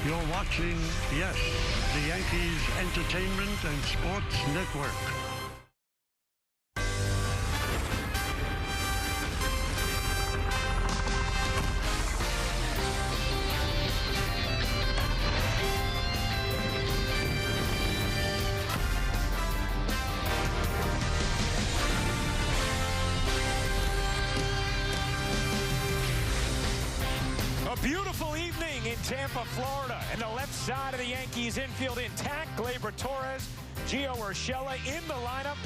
You're watching, yes, the Yankees Entertainment and Sports Network. Beautiful evening in Tampa, Florida, and the left side of the Yankees infield intact. Gleyber Torres, Gio Urshela in the lineup,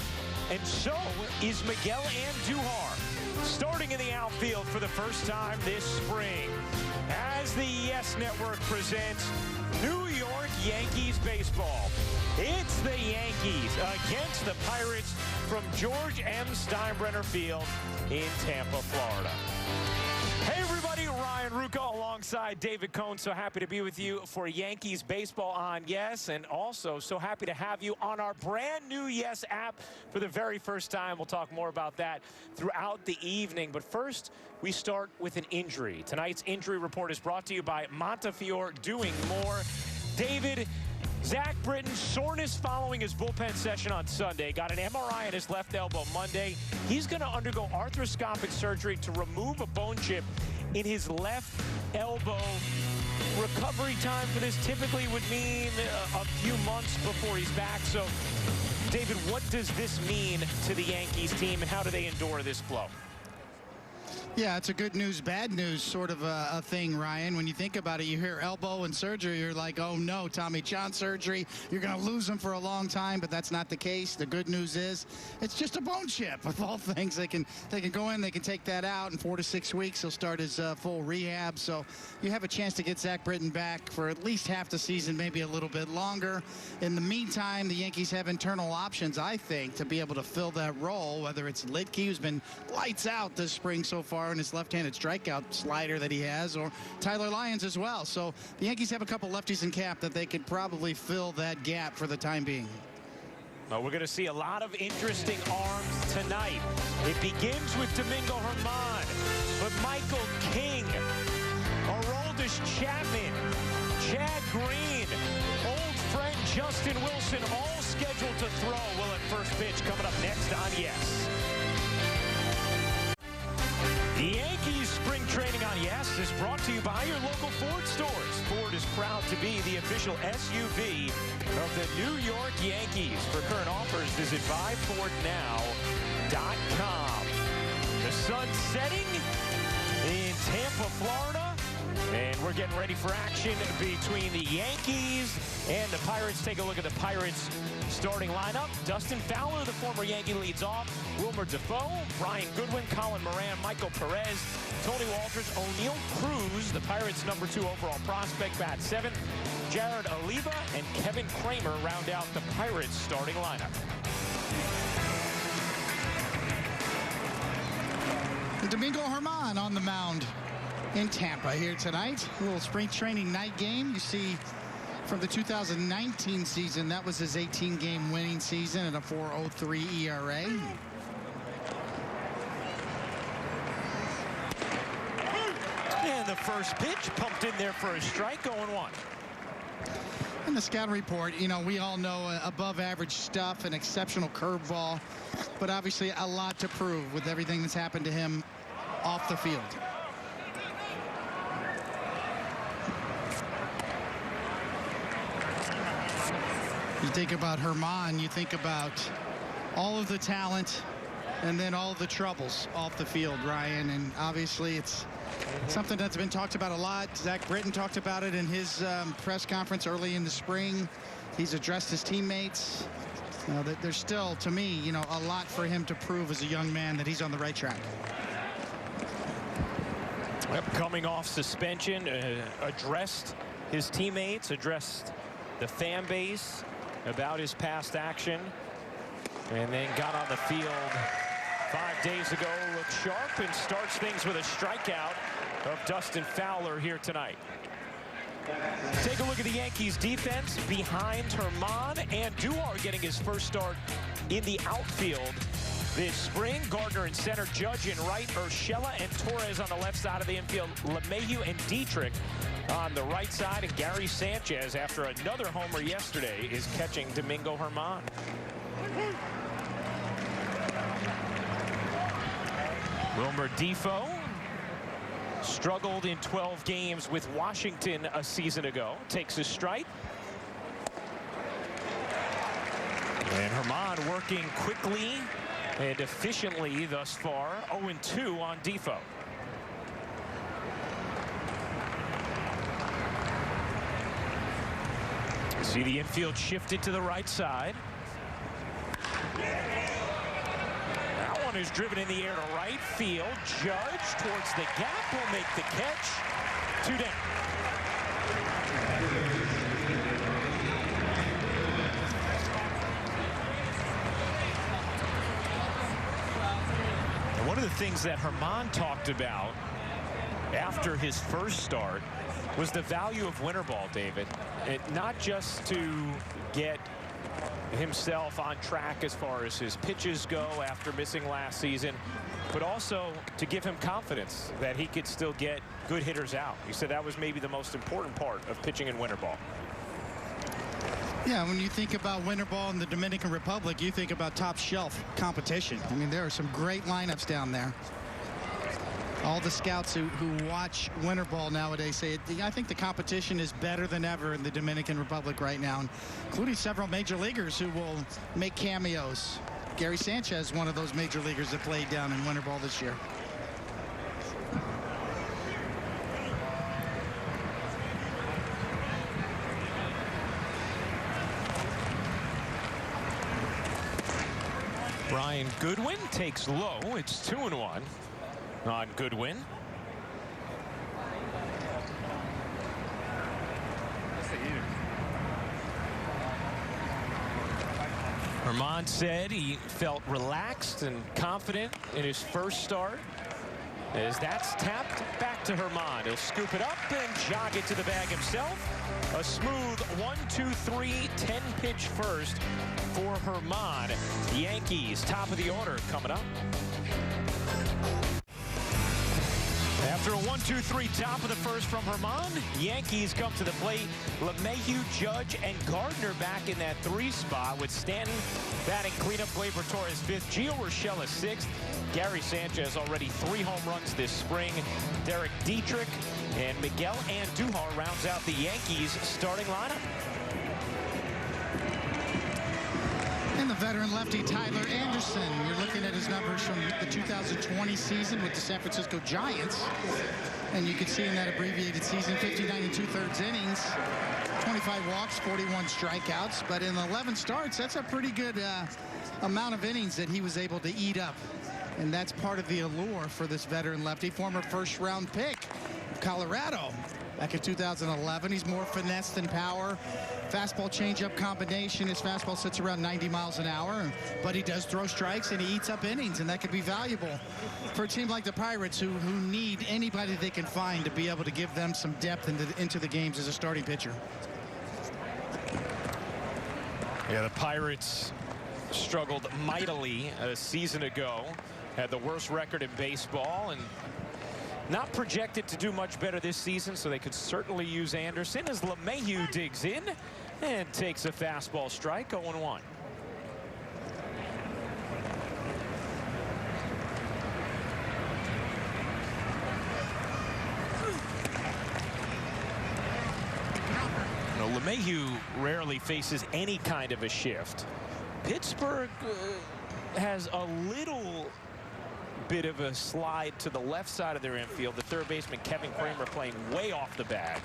and so is Miguel Andujar, starting in the outfield for the first time this spring, as the Yes Network presents New York Yankees baseball. It's the Yankees against the Pirates from George M. Steinbrenner Field in Tampa, Florida. Hey everybody, Ryan Rucco alongside David Cohn. So happy to be with you for Yankees baseball on Yes, and also so happy to have you on our brand new Yes app for the very first time. We'll talk more about that throughout the evening. But first, we start with an injury. Tonight's injury report is brought to you by Montefiore Doing More. David, Zach Britton, soreness following his bullpen session on Sunday, got an MRI on his left elbow Monday. He's going to undergo arthroscopic surgery to remove a bone chip in his left elbow. Recovery time for this typically would mean a few months before he's back. So, David, what does this mean to the Yankees team, and how do they endure this blow? Yeah, it's a good news, bad news sort of a thing, Ryan. When you think about it, you hear elbow and surgery, you're like, oh no, Tommy John surgery. You're going to lose him for a long time, but that's not the case. The good news is it's just a bone chip. Of all things, they can go in, they can take that out. In 4 to 6 weeks, he'll start his full rehab. So you have a chance to get Zach Britton back for at least half the season, maybe a little bit longer. In the meantime, the Yankees have internal options, I think, to be able to fill that role, whether it's Lidke, who's been lights out this spring so far, in his left-handed strikeout slider that he has, or Tyler Lyons as well. So the Yankees have a couple lefties in camp that they could probably fill that gap for the time being. Well, we're going to see a lot of interesting arms tonight. It begins with Domingo Germán, but Michael King, Aroldis Chapman, Chad Green, old friend Justin Wilson, all scheduled to throw. Well, at first pitch coming up next on Yes. The Yankees spring training on Yes is brought to you by your local Ford stores. Ford is proud to be the official SUV of the New York Yankees. For current offers, visit buyfordnow.com. The sun's setting in Tampa, Florida, and we're getting ready for action between the Yankees and the Pirates. Take a look at the Pirates starting lineup. Dustin Fowler, the former Yankee, leads off. Wilmer Defoe, Brian Goodwin, Colin Moran, Michael Perez, Tony Walters, O'Neill Cruz, the Pirates' #2 overall prospect, bat 7th. Jared Oliva and Kevin Kramer round out the Pirates starting lineup. Domingo Germán on the mound in Tampa here tonight. A little spring training night game. You see, from the 2019 season, that was his 18-game winning season and a 4.03 ERA. And the first pitch pumped in there for a strike, 0-1. In the scouting report, you know, we all know above average stuff, an exceptional curveball, but obviously a lot to prove with everything that's happened to him off the field. You think about Germán, you think about all of the talent and then all of the troubles off the field, Ryan, and obviously it's something that's been talked about a lot. Zach Britton talked about it in his press conference early in the spring. He's addressed his teammates. You know, there's still, to me, you know, a lot for him to prove as a young man that he's on the right track. Yep, coming off suspension, addressed his teammates, addressed the fan base about his past action, and then got on the field 5 days ago, looked sharp, and starts things with a strikeout of Dustin Fowler here tonight. Take a look at the Yankees defense behind Germán. Andujar getting his first start in the outfield this spring. Gardner in center, Judge in right, Urshela and Torres on the left side of the infield, LeMahieu and Dietrich on the right side, and Gary Sanchez, after another homer yesterday, is catching Domingo Germán. Wilmer Difo struggled in 12 games with Washington a season ago. Takes a strike. And Germán working quickly and efficiently thus far. 0-2 on Difo. See the infield shifted to the right side. That one is driven in the air to right field. Judge towards the gap will make the catch. 2 down. And one of the things that Germán talked about after his first start was the value of winter ball, David. Not just to get himself on track as far as his pitches go after missing last season, but also to give him confidence that he could still get good hitters out. He said that was maybe the most important part of pitching in winter ball. Yeah, when you think about winter ball in the Dominican Republic, you think about top shelf competition. I mean, there are some great lineups down there. All the scouts who watch winter ball nowadays say, I think the competition is better than ever in the Dominican Republic right now, including several major leaguers who will make cameos. Gary Sanchez, one of those major leaguers that played down in winter ball this year. Brian Goodwin takes low. It's 2-1. On Goodwin. Germán said he felt relaxed and confident in his first start. As that's tapped back to Germán. He'll scoop it up and jog it to the bag himself. A smooth 1-2-3 10-pitch first for Germán. The Yankees top of the order coming up. After a 1-2-3 top of the first from Germán, Yankees come to the plate. LeMahieu, Judge, and Gardner back in that 3 spot with Stanton batting cleanup. Gleyber Torres 5th, Gio Urshela 6th. Gary Sanchez already 3 home runs this spring. Derek Dietrich and Miguel Andujar rounds out the Yankees starting lineup. And the veteran lefty Tyler Anderson. You're looking at his numbers from the 2020 season with the San Francisco Giants. And you can see in that abbreviated season, 59 2/3 innings, 25 walks, 41 strikeouts. But in 11 starts, that's a pretty good amount of innings that he was able to eat up. And that's part of the allure for this veteran lefty, former first-round pick of Colorado. Back in 2011, he's more finesse than power. Fastball changeup combination. His fastball sits around 90 miles an hour, but he does throw strikes and he eats up innings, and that could be valuable for a team like the Pirates who need anybody they can find to be able to give them some depth into the games as a starting pitcher. Yeah, the Pirates struggled mightily a season ago. Had the worst record in baseball and not projected to do much better this season, so they could certainly use Anderson as LeMahieu digs in and takes a fastball strike. 0-1. LeMahieu rarely faces any kind of a shift. Pittsburgh has a little bit of a slide to the left side of their infield. The third baseman Kevin Kramer playing way off the bag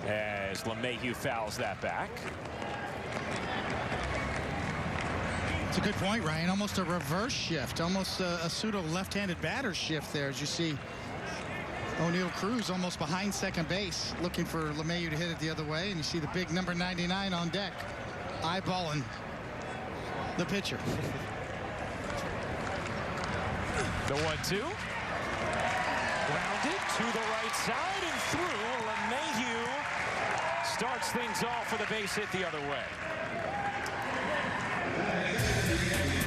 as LeMahieu fouls that back. It's a good point, Ryan. Almost a reverse shift, almost a pseudo left-handed batter shift there, as you see O'Neal Cruz almost behind second base, looking for LeMahieu to hit it the other way, and you see the big number 99 on deck, eyeballing the pitcher. The 1-2. Grounded to the right side and through. LeMahieu starts things off with a base hit the other way.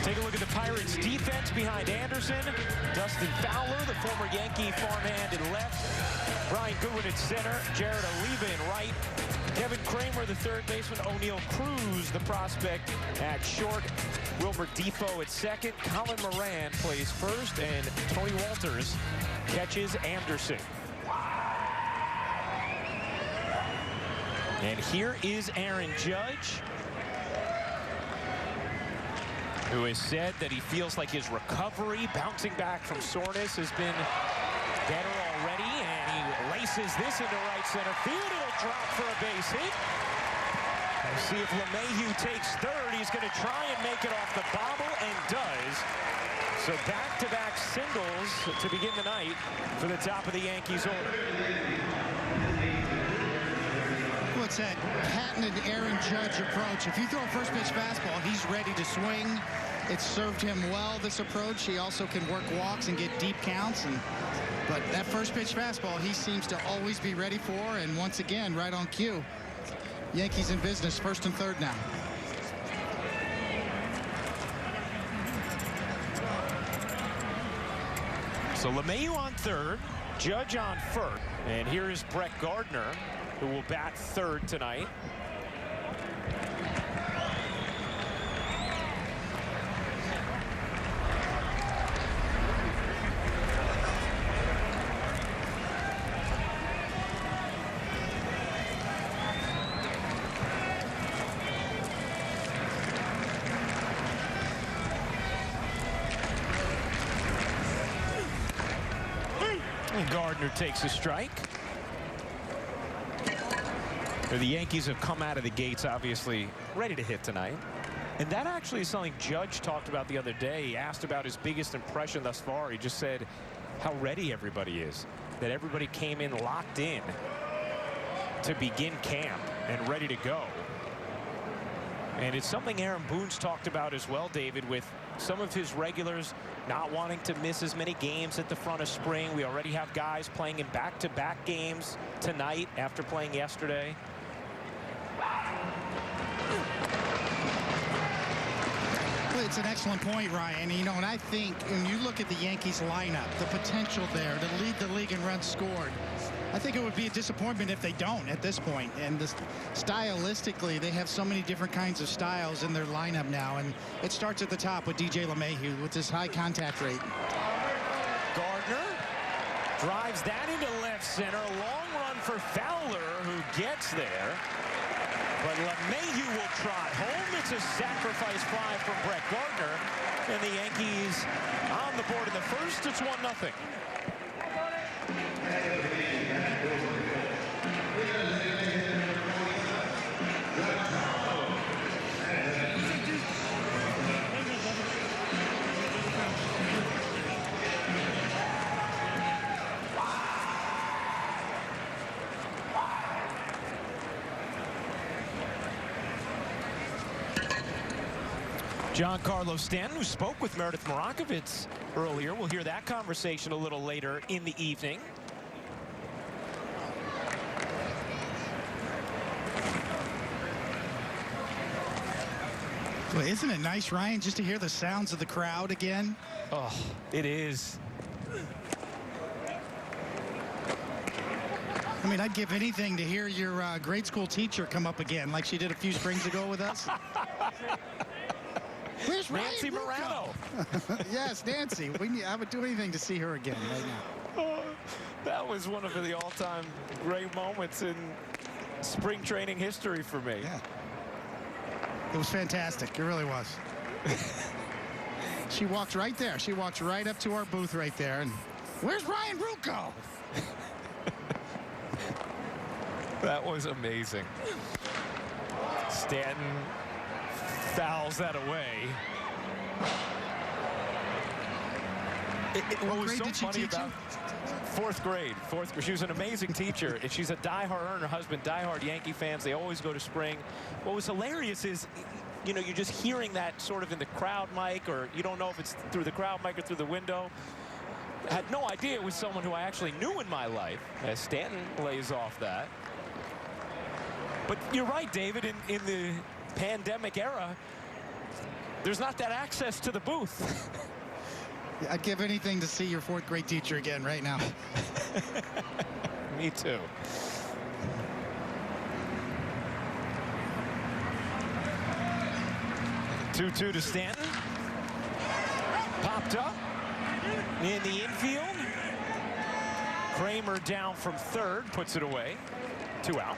Take a look at at the Pirates' defense behind Anderson. Dustin Fowler, the former Yankee farmhand, in left. Brian Goodwin at center. Jared Oliva in right. Kevin Kramer, the third baseman. O'Neal Cruz, the prospect, at short. Wilmer Defoe at second. Colin Moran plays first. And Tony Walters catches Anderson. And here is Aaron Judge, who has said that he feels like his recovery, bouncing back from soreness, has been better already. And he laces this into right center field. It'll drop for a base hit. We'll see if LeMahieu takes third. He's going to try and make it off the bobble, and does. So back-to-back singles to begin the night for the top of the Yankees order. It's that patented Aaron Judge approach. If you throw a first pitch fastball, he's ready to swing. It's served him well, this approach. He also can work walks and get deep counts. But that first pitch fastball, he seems to always be ready for. And once again, right on cue. Yankees in business, first and third now. So LeMahieu on third, Judge on first. And here is Brett Gardner, who will bat third tonight. And Gardner takes a strike. The Yankees have come out of the gates, obviously, ready to hit tonight. And that actually is something Judge talked about the other day. He asked about his biggest impression thus far. He just said how ready everybody is. That everybody came in locked in to begin camp and ready to go. And it's something Aaron Boone's talked about as well, David, with some of his regulars not wanting to miss as many games at the front of spring. We already have guys playing in back-to-back games tonight after playing yesterday. It's an excellent point, Ryan. You know, and I think when you look at the Yankees lineup, the potential there to lead the league in runs scored, I think it would be a disappointment if they don't at this point. And stylistically, they have so many different kinds of styles in their lineup now. And it starts at the top with DJ LeMahieu with this high contact rate. Gardner drives that into left center. A long run for Fowler, who gets there. But LeMahieu will trot home. It's a sacrifice fly from Brett Gardner. And the Yankees on the board in the first. It's 1-0. Giancarlo Stanton, who spoke with Meredith Marakovits earlier. We'll hear that conversation a little later in the evening. Well, isn't it nice, Ryan, just to hear the sounds of the crowd again? Oh, it is. I mean, I'd give anything to hear your grade school teacher come up again, like she did a few springs ago with us. Where's Nancy Morano? Yes, Nancy. I would do anything to see her again right now. Oh, that was one of the all-time great moments in spring training history for me. Yeah. It was fantastic. It really was. She walked right there. She walked right up to our booth right there. And where's Ryan Ruocco? That was amazing. Stanton fouls that away. What was so funny about fourth grade. She was an amazing teacher, and she's a diehard, her and her husband, diehard Yankee fans. They always go to spring. What was hilarious is, you know, you're just hearing that sort of in the crowd mic, or you don't know if it's through the crowd mic or through the window. I had no idea it was someone who I actually knew in my life, as Stanton lays off that. But you're right, David, in the pandemic era, there's not that access to the booth. I'd give anything to see your fourth grade teacher again right now. Me too. Two to Stanton. Popped up in the infield. Kramer down from third, puts it away. 2 out.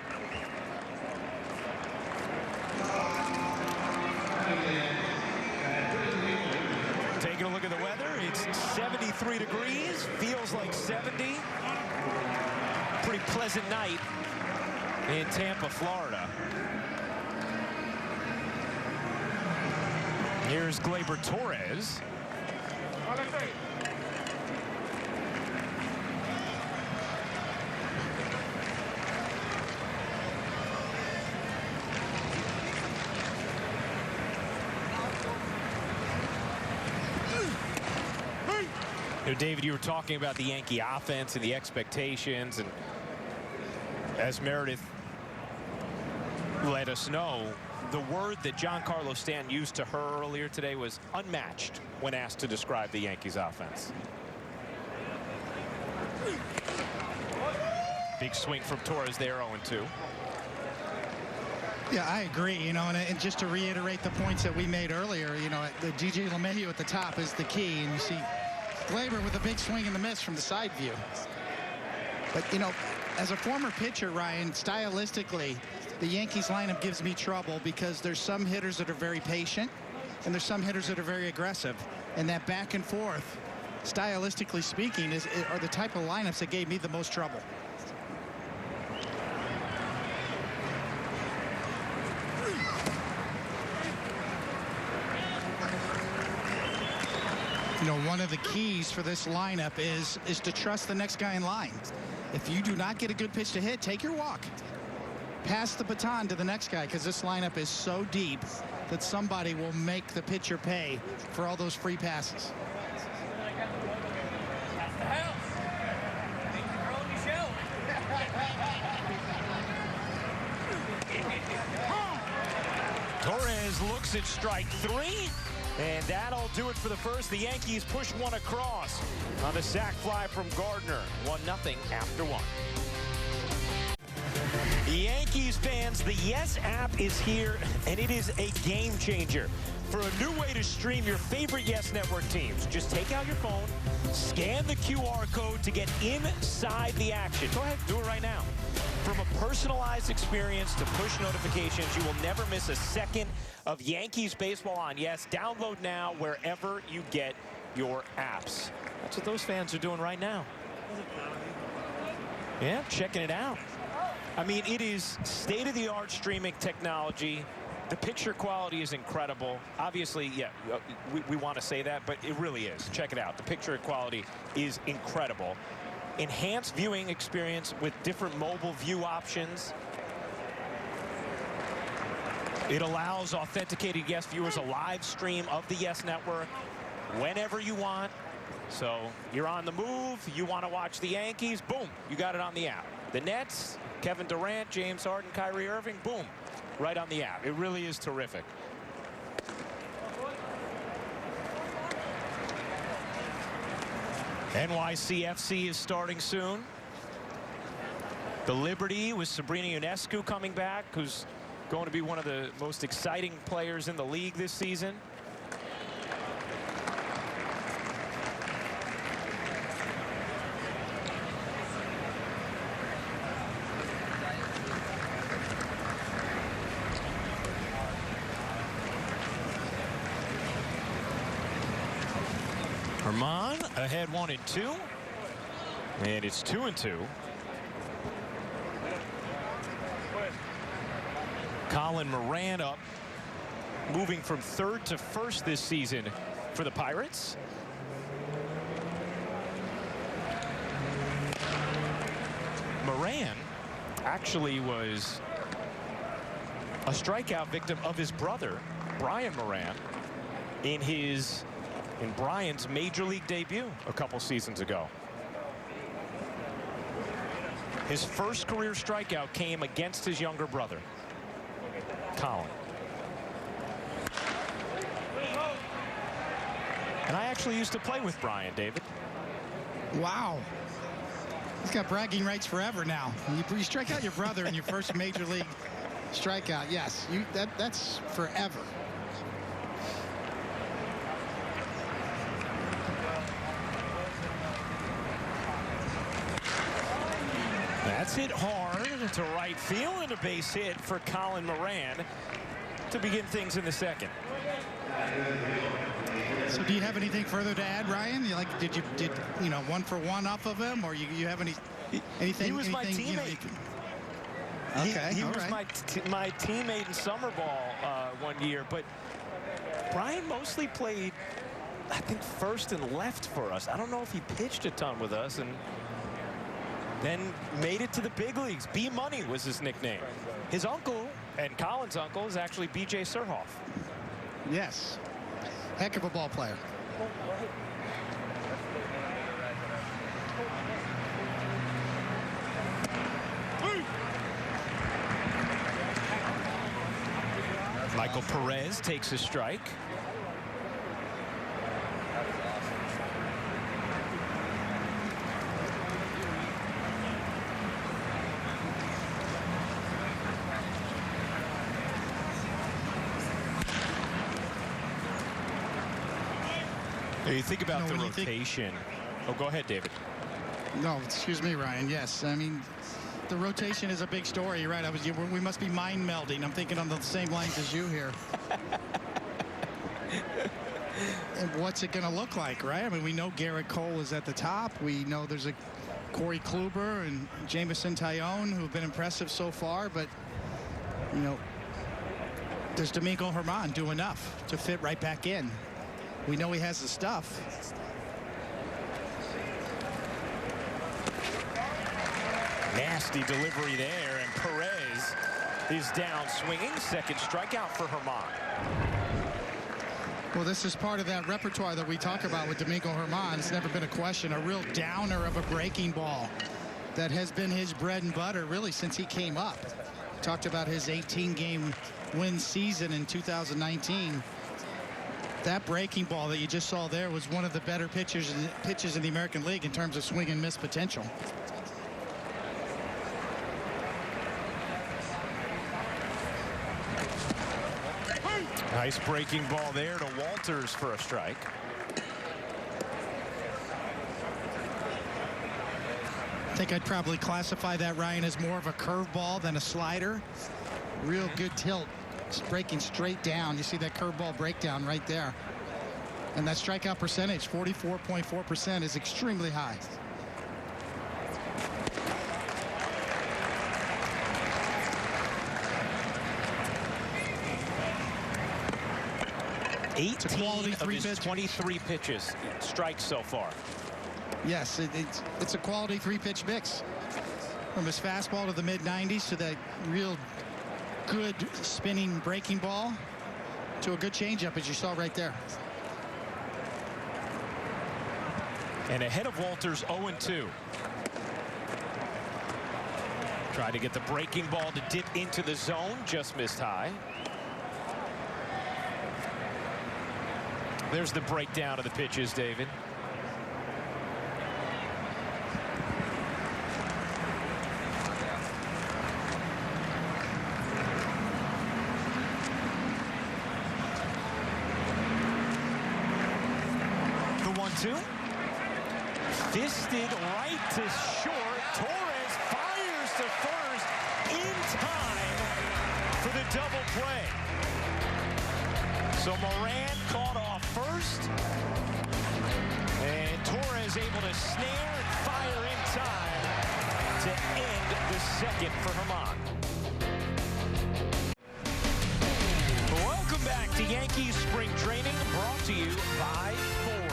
Taking a look at the weather, it's 73 degrees, feels like 70. Pretty pleasant night in Tampa, Florida. Here's Gleyber Torres. You know, David, you were talking about the Yankee offense and the expectations, and as Meredith let us know, the word that Giancarlo Stanton used to her earlier today was unmatched when asked to describe the Yankees offense. Big swing from Torres there, 0-2. Yeah, I agree. You know, and just to reiterate the points that we made earlier, you know, the DJ LeMahieu at the top is the key, and you see Gleyber with a big swing and the miss from the side view. But, you know, as a former pitcher, Ryan, stylistically, the Yankees lineup gives me trouble because there's some hitters that are very patient and there's some hitters that are very aggressive. And that back and forth, stylistically speaking, are the type of lineups that gave me the most trouble. You know, one of the keys for this lineup is to trust the next guy in line. If you do not get a good pitch to hit, take your walk. Pass the baton to the next guy, because this lineup is so deep that somebody will make the pitcher pay for all those free passes. Torres looks at strike 3. And that'll do it for the first. The Yankees push one across on the sac fly from Gardner. 1-0 after 1. Yankees fans, the Yes app is here, and it is a game changer for a new way to stream your favorite Yes Network teams. Just take out your phone, scan the QR code to get inside the action. Go ahead, do it right now. From a personalized experience to push notifications, you will never miss a second of Yankees baseball on Yes. Download now wherever you get your apps. That's what those fans are doing right now. Yeah, checking it out. I mean, it is state-of-the-art streaming technology. The picture quality is incredible. Obviously, yeah, we want to say that, but it really is. Check it out. The picture quality is incredible. Enhanced viewing experience with different mobile view options. It allows authenticated Yes viewers a live stream of the Yes Network whenever you want. So you're on the move, you want to watch the Yankees, boom, you got it on the app. The Nets, Kevin Durant, James Harden, Kyrie Irving, boom, right on the app. It really is terrific. NYCFC is starting soon. The Liberty with Sabrina Ionescu coming back, who's going to be one of the most exciting players in the league this season. Herman ahead 1-2, and it's 2-2. Colin Moran up, moving from third to first this season for the Pirates. Moran actually was a strikeout victim of his brother, Brian Moran, in Brian's major league debut a couple seasons ago. His first career strikeout came against his younger brother, Colin. And I actually used to play with Brian, David. Wow. He's got bragging rights forever now. You strike out your brother in your first major league strikeout. Yes, that's forever. That's hit hard to right field, and a base hit for Colin Moran to begin things in the second. So do you have anything further to add, Ryan? Did you know, one for one off of him, or you have anything? He was my teammate. Okay, he was right. my teammate in summer ball one year, but Brian mostly played, I think, first and left for us. I don't know if he pitched a ton with us, and then made it to the big leagues. B-Money was his nickname. His uncle, and Colin's uncle, is actually B.J. Surhoff. Yes. Heck of a ball player. Michael Perez takes a strike. You think about the rotation. Oh, go ahead, David. No, excuse me, Ryan. Yes, I mean, the rotation is a big story. You're right. We must be mind melding. I'm thinking on the same lines as you here. And what's it going to look like, right? I mean, we know Garrett Cole is at the top. We know there's a Corey Kluber and Jameson Taillon who've been impressive so far, but you know, does Domingo Germán do enough to fit right back in? We know he has the stuff. Nasty delivery there, and Perez is down swinging. Second strikeout for Germán. Well, this is part of that repertoire that we talk about with Domingo Germán. It's never been a question. A real downer of a breaking ball that has been his bread and butter really since he came up. Talked about his 18-game win season in 2019. That breaking ball that you just saw there was one of the better pitches in the American League in terms of swing and miss potential. Nice breaking ball there to Walters for a strike. I think I'd probably classify that, Ryan, as more of a curveball than a slider. Real good tilt. It's breaking straight down. You see that curveball breakdown right there. And that strikeout percentage, 44.4%, is extremely high. It's a quality of his 23 pitches, strikes so far. Yes, it's a quality three-pitch mix. From his fastball to the mid-90s to that real good spinning breaking ball to a good changeup, as you saw right there. And ahead of Walters, 0-2. Tried to get the breaking ball to dip into the zone, just missed high. There's the breakdown of the pitches, David. The 1-2. Fisted right to short. Torres fires to first in time for the double play. So Moran caught off first, and Torres able to snare and fire in time to end the second for Germán. Welcome back to Yankees Spring Training, brought to you by Ford.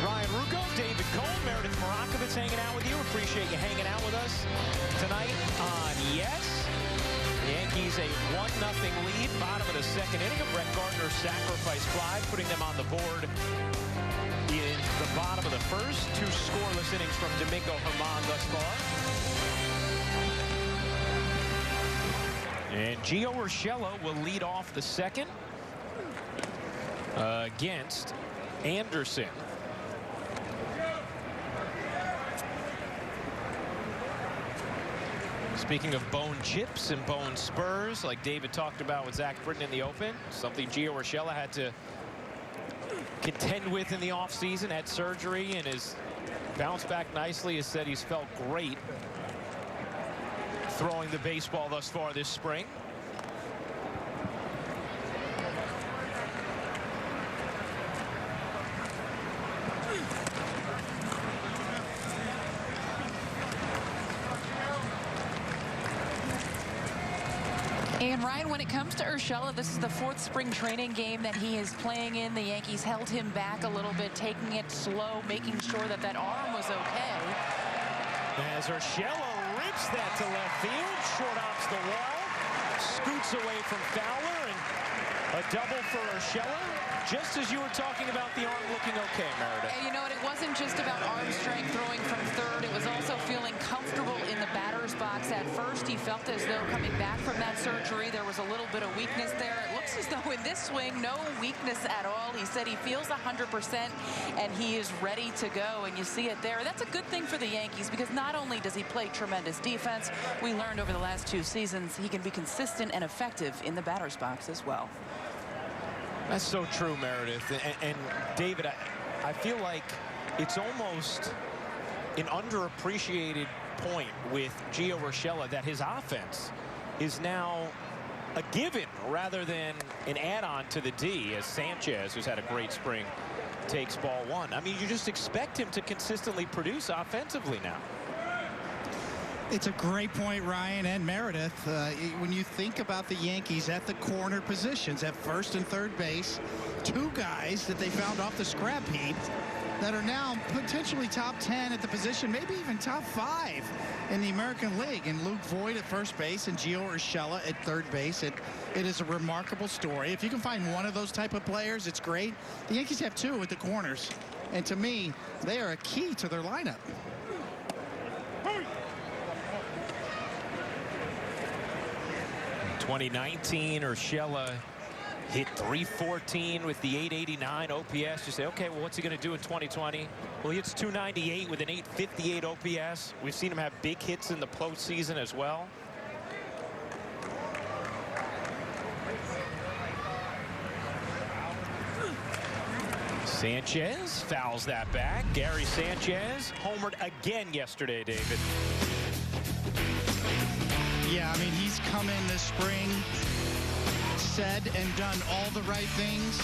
Ryan Rucco, David Cole, Meredith Marakovitz hanging out with you. Appreciate you hanging out with us tonight on Yes. The Yankees a 1-0 lead, bottom of the second inning. A Brett Gardner sacrifice fly, putting them on the board in the bottom of the first. 2 scoreless innings from Domingo Germán thus far. And Gio Urshela will lead off the second. against Anderson. Speaking of bone chips and bone spurs, like David talked about with Zach Britton in the Open, something Gio Urshela had to contend with in the offseason, had surgery, and has bounced back nicely. Has said he's felt great throwing the baseball thus far this spring. And Ryan, when it comes to Urshela, this is the 4th spring training game that he is playing in. The Yankees held him back a little bit, taking it slow, making sure that that arm was okay. As Urshela rips that to left field, short ops the wall, scoots away from Fowler, and a double for Urshela. Just as you were talking about the arm looking okay, Meredith. And you know what? It wasn't just about arm strength throwing from third. It was also feeling comfortable in the batter's box. At first, he felt as though coming back from that surgery, there was a little bit of weakness there. It looks as though in this swing, no weakness at all. He said he feels 100% and he is ready to go. And you see it there. That's a good thing for the Yankees because not only does he play tremendous defense, we learned over the last 2 seasons he can be consistent and effective in the batter's box as well. That's so true, Meredith. And David, I feel like it's almost an underappreciated point with Gio Urshela that his offense is now a given rather than an add-on to the D, as Sanchez, who's had a great spring, takes ball 1. I mean, you just expect him to consistently produce offensively now. It's a great point, Ryan and Meredith. When you think about the Yankees at the corner positions, at first and third base, 2 guys that they found off the scrap heap that are now potentially top 10 at the position, maybe even top 5 in the American League. And Luke Voit at first base and Gio Urshela at third base. It is a remarkable story. If you can find one of those type of players, it's great. The Yankees have 2 at the corners. And to me, they are a key to their lineup. 2019, Urshela hit .314 with the .889 OPS. You say, okay, well, what's he going to do in 2020? Well, he hits .298 with an .858 OPS. We've seen him have big hits in the postseason as well. Sanchez fouls that back. Gary Sanchez homered again yesterday, David. Yeah, I mean, he's come in this spring, said and done all the right things.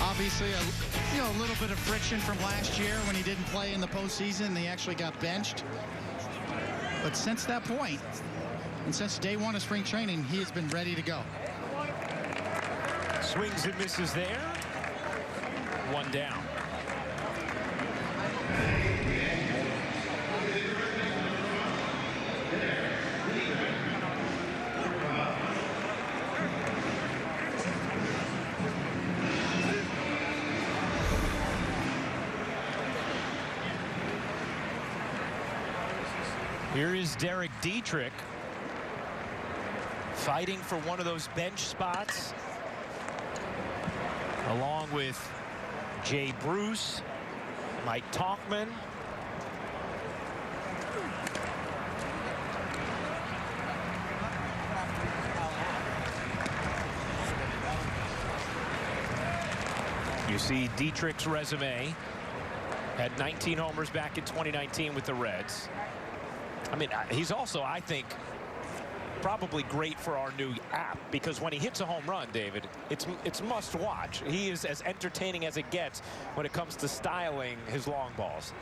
Obviously, a little bit of friction from last year when he didn't play in the postseason. He actually got benched. But since that point, and since day 1 of spring training, he has been ready to go. Swings and misses there. 1 down. Here is Derek Dietrich fighting for one of those bench spots, along with Jay Bruce, Mike Tauchman. You see Dietrich's resume. Had 19 homers back in 2019 with the Reds. I mean, he's also, I think, probably great for our new app, because when he hits a home run, David, it's must watch. He is as entertaining as it gets when it comes to styling his long balls.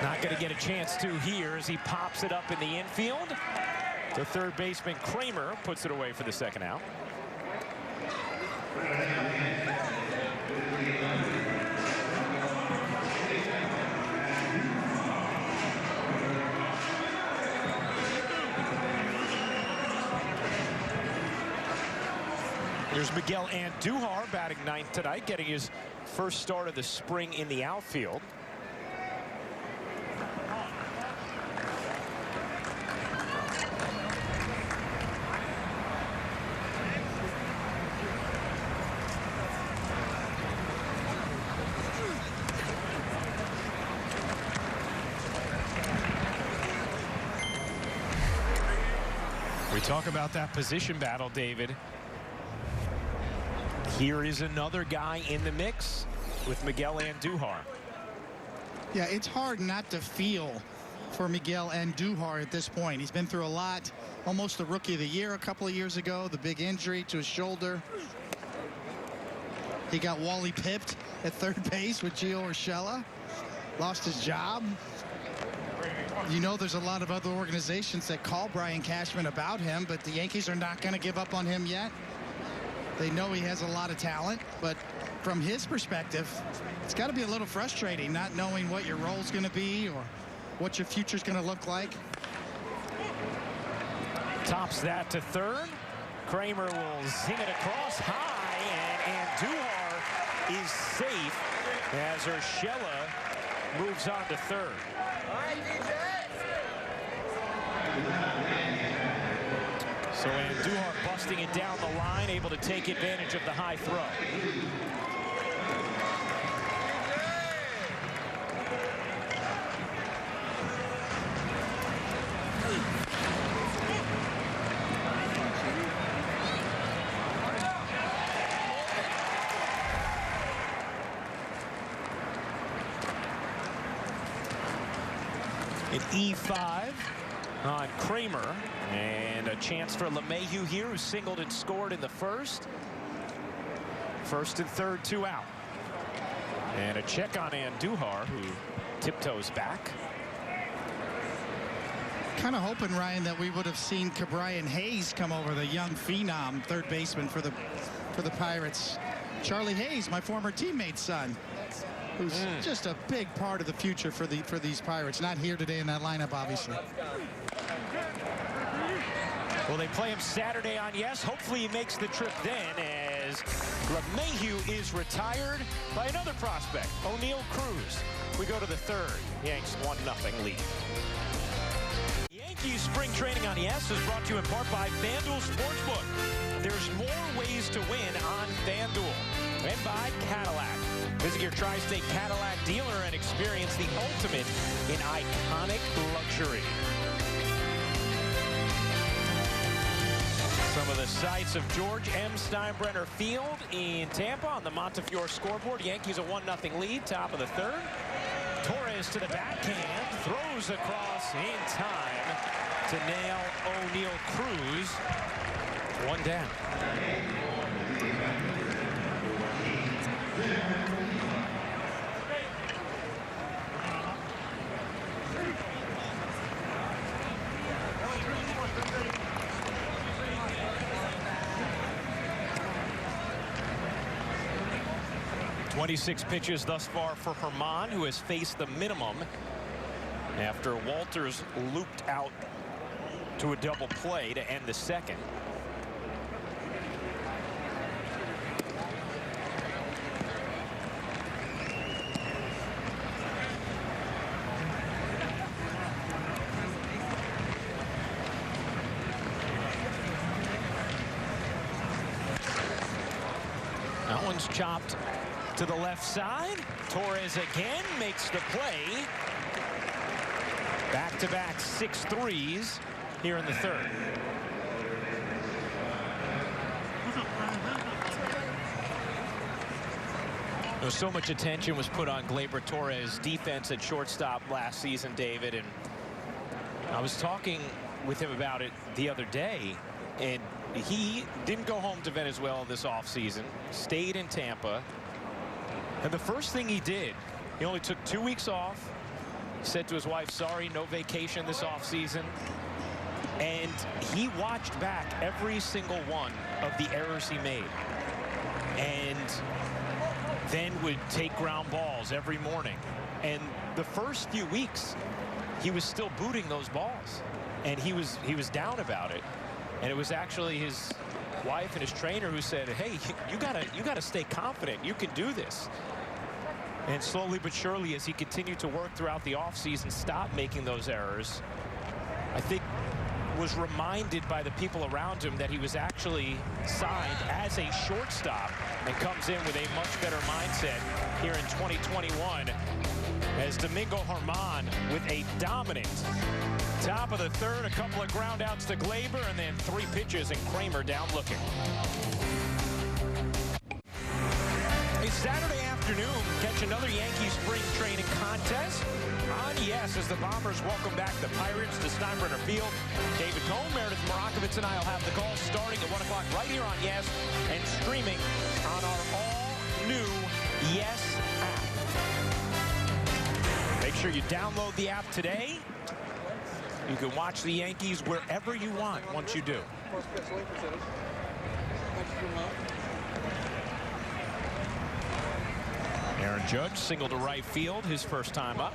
Not going to get a chance to here as he pops it up in the infield. The third baseman Kramer puts it away for the second out. Here's Miguel Andujar batting 9th tonight, getting his first start of the spring in the outfield. We talk about that position battle, David. Here is another guy in the mix with Miguel Andujar. Yeah, it's hard not to feel for Miguel Andujar at this point. He's been through a lot. Almost the Rookie of the Year a couple of years ago. The big injury to his shoulder. He got Wally pipped at third base with Gio Urshela. Lost his job. You know, there's a lot of other organizations that call Brian Cashman about him, but the Yankees are not going to give up on him yet. They know he has a lot of talent, but from his perspective, it's got to be a little frustrating not knowing what your role's going to be or what your future's going to look like. Tops that to third. Kramer will zing it across high, and Andujar is safe as Urshela moves on to third. So Andujar busting it down the line, able to take advantage of the high throw. An E5 on Kramer, and a chance for LeMahieu here, who singled and scored in the first. First and third, 2 out. And a check on Andujar, who tiptoes back. Kind of hoping, Ryan, that we would have seen Ke'Bryan Hayes come over, the young phenom third baseman for the Pirates. Charlie Hayes, my former teammate's son, who's just a big part of the future for these Pirates. Not here today in that lineup, obviously. Well, they play him Saturday on Yes. Hopefully he makes the trip then, as LeMahieu is retired by another prospect, O'Neill Cruz. We go to the third. Yanks 1-0 lead. Yankees spring training on Yes is brought to you in part by FanDuel Sportsbook. There's more ways to win on FanDuel. And by Cadillac. Visit your Tri-State Cadillac dealer and experience the ultimate in iconic luxury. Some of the sights of George M. Steinbrenner Field in Tampa on the Montefiore scoreboard. Yankees a 1-0 lead, top of the third. Torres to the backhand, throws across in time to nail O'Neill Cruz. 1 down. .26 pitches thus far for Herman, who has faced the minimum after Walters looped out to a double play to end the second. That one's chopped to the left side. Torres again makes the play. Back-to-back 6 threes here in the third. So much attention was put on Gleyber Torres' defense at shortstop last season, David, and I was talking with him about it the other day, and he didn't go home to Venezuela this offseason, stayed in Tampa. And the first thing he did, he only took 2 weeks off, said to his wife, sorry, no vacation this offseason. And he watched back every single one of the errors he made. And then would take ground balls every morning. And the first few weeks, he was still booting those balls. And he was down about it. And it was actually his wife and his trainer who said, hey, you gotta stay confident. You can do this. And slowly but surely, as he continued to work throughout the offseason, stopped making those errors, I think was reminded by the people around him that he was actually signed as a shortstop and comes in with a much better mindset here in 2021 as Domingo Germán with a dominant Top of the third, a couple of ground outs to Glaber, and then 3 pitches, and Kramer down looking. A Saturday afternoon, catch another Yankees spring training contest on Yes as the Bombers welcome back the Pirates to Steinbrenner Field. David Cohn, Meredith Morakovitz, and I'll have the call starting at 1 o'clock right here on Yes and streaming on our all-new Yes app. Make sure you download the app today. You can watch the Yankees wherever you want once you do. Aaron Judge single to right field, his first time up.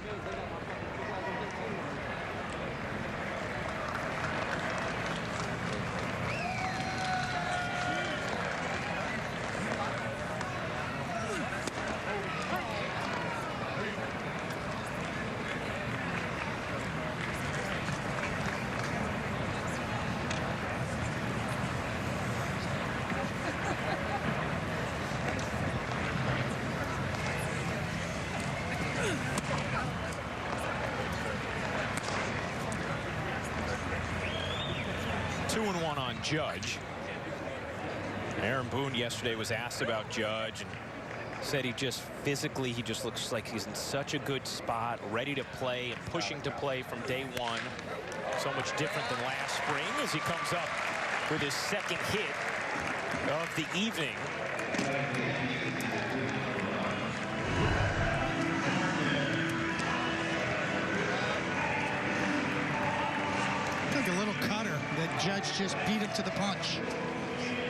Judge. Aaron Boone yesterday was asked about Judge and said he just looks like he's in such a good spot, ready to play and pushing to play from day one. So much different than last spring as he comes up with his second hit of the evening. A little cutter that Judge just beat him to the punch,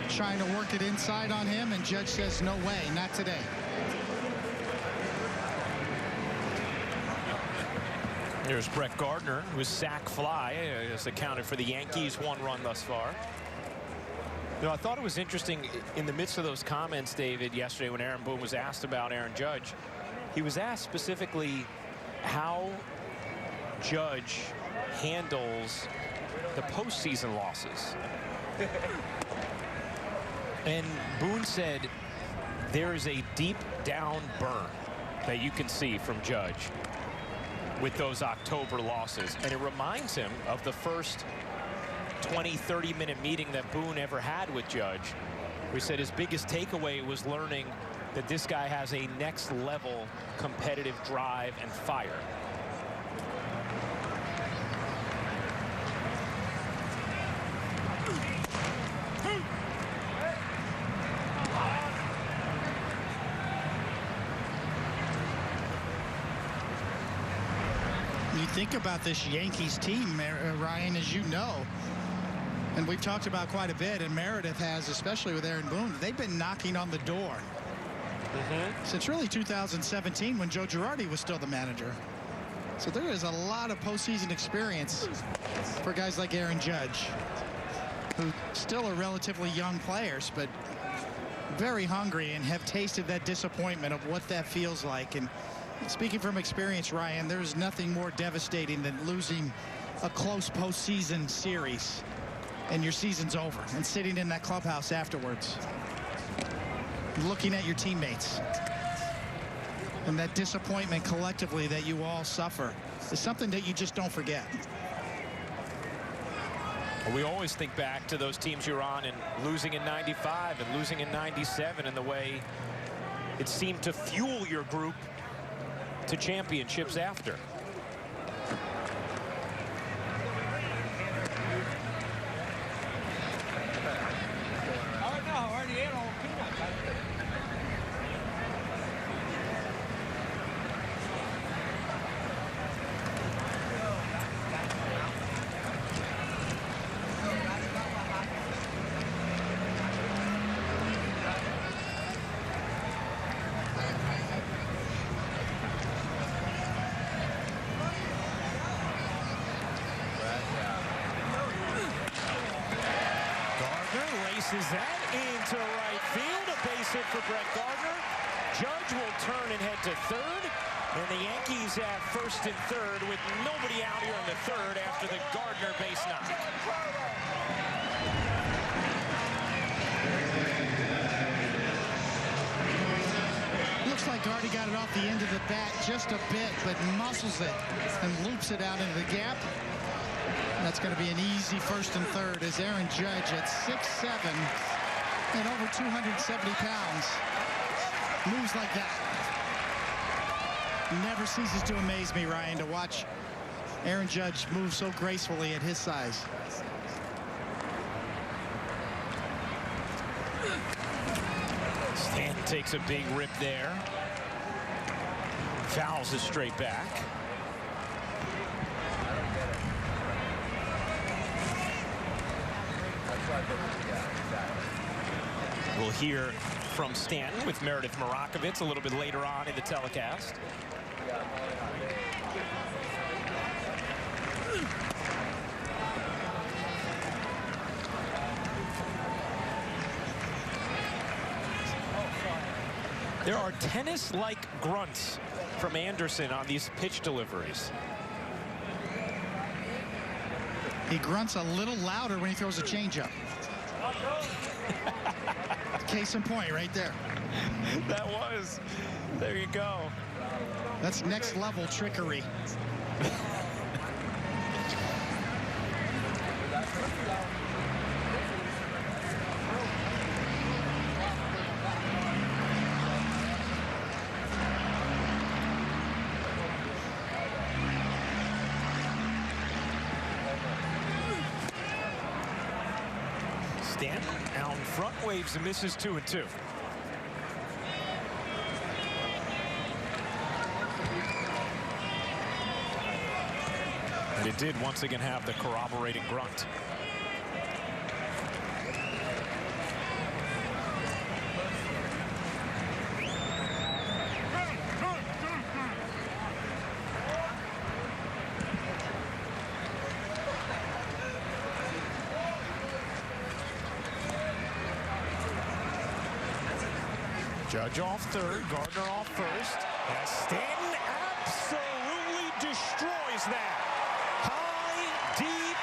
trying to work it inside on him, and Judge says no way, not today. There's Brett Gardner, whose sac fly has accounted for the Yankees' 1 run thus far. You know, I thought it was interesting in the midst of those comments, David, yesterday when Aaron Boone was asked about Aaron Judge. He was asked specifically how Judge handles the postseason losses. And Boone said there is a deep down burn that you can see from Judge with those October losses. And it reminds him of the first 20-30 minute meeting that Boone ever had with Judge. We said his biggest takeaway was learning that this guy has a next level competitive drive and fire. Think about this Yankees team, Ryan, as you know, and we've talked about quite a bit, and Meredith has, especially with Aaron Boone. They've been knocking on the door since really 2017 when Joe Girardi was still the manager. So there is a lot of postseason experience for guys like Aaron Judge, who still are relatively young players, but very hungry and have tasted that disappointment of what that feels like. And speaking from experience, Ryan, there's nothing more devastating than losing a close postseason series and your season's over and sitting in that clubhouse afterwards, looking at your teammates. And that disappointment collectively that you all suffer is something that you just don't forget. We always think back to those teams you're on and losing in 95 and losing in 97 and the way it seemed to fuel your group to championships after. Is that into right field? A base hit for Brett Gardner. Judge will turn and head to third. And the Yankees at first and third with nobody out here in the third after the Gardner base knock. Looks like Gardy got it off the end of the bat just a bit, but muscles it and loops it out into the gap. That's going to be an easy 1st and 3rd as Aaron Judge at 6'7" and over 270 pounds moves like that. Never ceases to amaze me, Ryan, to watch Aaron Judge move so gracefully at his size. Stanton takes a big rip there. Fouls it straight back. We'll hear from Stanton with Meredith Marakovitz a little bit later on in the telecast. There are tennis-like grunts from Anderson on these pitch deliveries. He grunts a little louder when he throws a changeup. Case in point right there. That was. There you go. That's next level trickery. Stanton out in front, waves and misses 2-2. And it did once again have the corroborating grunt. Judge off 3rd, Gardner off 1st. And Stanton absolutely destroys that. High, deep,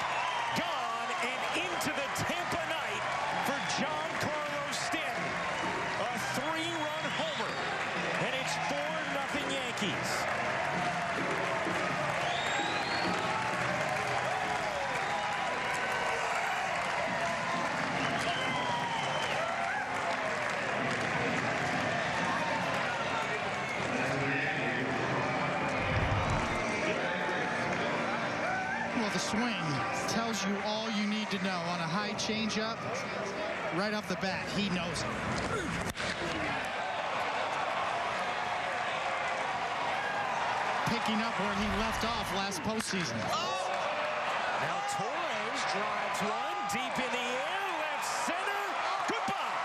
gone, and into the Tampa night for Giancarlo Stanton. A 3-run homer, and it's 4-0 Yankees. The swing tells you all you need to know on a high changeup. Right off the bat, he knows it. Picking up where he left off last postseason. Now Torres drives one deep in the air, left center. Goodbye.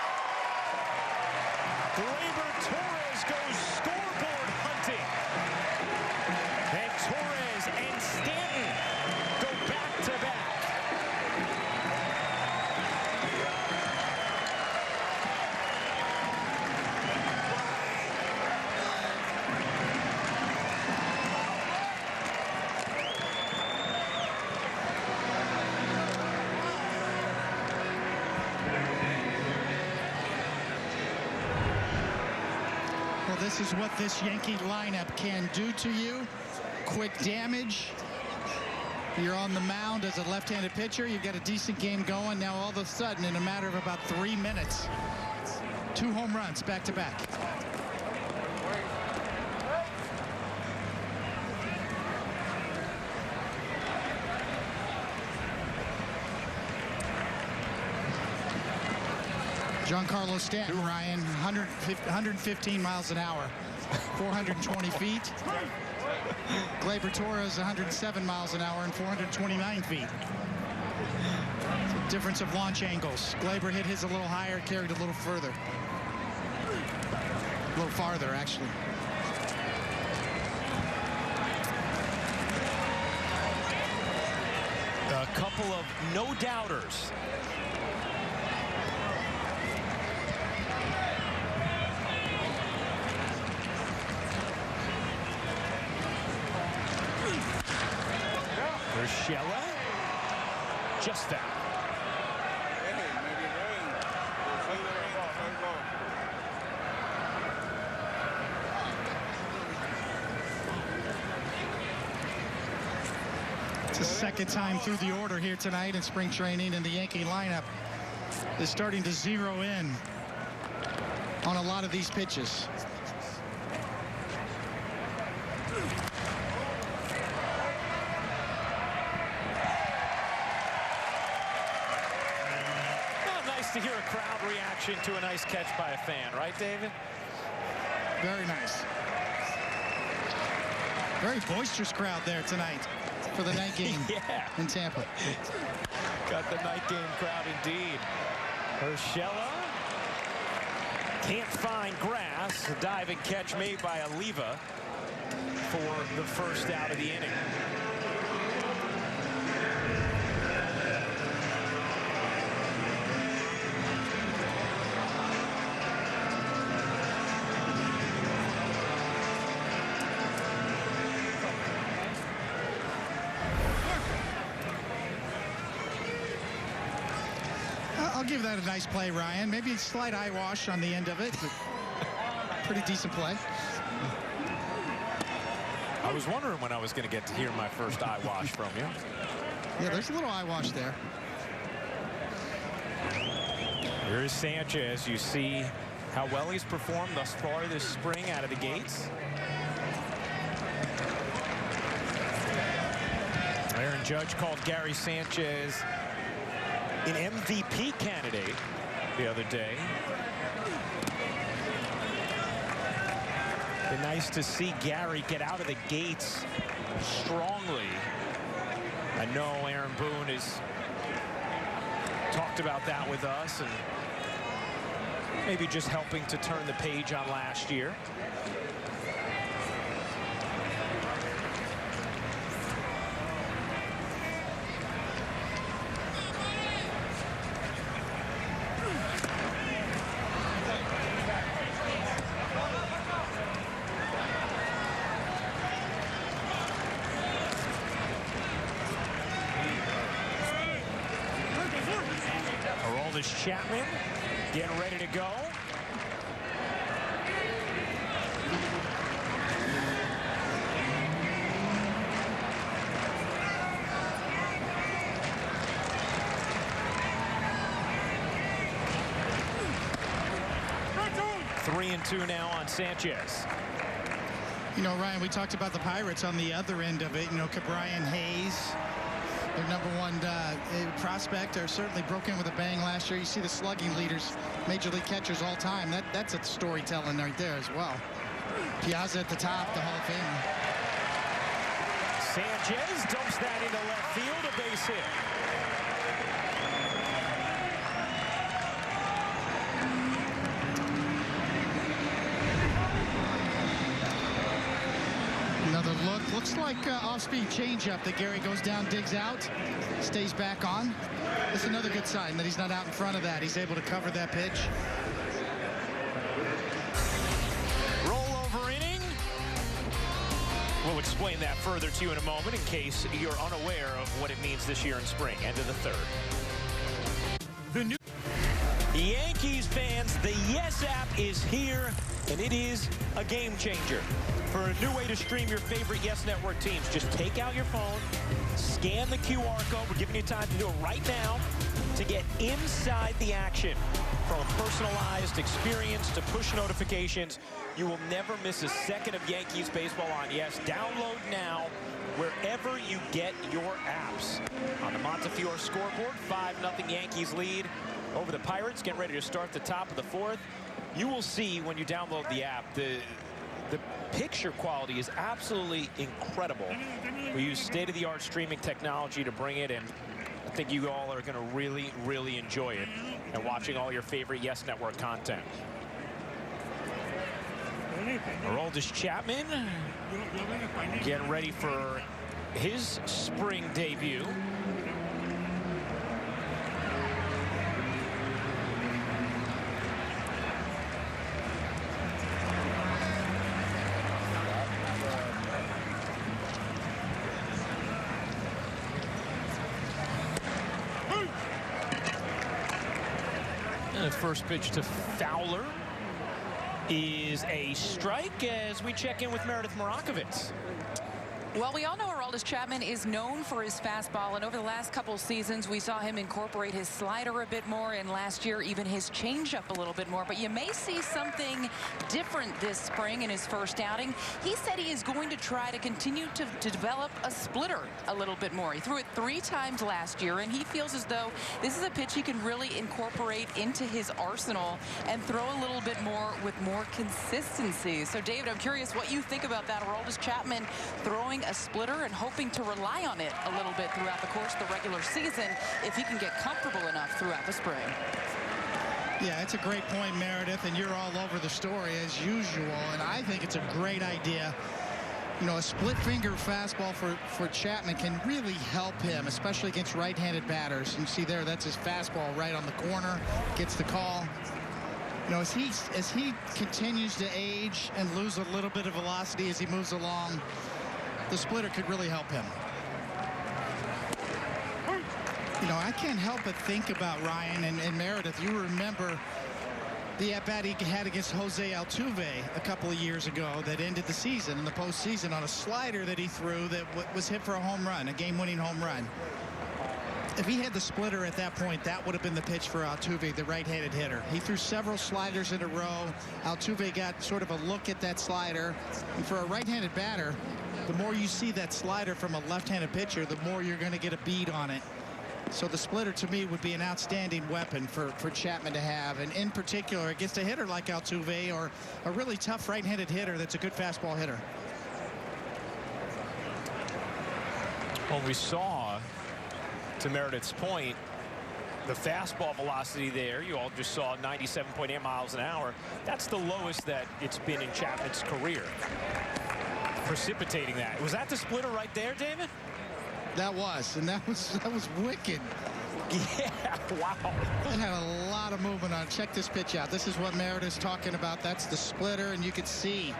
Gleyber Torres goes scoreboard hunting. And Torres and Stanton go back to back. Well, this is what this Yankee lineup can do to you. Quick damage. You're on the mound as a left-handed pitcher. You've got a decent game going. Now, all of a sudden, in a matter of about 3 minutes, 2 home runs back-to-back. Giancarlo Stanton, Ryan, 115 miles an hour, 420 feet. Gleyber Torres, 107 miles an hour and 429 feet. It's a difference of launch angles. Gleyber hit his a little higher, carried a little further. A little farther, actually. A couple of no-doubters. Urshela, just that. It's the second time through the order here tonight in spring training, and the Yankee lineup is starting to zero in on a lot of these pitches. To hear a crowd reaction to a nice catch by a fan, right, David? Very nice. Very boisterous crowd there tonight for the night game in Tampa. Got the night game crowd indeed. Urshela can't find grass. A diving catch made by Oliva for the first out of the inning. I'll give that a nice play, Ryan. Maybe a slight eye wash on the end of it, but pretty decent play. I was wondering when I was going to get to hear my first eye wash from you. Yeah, there's a little eye wash there. Here is Sanchez. You see how well he's performed thus far this spring out of the gates. Aaron Judge called Gary Sanchez an MVP candidate the other day. Been nice to see Gary get out of the gates strongly. I know Aaron Boone has talked about that with us and maybe just helping to turn the page on last year. Chapman getting ready to go. Three and two now on Sanchez. You know, Ryan, we talked about the Pirates on the other end of it. You know, Cabrian Hayes, their #1 prospect, are certainly broke in with a bang last year. You see the slugging leaders, major league catchers all time. That's a storytelling right there as well. Piazza at the top, the Hall of Famer. Sanchez dumps that into left field, a base hit. Another look. Looks like off-speed changeup that Gary goes down, digs out, stays back on. That's another good sign that he's not out in front of that. He's able to cover that pitch. Rollover inning. We'll explain that further to you in a moment in case you're unaware of what it means this year in spring. End of the third. The new Yankees fans, the Yes app is here, and it is a game changer. For a new way to stream your favorite Yes Network teams, just take out your phone, scan the QR code. We're giving you time to do it right now to get inside the action. From a personalized experience to push notifications, you will never miss a second of Yankees baseball on Yes. Download now wherever you get your apps. On the Montefiore scoreboard, 5-0 Yankees lead over the Pirates. Getting ready to start the top of the fourth. You will see when you download the app, the picture quality is absolutely incredible. We use state-of-the-art streaming technology to bring it, and I think you all are going to really, really enjoy it and watching all your favorite Yes Network content. Aroldis Chapman getting ready for his spring debut. First pitch to Fowler is a strike as we check in with Meredith Marakovitz. Well, we all know Aroldis Chapman is known for his fastball, and over the last couple seasons we saw him incorporate his slider a bit more, and last year even his changeup a little bit more. But you may see something different this spring in his first outing. He said he is going to try to continue to develop a splitter a little bit more. He threw it 3 times last year, and he feels as though this is a pitch he can really incorporate into his arsenal and throw a little bit more with more consistency. So, David, I'm curious what you think about that. Aroldis Chapman throwing a splitter and hoping to rely on it a little bit throughout the course of the regular season if he can get comfortable enough throughout the spring. Yeah, it's a great point, Meredith, and you're all over the story as usual, and I think it's a great idea. You know, a split finger fastball for Chapman can really help him, especially against right-handed batters. You see there, that's his fastball right on the corner, gets the call. You know, as he continues to age and lose a little bit of velocity as he moves along, the splitter could really help him. You know, I can't help but think about Ryan and Meredith. You remember the at-bat he had against Jose Altuve a couple of years ago that ended the season in the postseason on a slider that he threw that was hit for a home run, a game-winning home run. If he had the splitter at that point, that would have been the pitch for Altuve, the right-handed hitter. He threw several sliders in a row. Altuve got sort of a look at that slider. And for a right-handed batter, the more you see that slider from a left-handed pitcher, the more you're going to get a bead on it. So the splitter, to me, would be an outstanding weapon for Chapman to have. And in particular, against a hitter like Altuve or a really tough right-handed hitter that's a good fastball hitter. Well, we saw, to Meredith's point, the fastball velocity there, you all just saw 97.8 miles an hour. That's the lowest that it's been in Chapman's career. Precipitating that. Was that the splitter right there, David? That was, and that was wicked. Yeah, wow. It had a lot of movement on it. Check this pitch out. This is what Meredith's talking about. That's the splitter, and you can see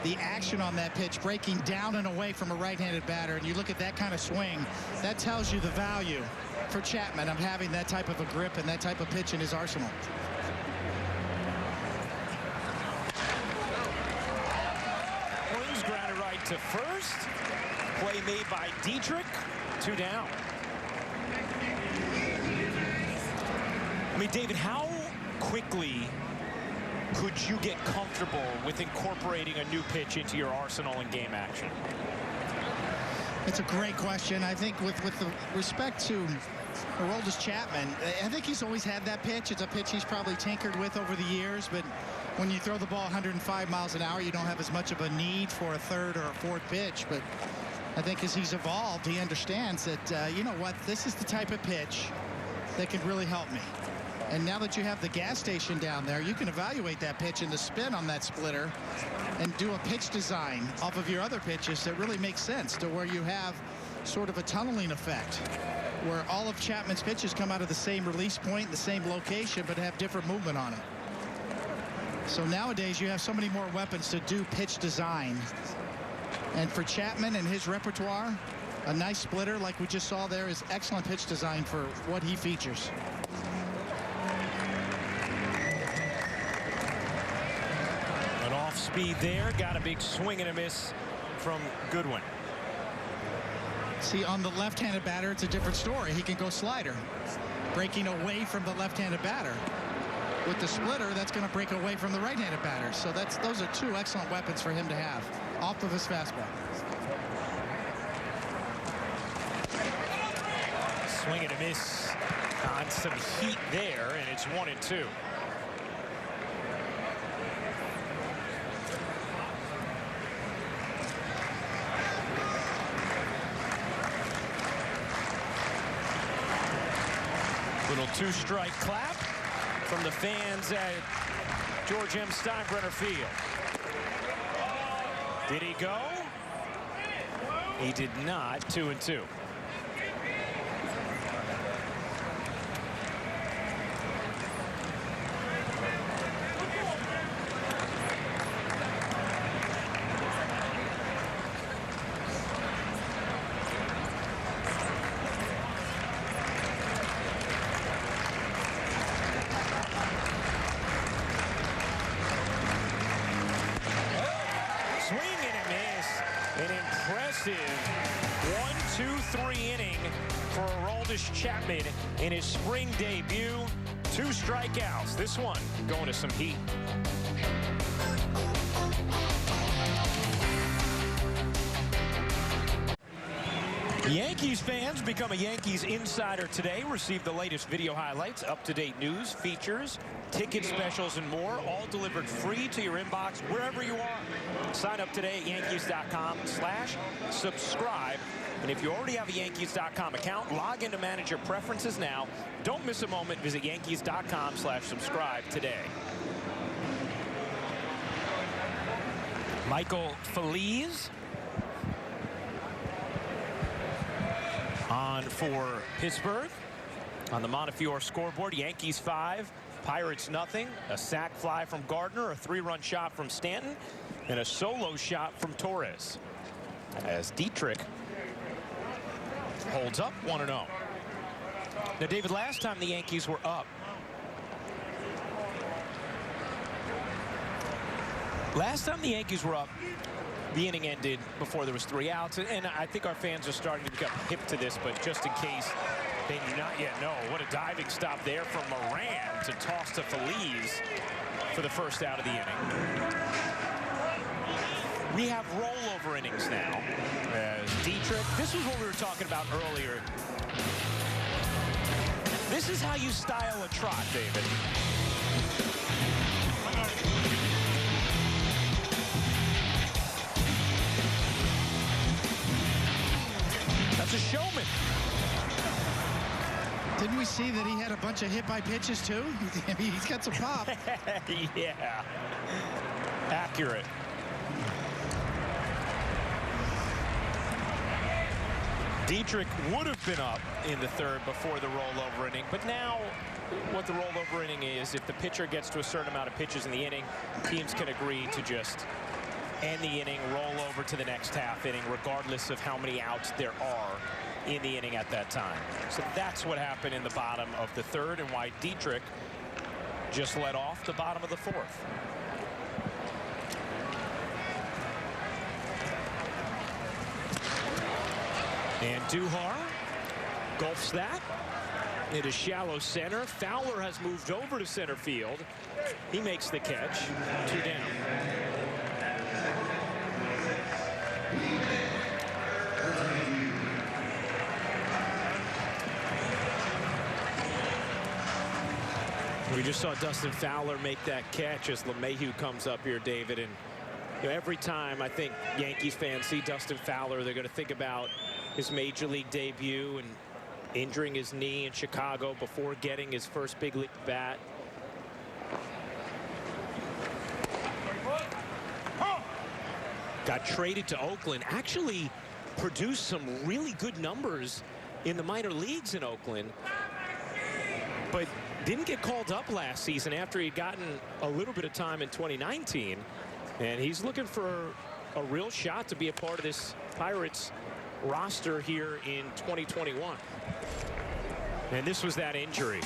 the action on that pitch breaking down and away from a right-handed batter. And you look at that kind of swing, that tells you the value for Chapman of having that type of a grip and that type of pitch in his arsenal. Grounded right to first. Play made by Dietrich. 2 down. I mean, David, how quickly could you get comfortable with incorporating a new pitch into your arsenal in game action? It's a great question. I think with the respect to Aroldis Chapman, I think he's always had that pitch. It's a pitch he's probably tinkered with over the years, but when you throw the ball 105 miles an hour, you don't have as much of a need for a third or a fourth pitch. But I think as he's evolved, he understands that, you know what, this is the type of pitch that can really help me. And now that you have the gas station down there, you can evaluate that pitch and the spin on that splitter and do a pitch design off of your other pitches that really makes sense, to where you have sort of a tunneling effect, where all of Chapman's pitches come out of the same release point, the same location, but have different movement on it. So nowadays you have so many more weapons to do pitch design. And for Chapman and his repertoire, a nice splitter like we just saw there is excellent pitch design for what he features. An off speed there, got a big swing and a miss from Goodwin. See, on the left-handed batter, it's a different story. He can go slider, breaking away from the left-handed batter. With the splitter, that's going to break away from the right-handed batter. So those are 2 excellent weapons for him to have off of his fastball. Swing and a miss on some heat there, and it's 1-2. Little 2-strike clap from the fans at George M. Steinbrenner Field. Did he go? He did not. 2-2. An impressive 1-2-3 inning for Aroldis Chapman in his spring debut. 2 strikeouts. This one going to some heat. Yankees fans become a Yankees insider today. Receive the latest video highlights, up-to-date news, features, ticket specials, and more, all delivered free to your inbox wherever you are. Sign up today at Yankees.com/subscribe. And if you already have a Yankees.com account, log in to manage your preferences now. Don't miss a moment. Visit Yankees.com/subscribe today. Michael Feliz on for Pittsburgh. On the Montefiore scoreboard, Yankees 5, Pirates nothing. A sac fly from Gardner, a 3-run shot from Stanton, and a solo shot from Torres. As Dietrich holds up 1-0. Now, David, last time the Yankees were up, the inning ended before there was 3 outs, and I think our fans are starting to become hip to this, but just in case they do not yet know, what a diving stop there from Moran to toss to Feliz for the first out of the inning. We have rollover innings now as Dietrich. This was what we were talking about earlier. This is how you style a trot, David. That's a showman. Didn't we see that he had a bunch of hit-by pitches, too? I mean, he's got some pop. Yeah. Accurate. Dietrich would have been up in the 3rd before the rollover inning, but now what the rollover inning is, if the pitcher gets to a certain amount of pitches in the inning, teams can agree to just end the inning, roll over to the next half inning, regardless of how many outs there are in the inning at that time. So that's what happened in the bottom of the 3rd and why Dietrich just led off the bottom of the 4th. And Duhar gulfs that into shallow center. Fowler has moved over to center field. He makes the catch. 2 down. We just saw Dustin Fowler make that catch as LeMahieu comes up here, David. And you know, every time I think Yankees fans see Dustin Fowler, they're going to think about his major league debut and injuring his knee in Chicago before getting his first big league bat. Got traded to Oakland. Actually produced some really good numbers in the minor leagues in Oakland, but didn't get called up last season after he'd gotten a little bit of time in 2019. And he's looking for a real shot to be a part of this Pirates roster here in 2021. And this was that injury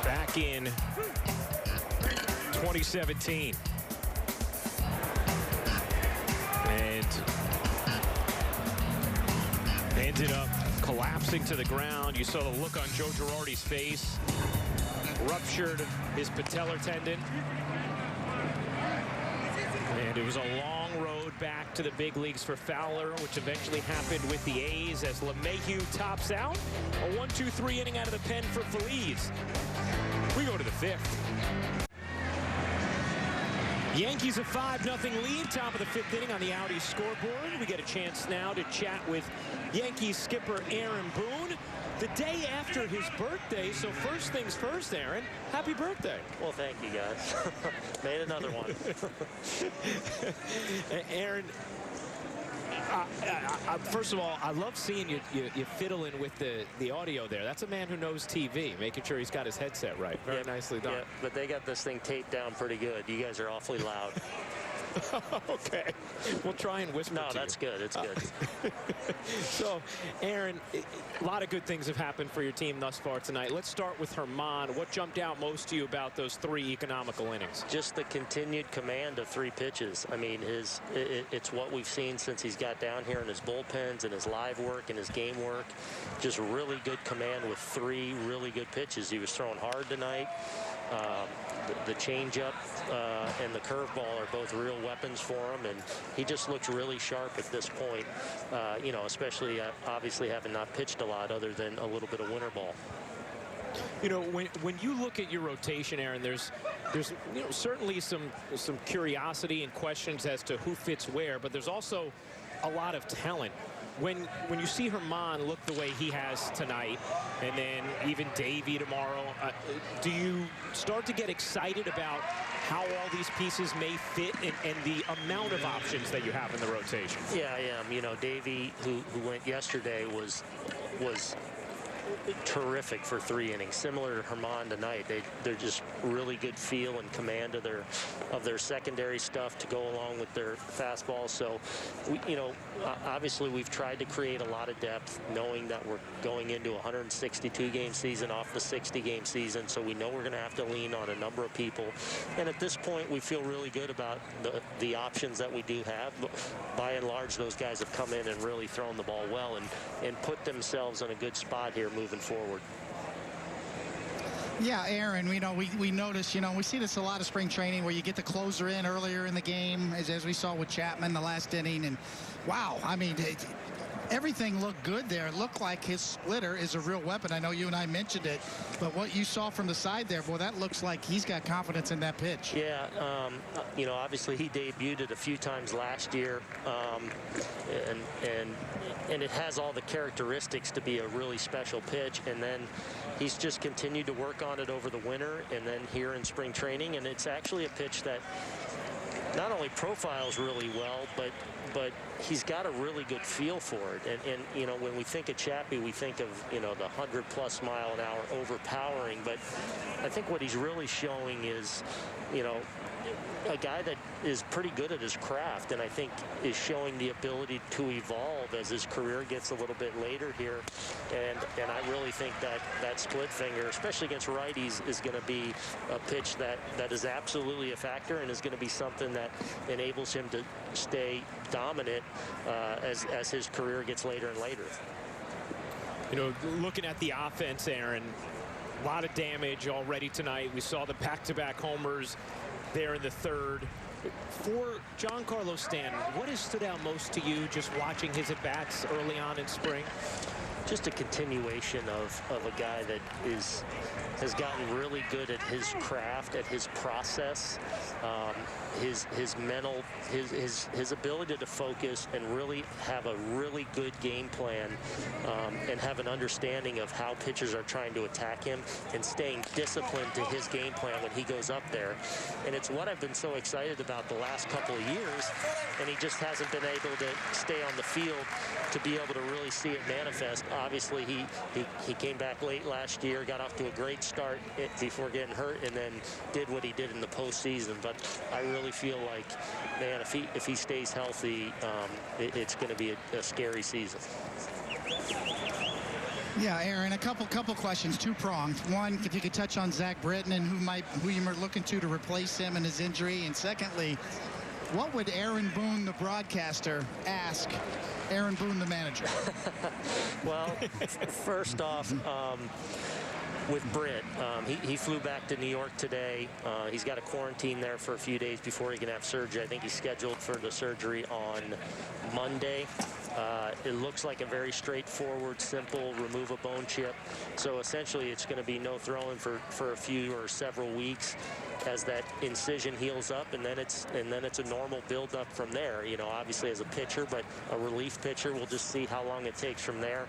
back in 2017. And ended up collapsing to the ground. You saw the look on Joe Girardi's face. Ruptured his patellar tendon. And it was a long road back to the big leagues for Fowler, which eventually happened with the A's as LeMahieu tops out. A 1-2-3 inning out of the pen for Feliz. We go to the 5th. Yankees a 5-0 lead, top of the 5th inning on the Audi scoreboard. We get a chance now to chat with Yankees skipper Aaron Boone the day after his birthday. So first things first, Aaron, happy birthday. Well, thank you, guys. Made another one. Aaron, first of all, I love seeing you fiddling with the audio there. That's a man who knows TV, making sure he's got his headset right. Very nicely done. Yeah, but they got this thing taped down pretty good. You guys are awfully loud. Okay. We'll try and whisper. No, to that's you. good. It's good. So, Aaron, a lot of good things have happened for your team thus far tonight. Let's start with Herman. What jumped out most to you about those 3 economical innings? Just the continued command of 3 pitches. I mean, it's what we've seen since he's got down here in his bullpens and his live work and his game work. Just really good command with 3 really good pitches. He was throwing hard tonight. The changeup and the curveball are both real weapons for him, and he just looks really sharp at this point. You know, especially obviously having not pitched a lot other than a little bit of winter ball. You know, when you look at your rotation, Aaron, there's you know, certainly some curiosity and questions as to who fits where, but there's also a lot of talent. When you see Herman look the way he has tonight, and then even Davey tomorrow, do you start to get excited about how all these pieces may fit and the amount of options that you have in the rotation? Yeah, I am. You know, Davey, who went yesterday, was terrific for 3 innings, similar to Herman tonight. They're just really good feel and command of their secondary stuff to go along with their fastball. So you know, obviously we've tried to create a lot of depth, knowing that we're going into a 162-game season off the 60-game season, so we know we're going to have to lean on a number of people. And at this point, we feel really good about the options that we do have. But by and large, those guys have come in and really thrown the ball well and put themselves in a good spot here moving forward. Yeah, Aaron, you know, we notice, you know, we see this a lot of spring training where you get the closer in earlier in the game, as we saw with Chapman the last inning. And wow, I mean, everything looked good there. It looked like his splitter is a real weapon. I know you and I mentioned it, but what you saw from the side there, boy, that looks like he's got confidence in that pitch. Yeah, you know, obviously he debuted it a few times last year, and it has all the characteristics to be a really special pitch. And then he's just continued to work on it over the winter and then here in spring training. And it's actually a pitch that not only profiles really well, but he's got a really good feel for it. And you know, when we think of Chappie, we think of, you know, the 100+ mile an hour overpowering. But I think what he's really showing is, you know, a guy that is pretty good at his craft, and I think is showing the ability to evolve as his career gets a little bit later here. And I really think that split finger, especially against righties, is going to be a pitch that is absolutely a factor and is going to be something that enables him to stay dominant as his career gets later and later. You know, looking at the offense, Aaron, a lot of damage already tonight. We saw the back-to-back homers there in the 3rd. For Giancarlo Stanton, what has stood out most to you just watching his at-bats early on in spring? Just a continuation of a guy that has gotten really good at his craft, at his process, his mental, his ability to focus and really have a really good game plan, and have an understanding of how pitchers are trying to attack him and staying disciplined to his game plan when he goes up there. And it's what I've been so excited about the last couple of years, and he just hasn't been able to stay on the field to be able to really see it manifest. Obviously, he came back late last year, got off to a great start before getting hurt, and then did what he did in the postseason. But I really feel like, man, if he stays healthy, it's going to be a scary season. Yeah, Aaron, a couple questions, two-pronged. One, if you could touch on Zach Britton and who you were looking to replace him in his injury. And secondly, what would Aaron Boone, the broadcaster, ask Aaron Boone, the manager? Well, first off, with Britt, he flew back to New York today. He's got a quarantine there for a few days before he can have surgery. I think he's scheduled for the surgery on Monday. It looks like a very straightforward, simple remove a bone chip. So essentially it's going to be no throwing for a few or several weeks as that incision heals up, and then it's a normal build up from there. You know, obviously as a pitcher, but a relief pitcher, we'll just see how long it takes from there.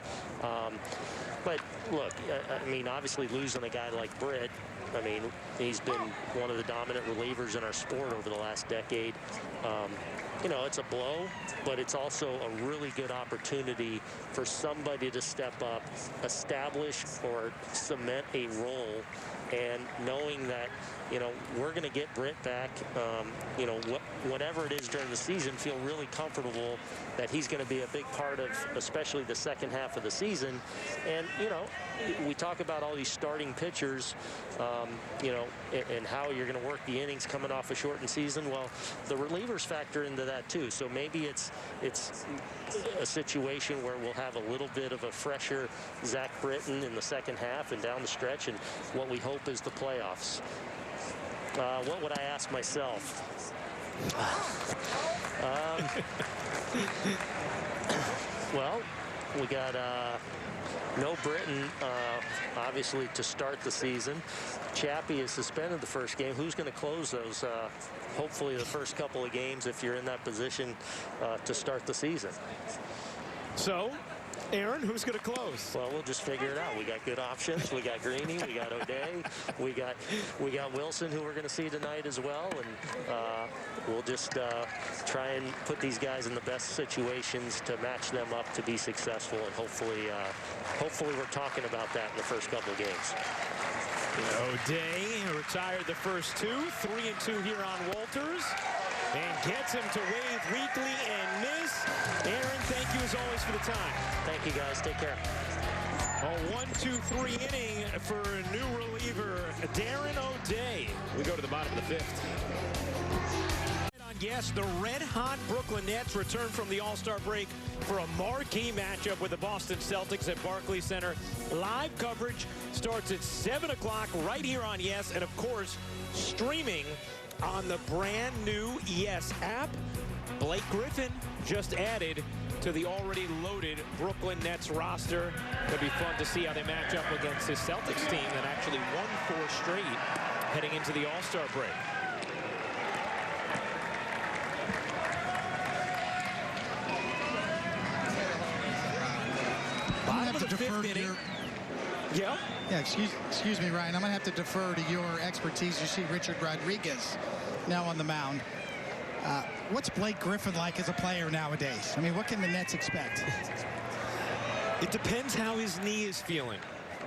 But look, I mean, obviously losing a guy like Britt, I mean, he's been one of the dominant relievers in our sport over the last decade. You know, it's a blow, but it's also a really good opportunity for somebody to step up, establish or cement a role, and knowing that, you know, we're going to get Britt back, you know, whatever it is during the season, feel really comfortable that he's going to be a big part of especially the second half of the season. And, you know, we talk about all these starting pitchers, you know, and how you're going to work the innings coming off a shortened season. Well, the relievers factor into that too. So maybe it's a situation where we'll have a little bit of a fresher Zach Britton in the second half and down the stretch, and what we hope is the playoffs. What would I ask myself? Well, we got no Britton, obviously, to start the season. Chappie is suspended the first game. Who's going to close those? Hopefully the first couple of games if you're in that position to start the season. So, Aaron, who's going to close? Well, we'll just figure it out. We got good options. We got Greeny. We got O'Day. We got Wilson, who we're going to see tonight as well. And we'll just try and put these guys in the best situations to match them up to be successful. And hopefully we're talking about that in the first couple of games. O'Day retired the first two, 3-2 here on Walters, and gets him to wave weakly and miss. Aaron, thank you as always for the time. Thank you, guys. Take care. A 1-2-3 inning for new reliever Darren O'Day. We go to the bottom of the fifth. Yes, the red-hot Brooklyn Nets return from the All-Star break for a marquee matchup with the Boston Celtics at Barclays Center. Live coverage starts at 7 o'clock right here on Yes, and of course, streaming on the brand new Yes app. Blake Griffin just added to the already loaded Brooklyn Nets roster. It'll be fun to see how they match up against this Celtics team that actually won 4 straight heading into the All-Star break. Bottom of the fifth inning. Yeah. Yeah, excuse me, Ryan. I'm going to have to defer to your expertise. You see Richard Rodriguez now on the mound. What's Blake Griffin like as a player nowadays? I mean, what can the Nets expect? It depends how his knee is feeling.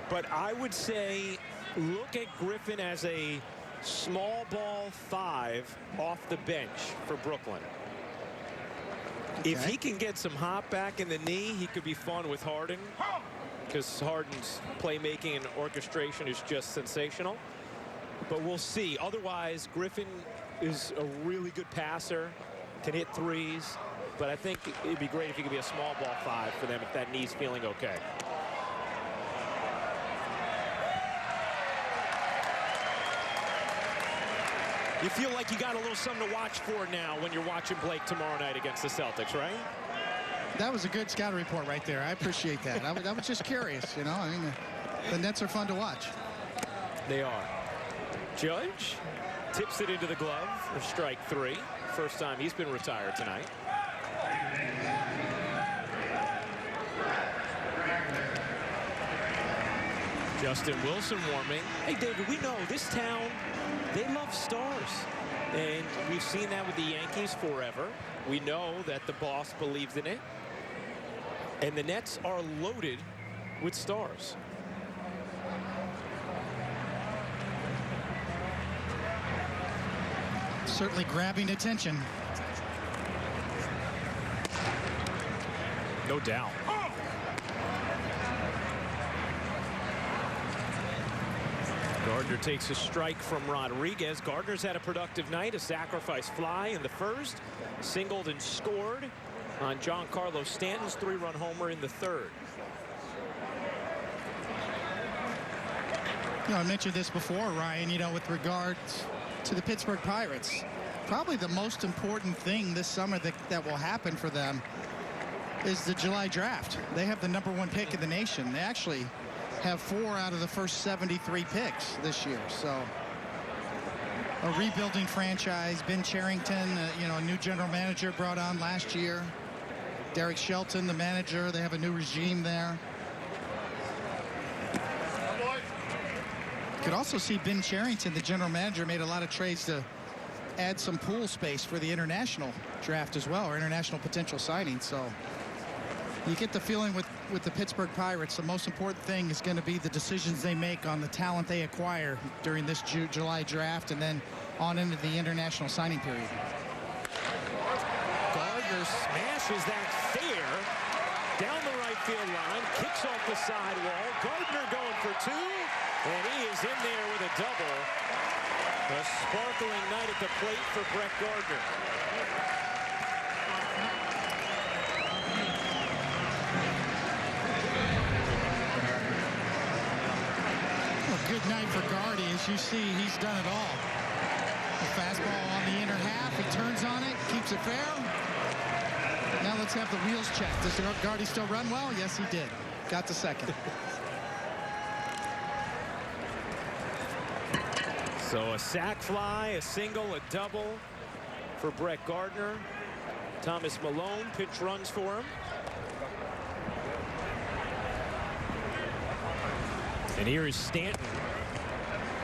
But I would say look at Griffin as a small ball 5 off the bench for Brooklyn. Okay. If he can get some hop back in the knee, he could be fun with Harden, because Harden's playmaking and orchestration is just sensational. But we'll see. Otherwise, Griffin is a really good passer, can hit threes, but I think it'd be great if he could be a small ball 5 for them if that knee's feeling okay. You feel like you got a little something to watch for now when you're watching Blake tomorrow night against the Celtics, right? That was a good scouting report right there. I appreciate that. I was just curious, you know. I mean, the Nets are fun to watch. They are. Judge tips it into the glove for strike 3. First time he's been retired tonight. Justin Wilson warming. Hey, David, we know this town, they love stars. And we've seen that with the Yankees forever. We know that the boss believes in it. And the Nets are loaded with stars. Certainly grabbing attention. No doubt. Gardner takes a strike from Rodriguez. Gardner's had a productive night, a sacrifice fly in the first, singled and scored on Giancarlo Stanton's 3-run homer in the third. You know, I mentioned this before, Ryan, you know, with regards to the Pittsburgh Pirates. Probably the most important thing this summer that will happen for them is the July draft. They have the #1 pick in the nation. They actually have 4 out of the first 73 picks this year. So a rebuilding franchise. Ben Cherington, you know, a new general manager brought on last year. Derek Shelton, the manager. They have a new regime there. Could also see Ben Cherington, the general manager, made a lot of trades to add some pool space for the international draft as well, or international potential signings. So you get the feeling with the Pittsburgh Pirates, the most important thing is going to be the decisions they make on the talent they acquire during this July draft and then on into the international signing period. Gardner smashes that fair down the right field line, kicks off the sidewall. Gardner going for two, and he is in there with a double. A sparkling night at the plate for Brett Gardner. Good night for Gardy. As you see, he's done it all. The fastball on the inner half. He turns on it, keeps it fair. Now let's have the wheels checked. Does Gardy still run well? Yes, he did. Got to second. So a sac fly, a single, a double for Brett Gardner. Thomas Malone pitch runs for him. And here is Stanton.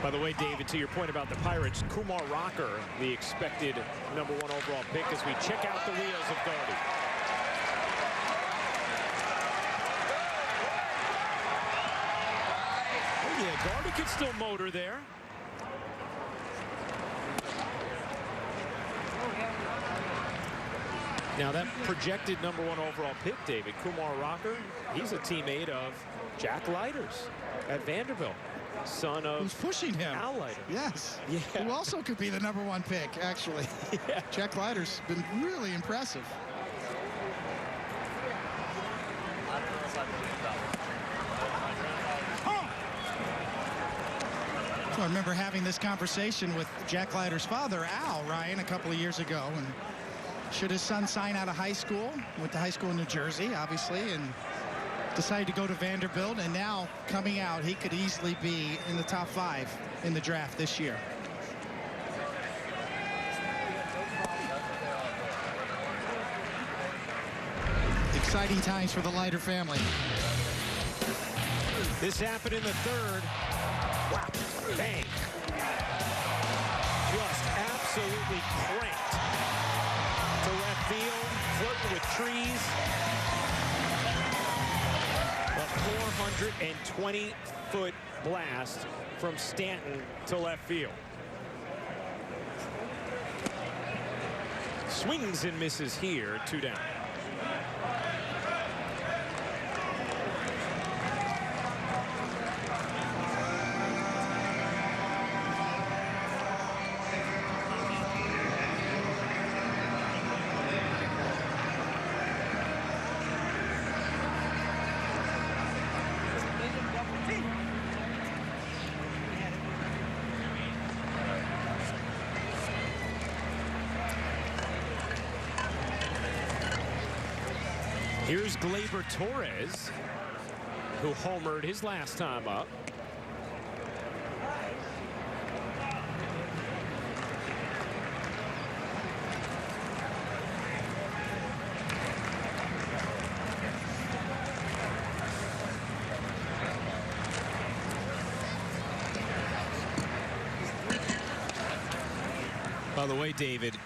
By the way, David, to your point about the Pirates, Kumar Rocker, the expected #1 overall pick, as we check out the wheels of Gardy. Oh, yeah, Gardy could still motor there. Now that projected #1 overall pick, David, Kumar Rocker, he's a teammate of Jack Leiter's at Vanderbilt, son of who's pushing him. Al Leiter. Yes. Yeah. Who also could be the #1 pick, actually. Yeah. Jack Leiter's been really impressive. So I remember having this conversation with Jack Leiter's father, Al, Ryan, a couple of years ago. And should his son sign out of high school? Went to high school in New Jersey, obviously, and decided to go to Vanderbilt. And now, coming out, he could easily be in the top 5 in the draft this year. Exciting times for the Leiter family. This happened in the third. Wow. Bang. Just absolutely cranked to left field, flirting with trees. A 420-foot blast from Stanton to left field. Swings and misses here, 2 down. Here's Gleyber Torres, who homered his last time up. By the way, David,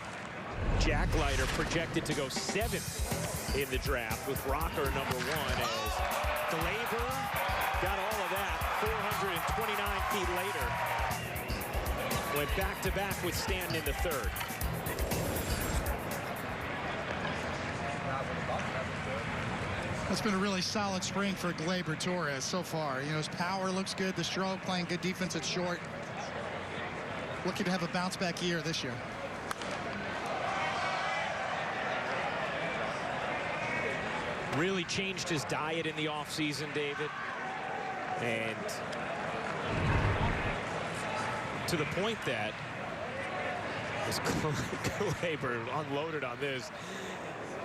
Jack Leiter projected to go 7th in the draft with Rocker #1 as Gleyber got all of that 429 feet later. Went back-to-back with Stanton in the third. It's been a really solid spring for Gleyber Torres so far. You know, his power looks good, the stroke, playing good defense at short. Looking to have a bounce-back year this year. Really changed his diet in the offseason, David. And to the point that this Gleyber unloaded on this.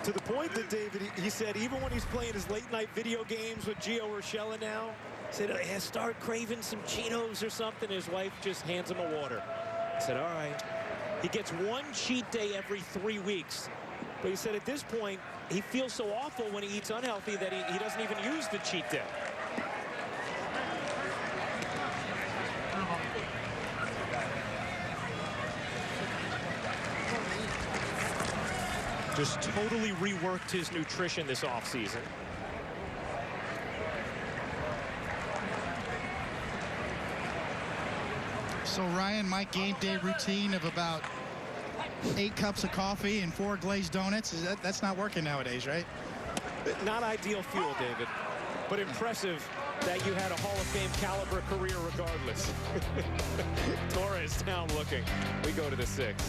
To the point that, David, he said even when he's playing his late-night video games with Gio Urshela now, said, start craving some Cheetos or something. His wife just hands him a water. I said, all right. He gets 1 cheat day every 3 weeks. But he said at this point, he feels so awful when he eats unhealthy that he doesn't even use the cheat day. Just totally reworked his nutrition this offseason. So Ryan, my game day routine of about 8 cups of coffee and 4 glazed donuts, that's not working nowadays, right? Not ideal fuel, David, but impressive that you had a Hall of Fame caliber career regardless. Torres down looking. We go to the 6th.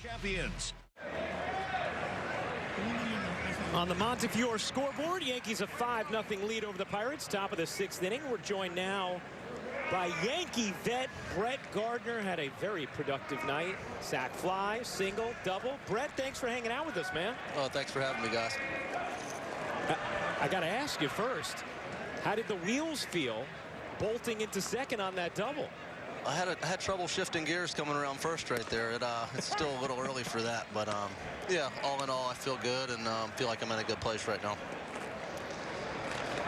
Champions. On the Montefiore scoreboard, Yankees a 5-0 lead over the Pirates. Top of the 6th inning. We're joined now by Yankee vet Brett Gardner. Had a very productive night. Sac fly, single, double. Brett, thanks for hanging out with us, man. Oh, thanks for having me, guys. I got to ask you first, how did the wheels feel bolting into second on that double? I had trouble shifting gears coming around first right there. It's still a little early for that, but yeah, all in all, I feel good and feel like I'm in a good place right now.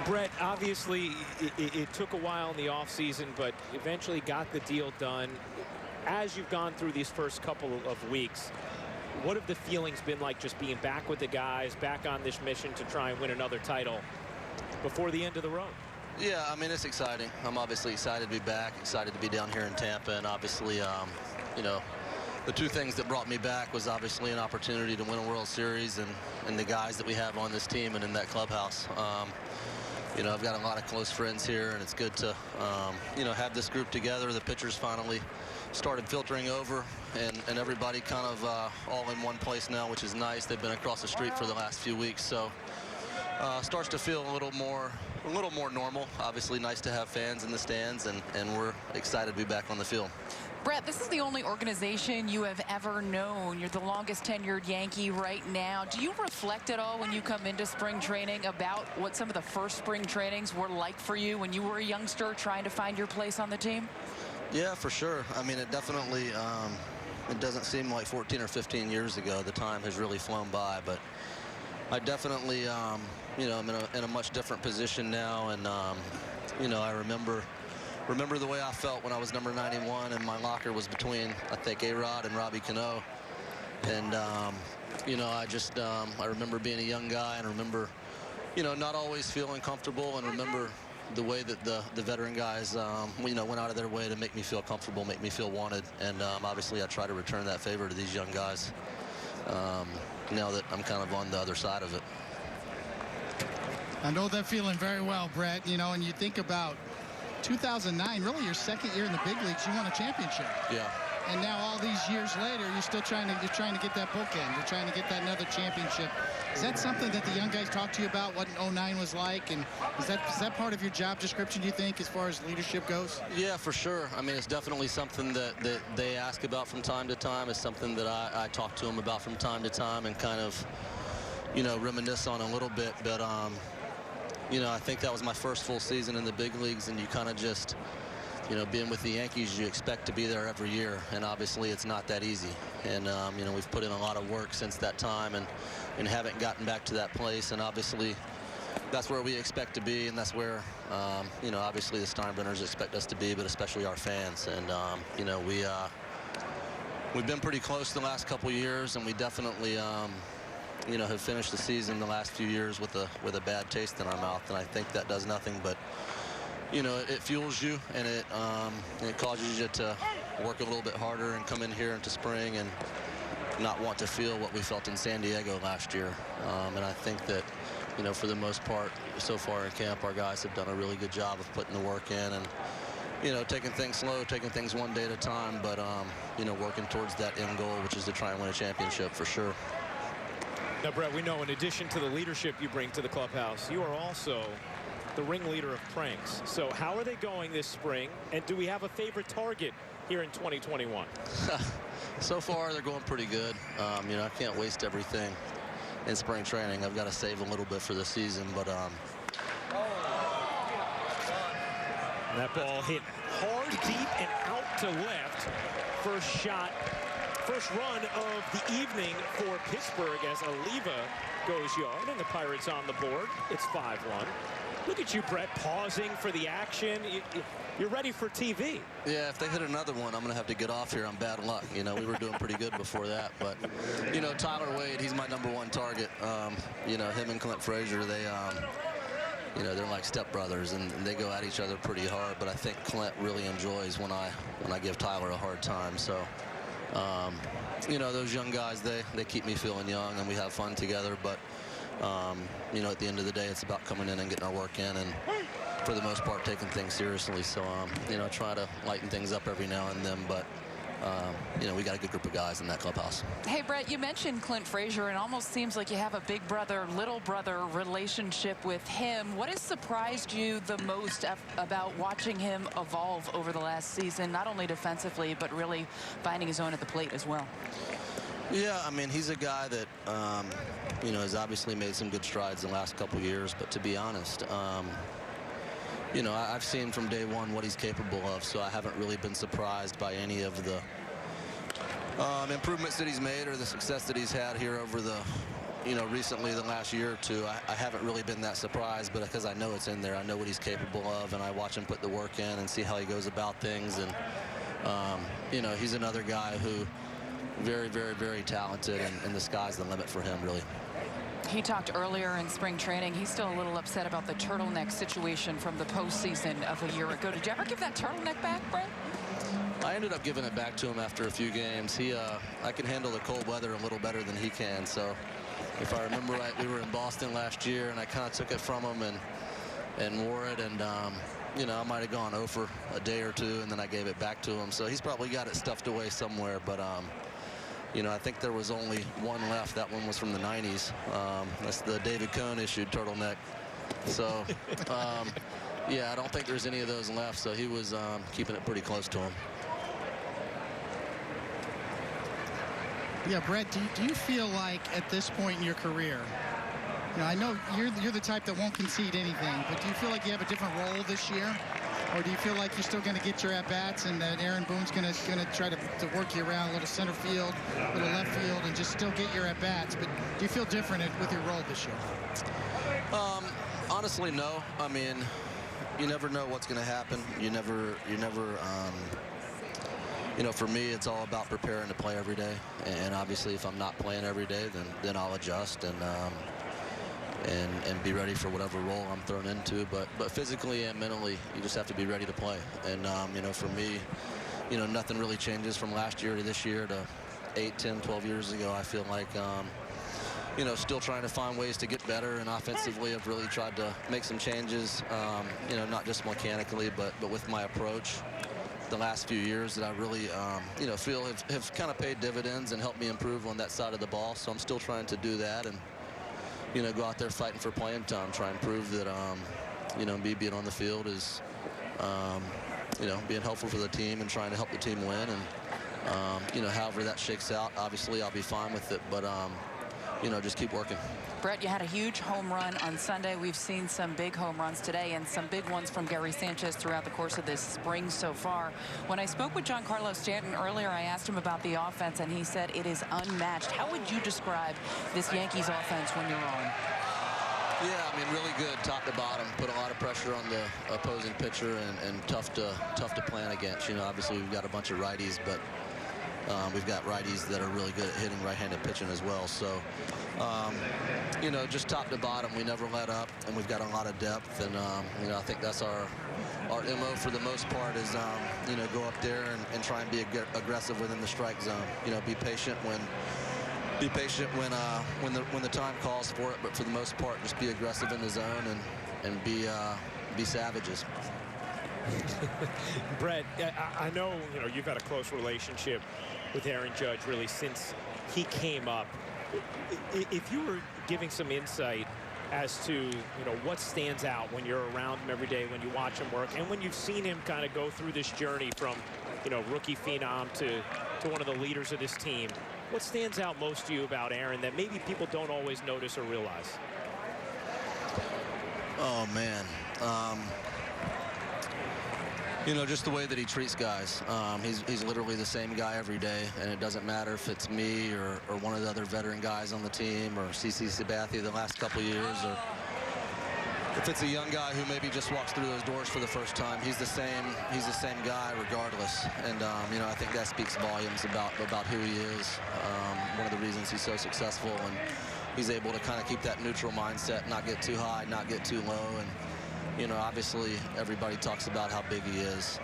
Brett, obviously, it took a while in the offseason, but eventually got the deal done. As you've gone through these first couple of weeks, what have the feelings been like just being back with the guys, back on this mission to try and win another title before the end of the road? Yeah, I mean, it's exciting. I'm obviously excited to be back, excited to be down here in Tampa, and obviously, you know, the 2 things that brought me back was obviously an opportunity to win a World Series and the guys that we have on this team and in that clubhouse. You know, I've got a lot of close friends here, and it's good to, you know, have this group together. The pitchers finally started filtering over, and everybody kind of all in one place now, which is nice. They've been across the street for the last few weeks, so starts to feel a little more normal. Obviously, nice to have fans in the stands, and we're excited to be back on the field. Brett, this is the only organization you have ever known. You're the longest tenured Yankee right now. Do you reflect at all when you come into spring training about what some of the first spring trainings were like for you when you were a youngster trying to find your place on the team? Yeah, for sure. I mean, it definitely, it doesn't seem like 14 or 15 years ago. The time has really flown by, but I definitely, you know, I'm in a much different position now, and, you know, I remember the way I felt when I was number 91 and my locker was between, I think, A-Rod and Robbie Cano. And, you know, I remember being a young guy and remember, you know, not always feeling comfortable, and remember the way that the veteran guys, you know, went out of their way to make me feel comfortable, make me feel wanted. And obviously I try to return that favor to these young guys now that I'm kind of on the other side of it. I know that feeling very well, Brett. You know, and you think about 2009, really your second year in the big leagues, you won a championship. Yeah. And now all these years later, you're still trying to get that bookend. You're trying to get that another championship. Is that something that the young guys talk to you about, what 09 was like? And is that part of your job description, do you think, as far as leadership goes? Yeah, for sure. I mean, it's definitely something that they ask about from time to time. It's something that I talk to them about from time to time and kind of, you know, reminisce on a little bit. But, you know, I think that was my first full season in the big leagues, and you kind of just, you know, being with the Yankees, you expect to be there every year, and obviously it's not that easy. And, you know, we've put in a lot of work since that time and haven't gotten back to that place, and obviously that's where we expect to be, and that's where, you know, obviously the Steinbrenners expect us to be, but especially our fans. And, you know, we've been pretty close the last couple years, and we definitely, you know, have finished the season the last few years with a bad taste in our mouth, and I think that does nothing but, you know, it fuels you, and it causes you to work a little bit harder and come in here into spring and not want to feel what we felt in San Diego last year. And I think that, you know, for the most part, so far in camp, our guys have done a really good job of putting the work in and, you know, taking things slow, taking things one day at a time, but, you know, working towards that end goal, which is to try and win a championship for sure. Now, Brett, we know in addition to the leadership you bring to the clubhouse, you are also the ringleader of pranks. So how are they going this spring, and do we have a favorite target here in 2021? So far, they're going pretty good. You know, I can't waste everything in spring training. I've got to save a little bit for the season, but that ball hit hard, deep, and out to left. First run of the evening for Pittsburgh as Oliva goes yard, and the Pirates on the board. It's 5-1. Look at you, Brett, pausing for the action. You're ready for TV. Yeah, if they hit another one, I'm going to have to get off here on bad luck. You know, we were doing pretty good before that. But, you know, Tyler Wade, he's my #1 target. You know, him and Clint Frazier, they, you know, they're like stepbrothers, and they go at each other pretty hard. But I think Clint really enjoys when I give Tyler a hard time. So, you know, those young guys, they keep me feeling young, and we have fun together. But, you know, at the end of the day, it's about coming in and getting our work in, and for the most part, taking things seriously. So, you know, try to lighten things up every now and then. But, you know, we got a good group of guys in that clubhouse. Hey, Brett, you mentioned Clint Frazier, and almost seems like you have a big brother, little brother relationship with him. What has surprised you the most about watching him evolve over the last season, not only defensively, but really finding his own at the plate as well? Yeah, I mean, he's a guy that, you know, has obviously made some good strides in the last couple years. But to be honest, you know, I've seen from day one what he's capable of, so I haven't really been surprised by any of the improvements that he's made or the success that he's had here over the, you know, recently the last year or two. I haven't really been that surprised, but because I know it's in there, I know what he's capable of, and I watch him put the work in and see how he goes about things. And, you know, he's another guy who very, very, very talented, and the sky's the limit for him, really. He talked earlier in spring training. He's still a little upset about the turtleneck situation from the postseason of a year ago. Did you ever give that turtleneck back, Brett? I ended up giving it back to him after a few games. I can handle the cold weather a little better than he can. So if I remember right, we were in Boston last year, and I kind of took it from him and wore it. And, you know, I might have gone 0 for a day or two, and then I gave it back to him. So he's probably got it stuffed away somewhere. But, you know, I think there was only one left. That one was from the 90s. That's the David Cohn issued turtleneck. So, yeah, I don't think there's any of those left. So he was keeping it pretty close to him. Yeah, Brett, do you feel like at this point in your career, you know, I know you're the type that won't concede anything, but do you feel like you have a different role this year? Or do you feel like you're still going to get your at-bats and that Aaron Boone's going to try to work you around a little center field, a little left field, and just still get your at-bats? But do you feel different with your role this year? Honestly, no. I mean, you never know what's going to happen. You never, you know, for me, it's all about preparing to play every day. And obviously, if I'm not playing every day, then I'll adjust and be ready for whatever role I'm thrown into. But physically and mentally, you just have to be ready to play. And, you know, for me, you know, nothing really changes from last year to this year to 8, 10, 12 years ago. I feel like, you know, still trying to find ways to get better, and offensively I've really tried to make some changes, you know, not just mechanically, but with my approach the last few years that I really, you know, feel have kind of paid dividends and helped me improve on that side of the ball. So I'm still trying to do that and, you know, go out there fighting for playing time, try and prove that, you know, me being on the field is, you know, being helpful for the team and trying to help the team win. And, you know, however that shakes out, obviously I'll be fine with it, but, you know, just keep working. Brett, you had a huge home run on Sunday. We've seen some big home runs today and some big ones from Gary Sanchez throughout the course of this spring so far. When I spoke with Giancarlo Stanton earlier, I asked him about the offense, and he said it is unmatched. How would you describe this Yankees offense when you're on? Yeah, I mean, really good top to bottom. Put a lot of pressure on the opposing pitcher and tough to plan against. You know, obviously we've got a bunch of righties, but we've got righties that are really good at hitting right-handed pitching as well. So, you know, just top to bottom, we never let up, and we've got a lot of depth. And, you know, I think that's our MO for the most part is, you know, go up there and try and be aggressive within the strike zone. You know, be patient when the time calls for it, but for the most part, just be aggressive in the zone and be savages. Brett, I know, you know, you've had a close relationship with Aaron Judge really since he came up. If you were giving some insight as to, you know, what stands out when you're around him every day, when you watch him work, and when you've seen him kind of go through this journey from, you know, rookie phenom to one of the leaders of this team, what stands out most to you about Aaron that maybe people don't always notice or realize? Oh, man. You know, just the way that he treats guys. He's literally the same guy every day, and it doesn't matter if it's me or one of the other veteran guys on the team or CC Sabathia the last couple of years, or if it's a young guy who maybe just walks through those doors for the first time, he's the same guy regardless. And you know, I think that speaks volumes about who he is. One of the reasons he's so successful, and he's able to kind of keep that neutral mindset, not get too high, not get too low. And you know, obviously everybody talks about how big he is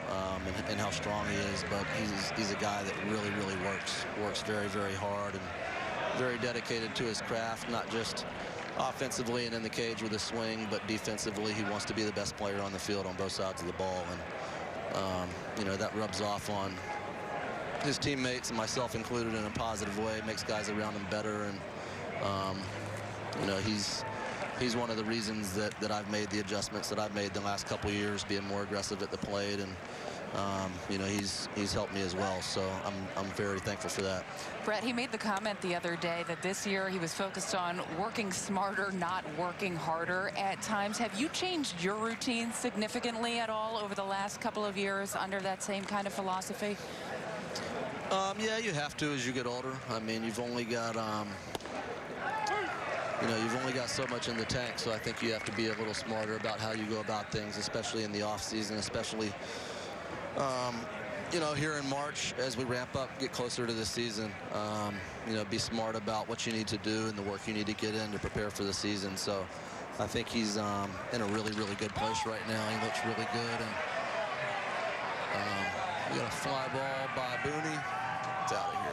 and how strong he is, but he's a guy that really works very, very hard and very dedicated to his craft, not just offensively and in the cage with his swing, but defensively he wants to be the best player on the field on both sides of the ball. And you know, that rubs off on his teammates and myself included in a positive way. It makes guys around him better. And you know, he's one of the reasons that I've made the adjustments that I've made the last couple of years, being more aggressive at the plate. And you know, he's helped me as well, so I'm very thankful for that. Brett, he made the comment the other day that this year he was focused on working smarter, not working harder at times. Have you changed your routine significantly at all over the last couple of years under that same kind of philosophy? Yeah, you have to as you get older. I mean, you've only got you know, you've only got so much in the tank, so I think you have to be a little smarter about how you go about things, especially in the off season, especially you know, here in March as we ramp up, get closer to the season. You know, be smart about what you need to do and the work you need to get in to prepare for the season. So I think he's in a really good place right now. He looks really good. And we got a fly ball by Booney. It's out of here.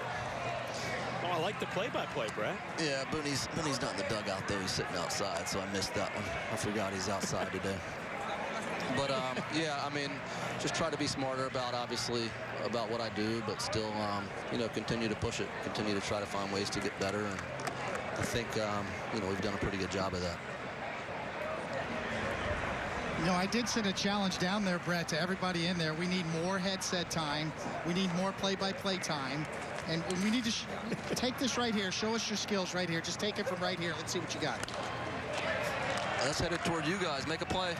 Oh, I like the play-by-play, Brett. Yeah, Booney's not in the dugout, though. He's sitting outside, so I missed that one. I forgot he's outside today. But, yeah, I mean, just try to be smarter about, obviously, about what I do, but still, you know, continue to push it, continue to try to find ways to get better. And I think, you know, we've done a pretty good job of that. You know, I did send a challenge down there, Brett, to everybody in there. We need more headset time. We need more play-by-play time. And we need to take this right here. Show us your skills right here. Just take it from right here. Let's see what you got. Let's head it toward you guys. Make a play.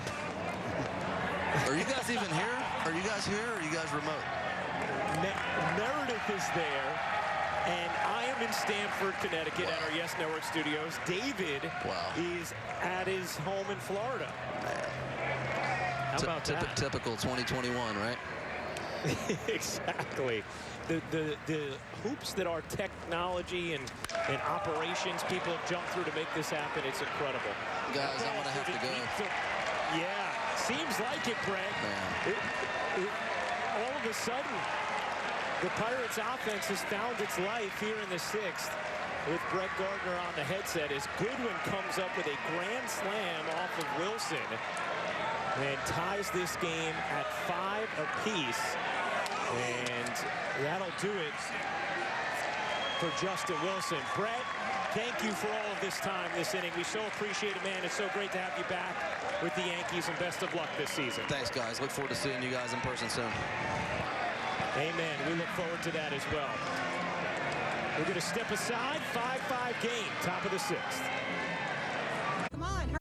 Are you guys even here? Are you guys here or are you guys remote? Meredith is there, and I am in Stamford, Connecticut at our Yes Network studios. David is at his home in Florida. How about that? Typical 2021, right? Exactly. The hoops that our technology and operations people have jumped through to make this happen, it's incredible. Guys, I'm going to have to go. Yeah, seems like it, Greg. All of a sudden, the Pirates offense has found its life here in the sixth with Brett Gardner on the headset as Goodwin comes up with a grand slam off of Wilson and ties this game at 5 apiece. And that'll do it for Justin Wilson. Brett, thank you for all of this time this inning. We so appreciate it, man. It's so great to have you back with the Yankees, and best of luck this season. Thanks, guys. Look forward to seeing you guys in person soon. Amen. We look forward to that as well. We're going to step aside. 5-5 game, top of the sixth. Come on.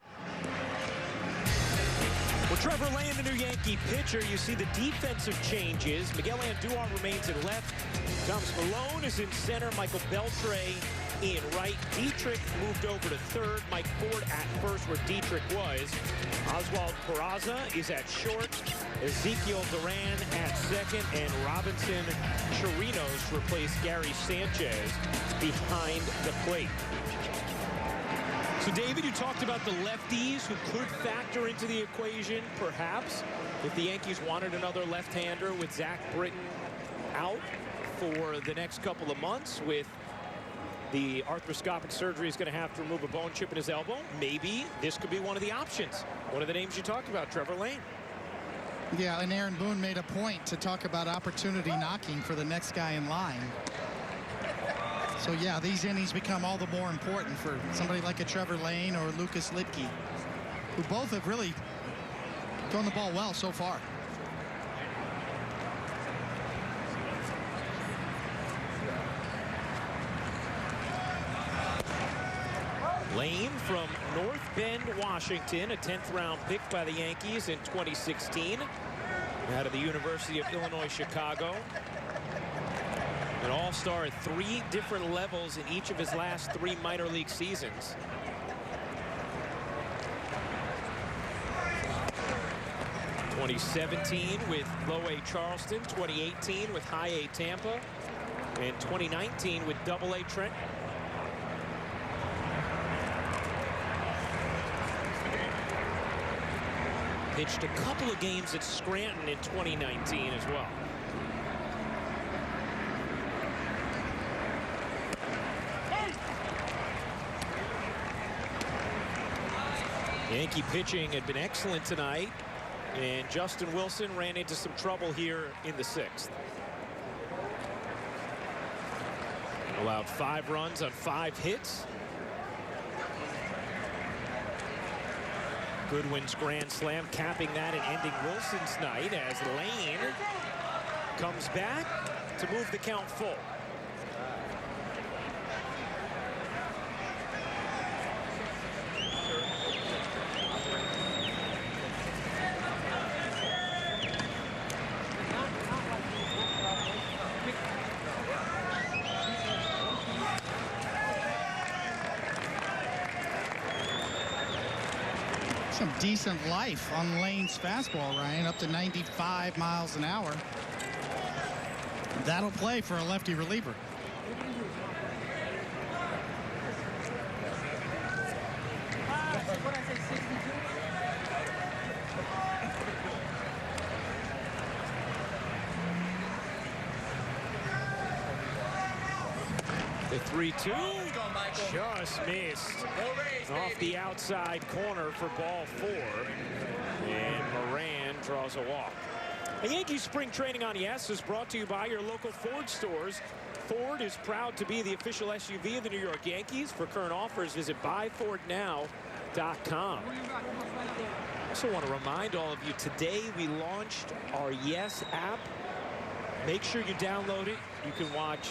Well, Trevor Lane, the new Yankee pitcher. You see the defensive changes. Miguel Andujar remains in left. Thomas Malone is in center. Michael Beltre in right. Dietrich moved over to third. Mike Ford at first, where Dietrich was. Oswald Peraza is at short. Ezekiel Duran at second. And Robinson Chirinos replaced Gary Sanchez behind the plate. So, David, you talked about the lefties who could factor into the equation, perhaps, if the Yankees wanted another left-hander with Zach Britton out for the next couple of months with the arthroscopic surgery. Is going to have to remove a bone chip in his elbow. Maybe this could be one of the options. One of the names you talked about, Trevor Lane. Yeah, and Aaron Boone made a point to talk about opportunity knocking for the next guy in line. So, yeah, these innings become all the more important for somebody like a Trevor Lane or Lucas Lidke, who both have really thrown the ball well so far. Lane from North Bend, Washington, a 10th round pick by the Yankees in 2016 out of the University of Illinois, Chicago. An all-star at 3 different levels in each of his last 3 minor league seasons. 2017 with Low A Charleston, 2018 with High A Tampa, and 2019 with Double A Trenton. Pitched a couple of games at Scranton in 2019 as well. Yankee pitching had been excellent tonight, and Justin Wilson ran into some trouble here in the 6th. Allowed 5 runs on 5 hits. Goodwin's grand slam capping that and ending Wilson's night as Lane comes back to move the count full. Some decent life on Lane's fastball, Ryan, up to 95 miles an hour. That'll play for a lefty reliever. The 3-2 just missed off the outside corner for ball 4. And Moran draws a walk. The Yankees spring training on Yes is brought to you by your local Ford stores. Ford is proud to be the official SUV of the New York Yankees. For current offers, visit buyfordnow.com. I also want to remind all of you, today we launched our Yes app. Make sure you download it. You can watch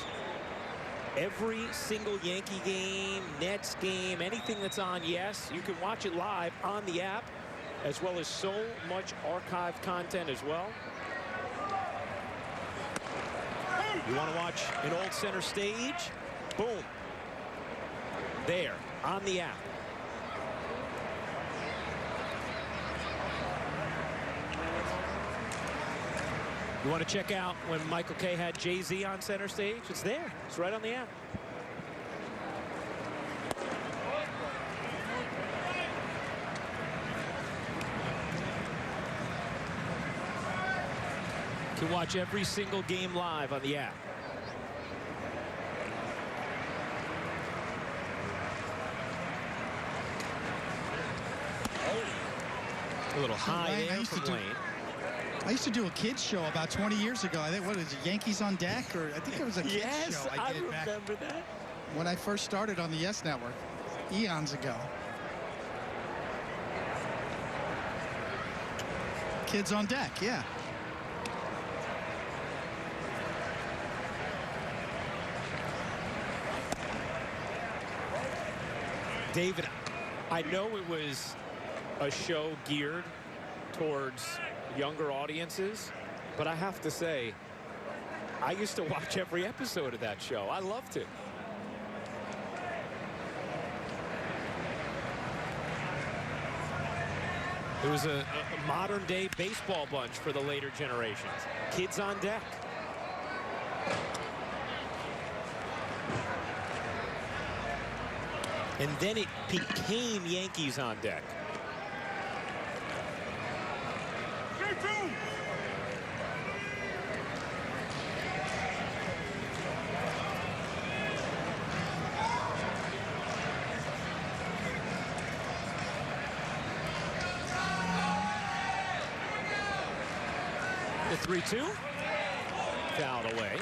every single Yankee game, Nets game, anything that's on Yes. You can watch it live on the app, as well as so much archive content as well. You want to watch an old center stage? Boom. There, on the app. You want to check out when Michael Kay had Jay-Z on center stage? It's there. It's right on the app. You can watch every single game live on the app. A little high there from Lane. I used to do a kids show about 20 years ago. I think, what is it, Yankees on Deck? Or I think it was a kids show. I did back remember that. when I first started on the Yes Network, eons ago. Kids on Deck, yeah. David, I know it was a show geared towards younger audiences, but I have to say, I used to watch every episode of that show. I loved it. It was a modern day baseball bunch for the later generations. Kids on Deck. And then it became Yankees on Deck. The 3-2. Fouled away.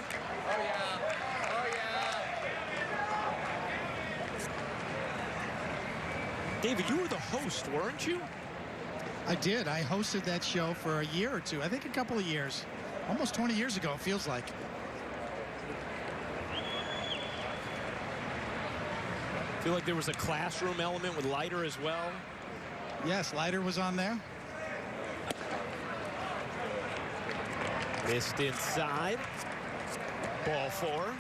David, you were the host, weren't you? I did. I hosted that show for a year or two. I think a couple of years. Almost 20 years ago, it feels like. I feel like there was a classroom element with Leiter as well. Yes, Leiter was on there. Missed inside. Ball 4.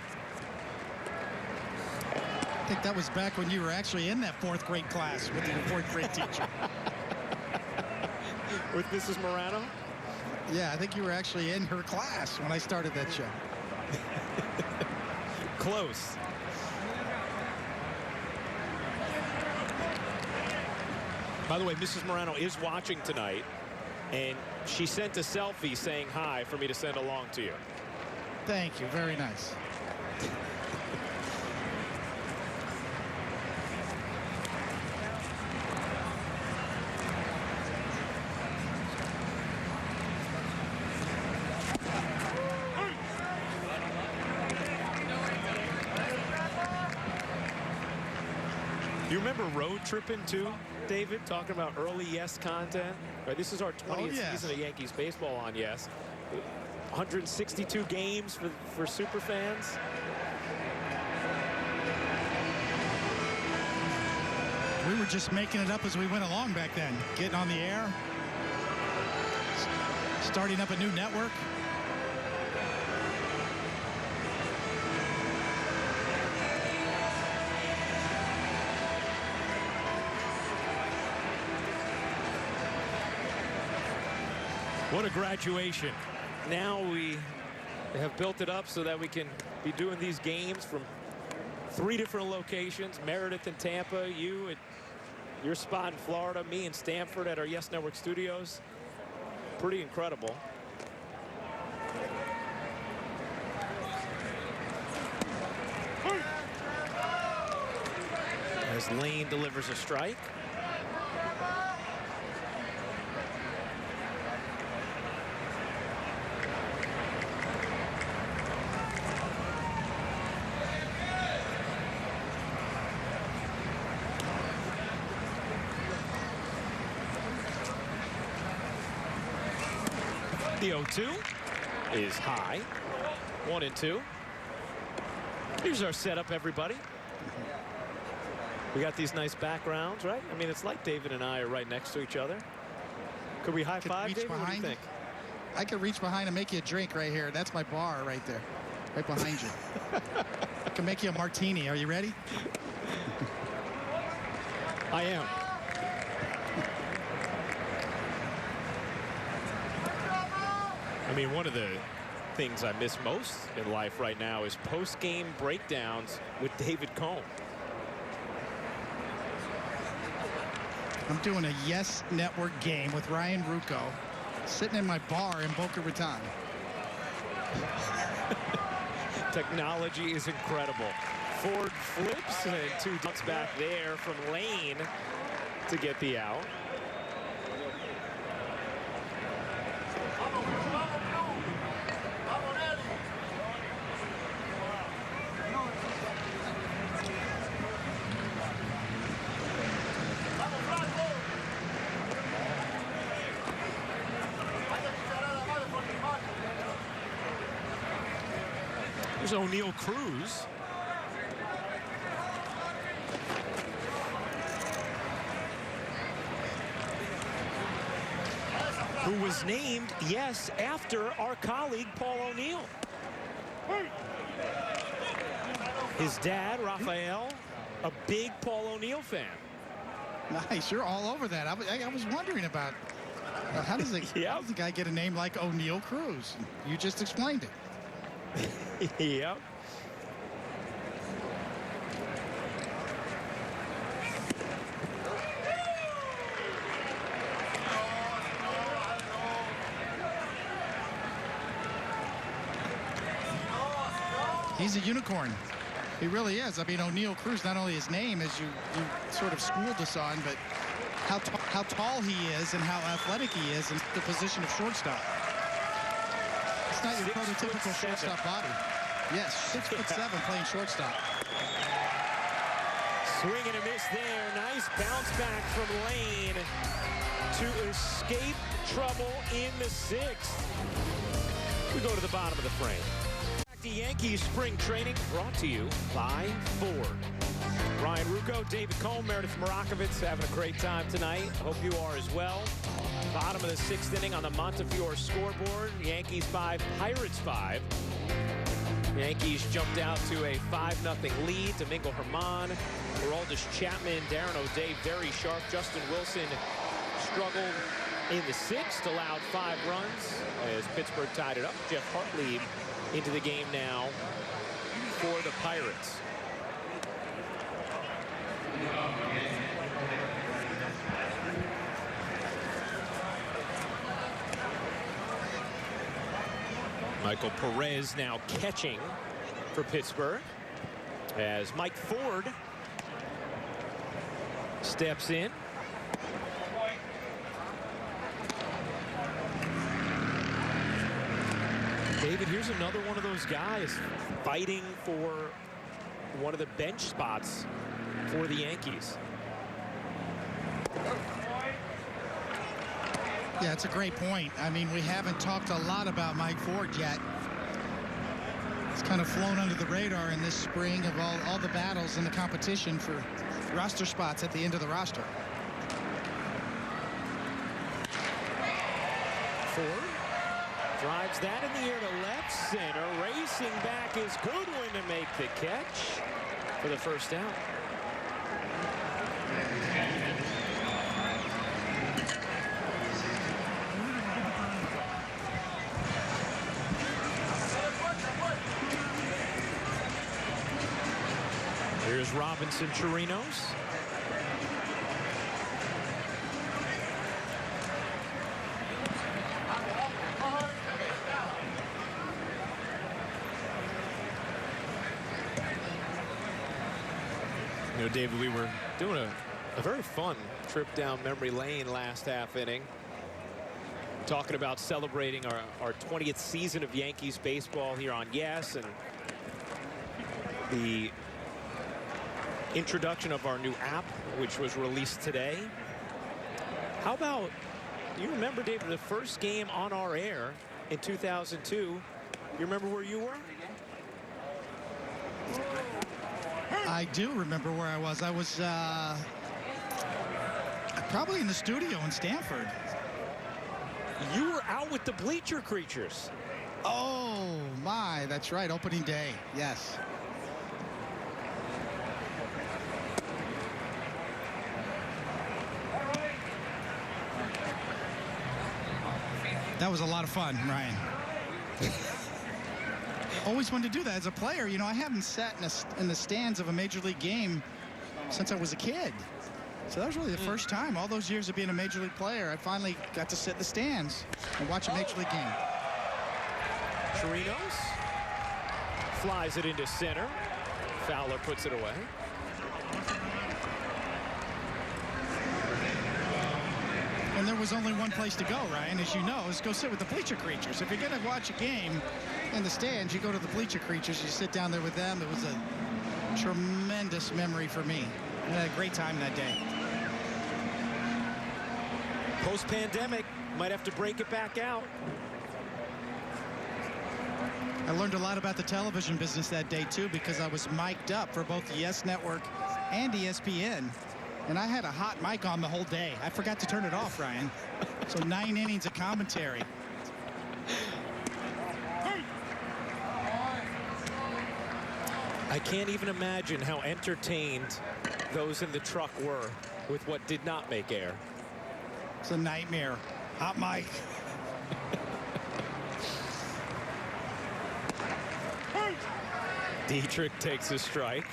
I think that was back when you were actually in that 4th grade class with your 4th grade teacher. With Mrs. Morano? Yeah, I think you were actually in her class when I started that show. Close. By the way, Mrs. Morano is watching tonight, and she sent a selfie saying hi for me to send along to you. Thank you. Very nice. You remember road tripping too, David, talking about early Yes content? Right, this is our 20th season of Yankees baseball on Yes. 162 games for super fans. We were just making it up as we went along back then. Getting on the air. Starting up a new network. What a graduation. Now we have built it up so that we can be doing these games from 3 different locations. Meredith in Tampa, you at your spot in Florida, me in Stanford at our Yes Network studios. Pretty incredible. As Lane delivers a strike. The 0-2 is high. 1-2. Here's our setup, everybody. We got these nice backgrounds, right? I mean, it's like David and I are right next to each other. Could we high five, David? What do you think? I could reach behind and make you a drink right here. That's my bar right there, right behind you. I can make you a martini. Are you ready? I am. I mean, one of the things I miss most in life right now is post-game breakdowns with David Cohn. I'm doing a Yes Network game with Ryan Rucco, sitting in my bar in Boca Raton. Technology is incredible. Ford flips and 2 dunks back there from Lane to get the out. There's O'Neal Cruz. Who was named, yes, after our colleague Paul O'Neal. His dad, Rafael, a big Paul O'Neal fan. Nice, you're all over that. I was wondering about how does the guy get a name like O'Neal Cruz? You just explained it. Yep. He's a unicorn. He really is. I mean, O'Neal Cruz, not only his name, as you sort of schooled us on, but how tall he is and how athletic he is in the position of shortstop. It's not your prototypical shortstop body. Yes, 6'7" playing shortstop. Swing and a miss there. Nice bounce back from Lane to escape trouble in the 6th. We go to the bottom of the frame. The Yankees spring training brought to you by Ford. Ryan Rucco, David Cohn, Meredith Marakovitz having a great time tonight. Hope you are as well. Bottom of the 6th inning on the Montefiore scoreboard. Yankees 5, Pirates 5. Yankees jumped out to a 5-0 lead. Domingo Germán, Aroldis Chapman, Darren O'Day very sharp. Justin Wilson struggled in the 6th, allowed 5 runs as Pittsburgh tied it up. Jeff Hartley into the game now for the Pirates. Michael Perez now catching for Pittsburgh as Mike Ford steps in. David, here's another one of those guys fighting for one of the bench spots for the Yankees. Yeah, it's a great point. I mean, we haven't talked a lot about Mike Ford yet. It's kind of flown under the radar in this spring of all the battles and the competition for roster spots at the end of the roster. Ford drives that in the air to left center. Racing back is Goodwin to make the catch for the first out. Here's Robinson Chirinos. You know, David, we were doing a very fun trip down memory lane last half inning, talking about celebrating our 20th season of Yankees baseball here on Yes, and the introduction of our new app, which was released today. How about, you remember, David, the first game on our air in 2002? You remember where you were? I do remember where I was. I was probably in the studio in Stanford. You were out with the bleacher creatures. Oh, my. That's right. Opening day. Yes. That was a lot of fun, Ryan. Always wanted to do that as a player. You know, I haven't sat in the stands of a major league game since I was a kid. So that was really the first time, all those years of being a major league player, I finally got to sit in the stands and watch a major league game. Chirinos flies it into center. Fowler puts it away. And there was only one place to go, Ryan, as you know, is go sit with the bleacher creatures. If you're going to watch a game in the stands, you go to the bleacher creatures, you sit down there with them. It was a tremendous memory for me. I had a great time that day. Post-pandemic, might have to break it back out. I learned a lot about the television business that day, too, because I was mic'd up for both the Yes Network and ESPN. And I had a hot mic on the whole day. I forgot to turn it off, Ryan. So 9 innings of commentary. I can't even imagine how entertained those in the truck were with what did not make air. It's a nightmare. Hot mic. Dietrich takes a strike.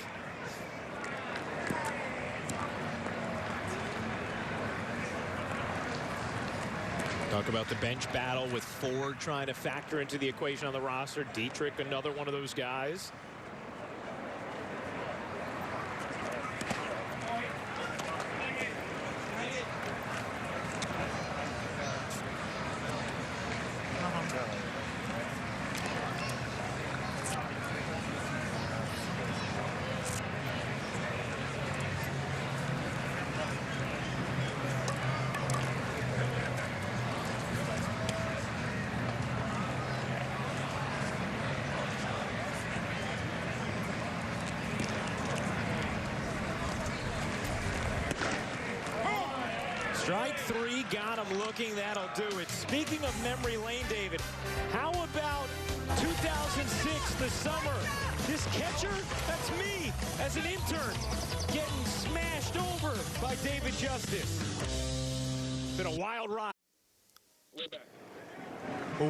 Talk about the bench battle with Ford trying to factor into the equation on the roster. Dietrich, another one of those guys. Strike three, got him looking. That'll do it. Speaking of memory lane, David, how about 2006, the summer? This catcher, that's me as an intern, getting smashed over by David Justice. Been a wild ride.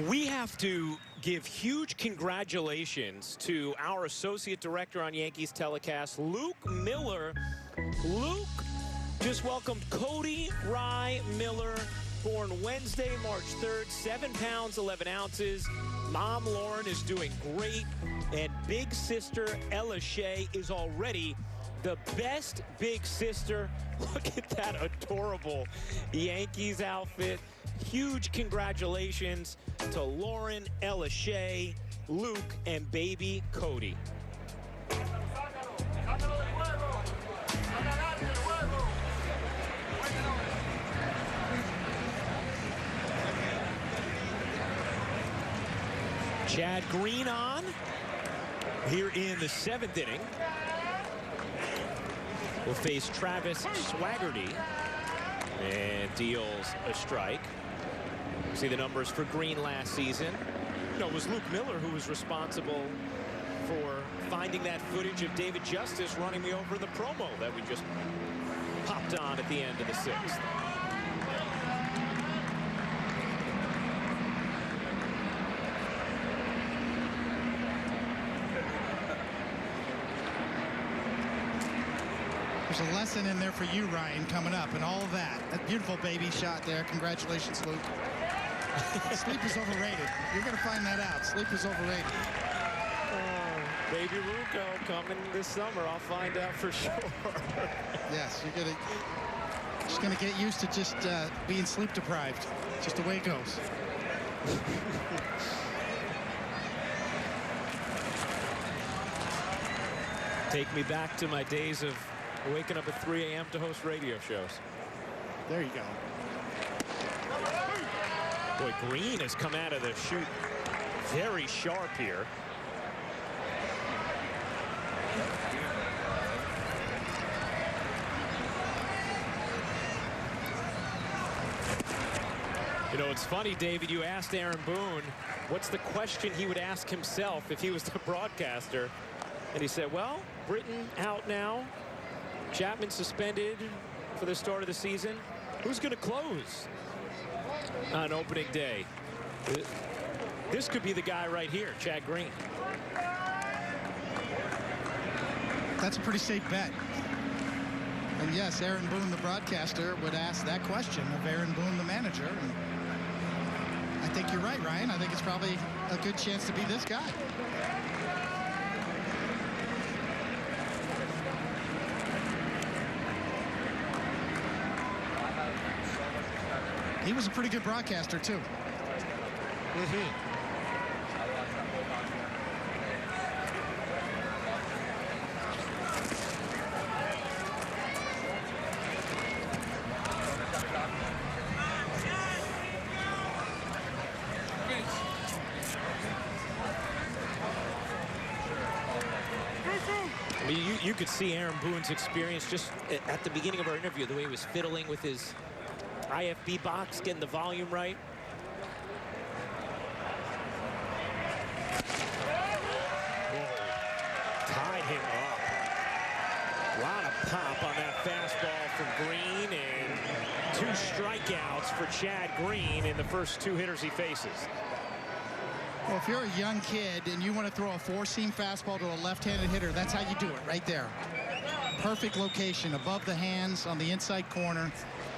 We have to give huge congratulations to our Associate Director on Yankees Telecast, Luke Miller. Luke just welcomed Cody Rye Miller, born Wednesday, March 3rd, 7 pounds, 11 ounces. Mom Lauren is doing great, and big sister Ella Shea is already the best big sister. Look at that adorable Yankees outfit. Huge congratulations to Lauren, Ella Shea, Luke, and baby Cody. Chad Green on here in the 7th inning. Will face Travis Swaggerty and deals a strike. See the numbers for Green last season. You know, it was Luke Miller who was responsible for finding that footage of David Justice running me over in the promo that we just popped on at the end of the 6th. There's a lesson in there for you, Ryan, coming up, and all of that. That beautiful baby shot there. Congratulations, Luke. Sleep is overrated. You're going to find that out. Sleep is overrated. Baby Ruco coming this summer. I'll find out for sure. Yes, you're just going to get used to just being sleep deprived. Just the way it goes. Take me back to my days of waking up at 3 a.m. to host radio shows. There you go. Boy, Green has come out of the chute very sharp here. You know, it's funny, David, you asked Aaron Boone what's the question he would ask himself if he was the broadcaster. And he said, well, Britton out now. Chapman suspended for the start of the season. Who's going to close on opening day? This could be the guy right here, Chad Green. That's a pretty safe bet. And yes, Aaron Boone, the broadcaster, would ask that question of Aaron Boone, the manager. And I think you're right, Ryan. I think it's probably a good chance to be this guy. He was a pretty good broadcaster, too. I mean, you could see Aaron Boone's experience just at the beginning of our interview, the way he was fiddling with his IFB box, getting the volume right. Whoa. Tied him up. A lot of pop on that fastball from Green, and 2 strikeouts for Chad Green in the first 2 hitters he faces. Well, if you're a young kid and you want to throw a 4-seam fastball to a left-handed hitter, that's how you do it right there. Perfect location above the hands on the inside corner,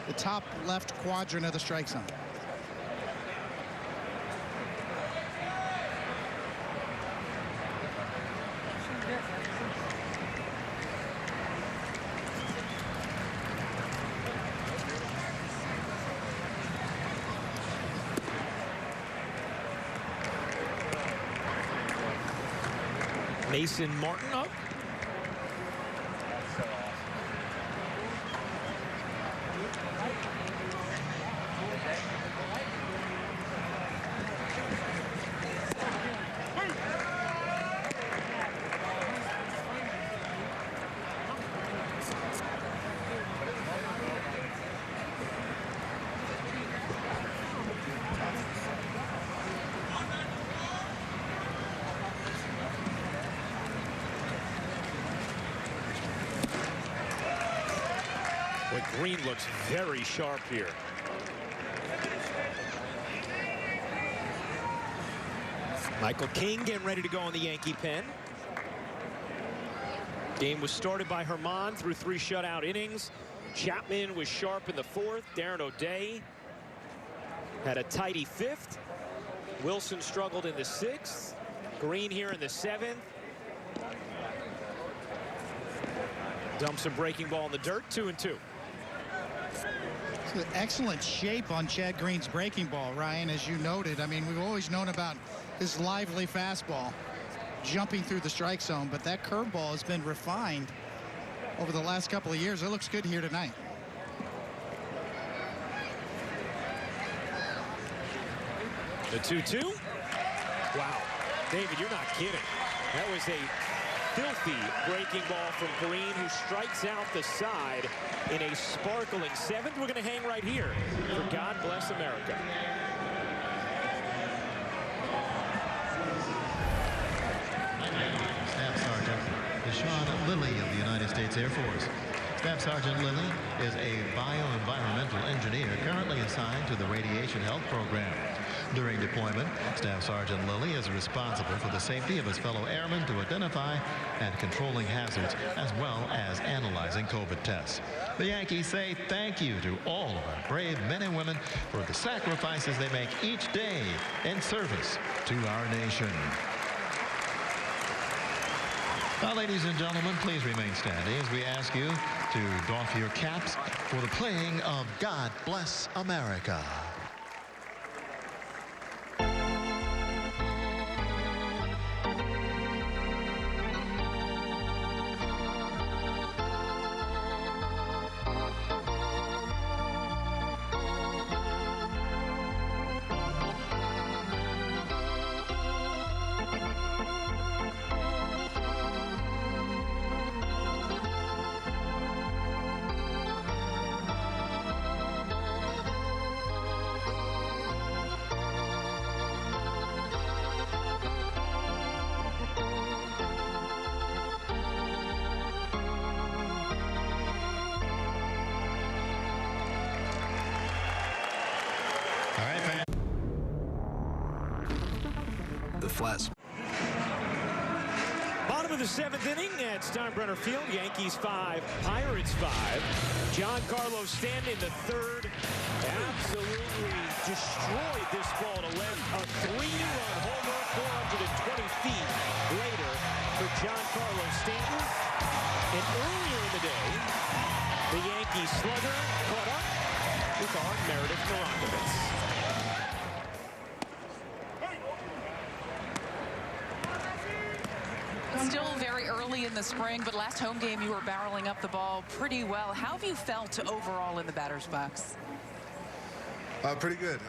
the top left quadrant of the strike zone. Mason Martin up. Green looks very sharp here. Michael King getting ready to go on the Yankee pen. Game was started by Herman through 3 shutout innings. Chapman was sharp in the 4th. Darren O'Day had a tidy 5th. Wilson struggled in the 6th. Green here in the 7th. Dumps a breaking ball in the dirt, 2-2. Excellent shape on Chad Green's breaking ball, Ryan, as you noted. I mean, we've always known about his lively fastball jumping through the strike zone, but that curveball has been refined over the last couple of years. It looks good here tonight. The 2-2. Wow. David, you're not kidding. That was a filthy breaking ball from Green, who strikes out the side in a sparkling 7th. We're going to hang right here for God Bless America. Staff Sergeant Deshaun Lilly of the United States Air Force. Staff Sergeant Lilly is a bioenvironmental engineer currently assigned to the Radiation Health Program. During deployment, Staff Sergeant Lilly is responsible for the safety of his fellow airmen to identify and controlling hazards, as well as analyzing COVID tests. The Yankees say thank you to all of our brave men and women for the sacrifices they make each day in service to our nation. Now, ladies and gentlemen, please remain standing as we ask you to doff your caps for the playing of God Bless America. Bottom of the 7th inning at Steinbrenner Field. Yankees 5, Pirates 5. Giancarlo Stanton in the 3rd absolutely destroyed this ball to left. A 3-run homer 420 feet later for Giancarlo Stanton. And earlier in the day, the Yankees slugger caught up with our Meredith Marakovitz. Still very early in the spring, but last home game you were barreling up the ball pretty well. How have you felt overall in the batter's box? Pretty good.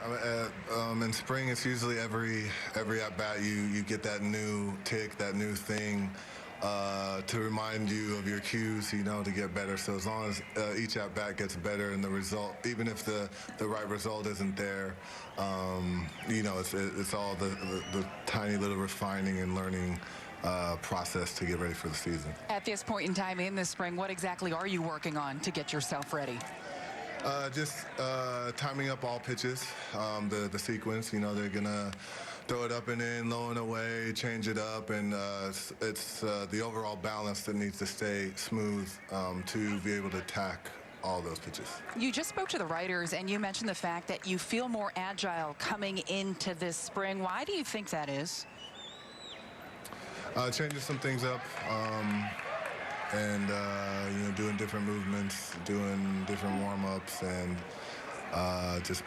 In spring, it's usually every at-bat you get that new tick, that new thing to remind you of your cues, to get better. So as long as each at-bat gets better and the result, even if the right result isn't there, it's all the tiny little refining and learning process to get ready for the season. At this point in time in the spring, what exactly are you working on to get yourself ready? Just timing up all pitches, the sequence. They're gonna throw it up and in, low and away, change it up, and it's the overall balance that needs to stay smooth to be able to attack all those pitches. You just spoke to the writers, and you mentioned the fact that you feel more agile coming into this spring. Why do you think that is? Changing some things up, and doing different movements, doing different warm-ups, and just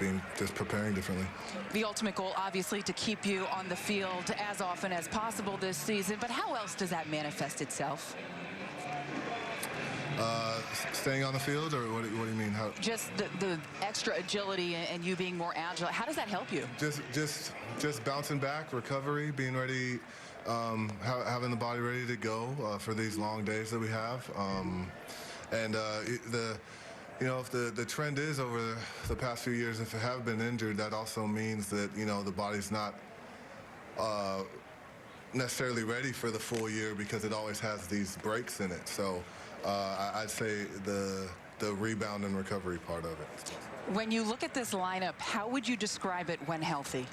preparing differently. The ultimate goal, obviously, to keep you on the field as often as possible this season. But how else does that manifest itself? Staying on the field, or what do you mean? How? Just the extra agility and you being more agile. How does that help you? Just bouncing back, recovery, being ready. Having the body ready to go for these long days that we have, if the trend is over the past few years, if it have been injured, that also means that the body's not necessarily ready for the full year because it always has these breaks in it. So I'd say the rebound and recovery part of it. When you look at this lineup, how would you describe it when healthy?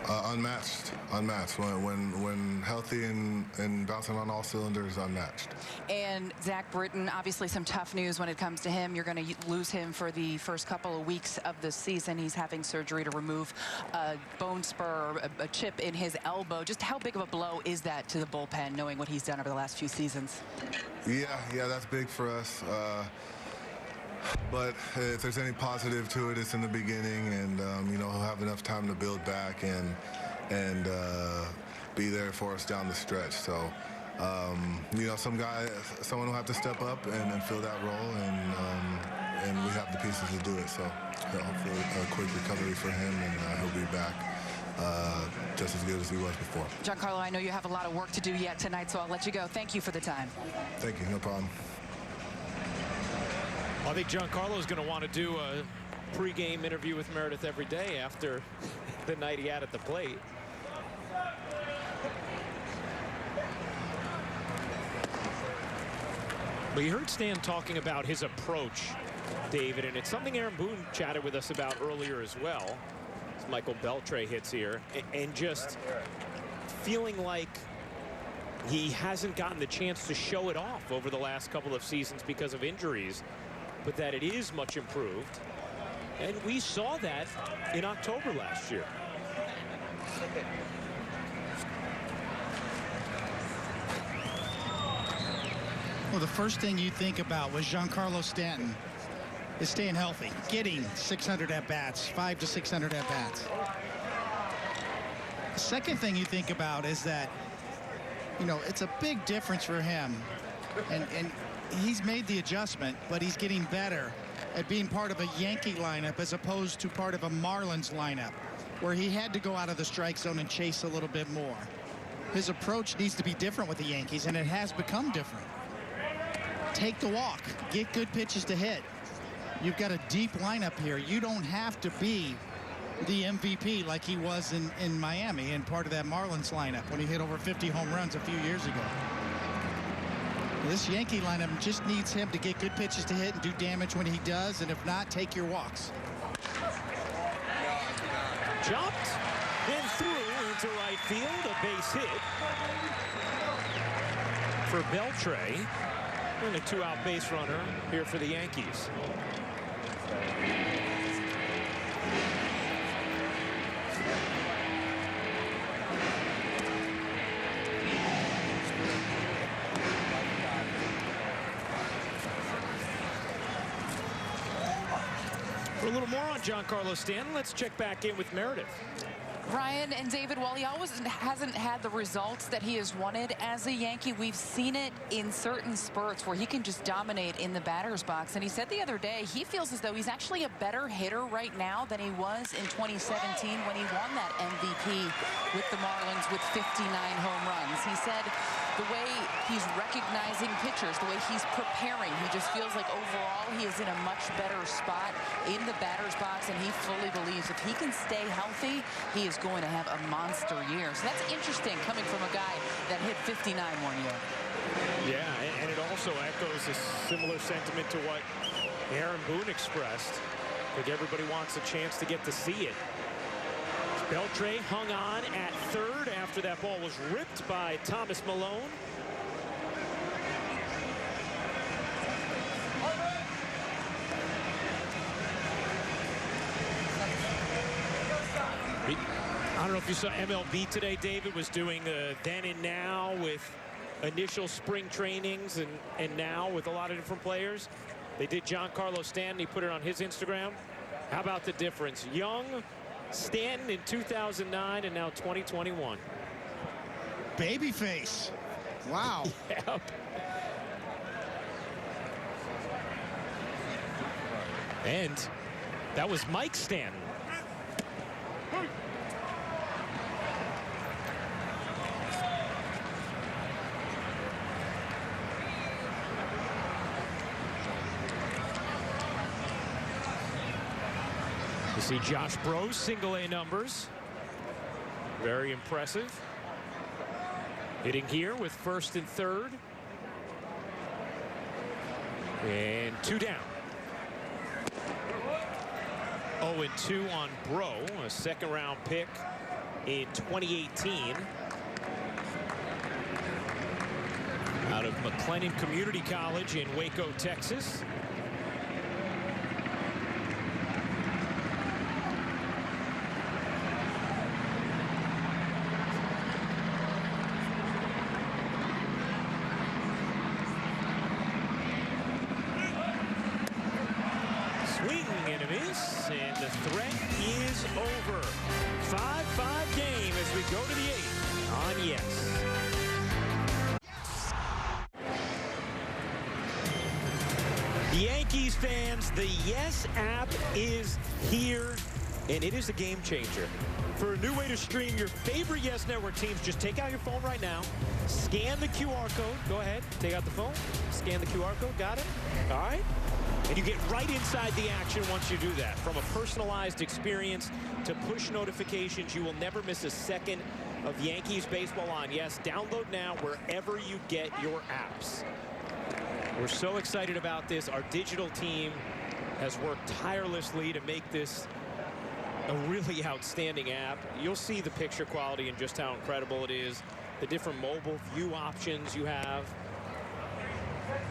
Unmatched. When healthy and bouncing on all cylinders, unmatched. And Zach Britton, obviously some tough news when it comes to him. You're going to lose him for the first couple of weeks of the season. He's having surgery to remove a bone spur, a chip in his elbow. Just how big of a blow is that to the bullpen, knowing what he's done over the last few seasons? Yeah, that's big for us. But if there's any positive to it, it's in the beginning, and he'll have enough time to build back and be there for us down the stretch. So, someone will have to step up and fill that role, and we have the pieces to do it. So, hopefully, a quick recovery for him, and he'll be back just as good as he was before. Giancarlo, I know you have a lot of work to do yet tonight, so I'll let you go. Thank you for the time. Thank you. No problem. I think Giancarlo is going to want to do a pregame interview with Meredith every day after the night he had at the plate. But you heard Stan talking about his approach, David, and it's something Aaron Boone chatted with us about earlier as well. As Michael Beltre hits here, and just feeling like he hasn't gotten the chance to show it off over the last couple of seasons because of injuries, but that it is much improved. And we saw that in October last year. Well, the first thing you think about was Giancarlo Stanton is staying healthy, getting 600 at-bats, 500 to 600 at-bats. The second thing you think about is that, it's a big difference for him. And he's made the adjustment, but he's getting better at being part of a Yankee lineup as opposed to part of a Marlins lineup, where he had to go out of the strike zone and chase a little bit more. His approach needs to be different with the Yankees, and it has become different. Take the walk, get good pitches to hit. You've got a deep lineup here. You don't have to be the MVP like he was in Miami and part of that Marlins lineup when he hit over 50 home runs a few years ago. This Yankee lineup just needs him to get good pitches to hit and do damage when he does, and if not, take your walks. Jumped and threw into right field, a base hit for Beltre, and a two-out base runner here for the Yankees. For a little more on Giancarlo Stanton, let's check back in with Meredith. Ryan and David, while he always hasn't had the results that he has wanted as a Yankee, we've seen it in certain spurts where he can just dominate in the batter's box. And he said the other day he feels as though he's actually a better hitter right now than he was in 2017 when he won that MVP with the Marlins with 59 home runs. He said the way he's recognizing pitchers, the way he's preparing, he just feels like overall he is in a much better spot in the batter's box, and he fully believes if he can stay healthy, he is going to have a monster year. So that's interesting coming from a guy that hit 59 one year. Yeah, and it also echoes a similar sentiment to what Aaron Boone expressed. I think everybody wants a chance to get to see it. Beltre hung on at third after that ball was ripped by Thomas Malone. I don't know if you saw MLB today, David, was doing then and now with initial spring trainings and now with a lot of different players. They did Giancarlo Stanton. He put it on his Instagram. How about the difference? Young Stanton in 2009 and now 2021. Babyface. Wow. Yep. And that was Mike Stanton. You see Josh Bros single A numbers. Very impressive. Hitting here with first and third. And two down. 0-2 on Bro, a second round pick in 2018. Out of McLennan Community College in Waco, Texas. Swing and a miss, and the threat is over. 5-5 game as we go to the 8th on Yes. Yankees fans, the Yes app is here, and it is a game changer. For a new way to stream your favorite Yes Network teams, just take out your phone right now, scan the QR code. Go ahead, take out the phone, scan the QR code. Got it? All right. And you get right inside the action once you do that. From a personalized experience to push notifications, you will never miss a second of Yankees baseball on Yes. Download now wherever you get your apps. We're so excited about this. Our digital team has worked tirelessly to make this a really outstanding app. You'll see the picture quality and just how incredible it is. The different mobile view options you have.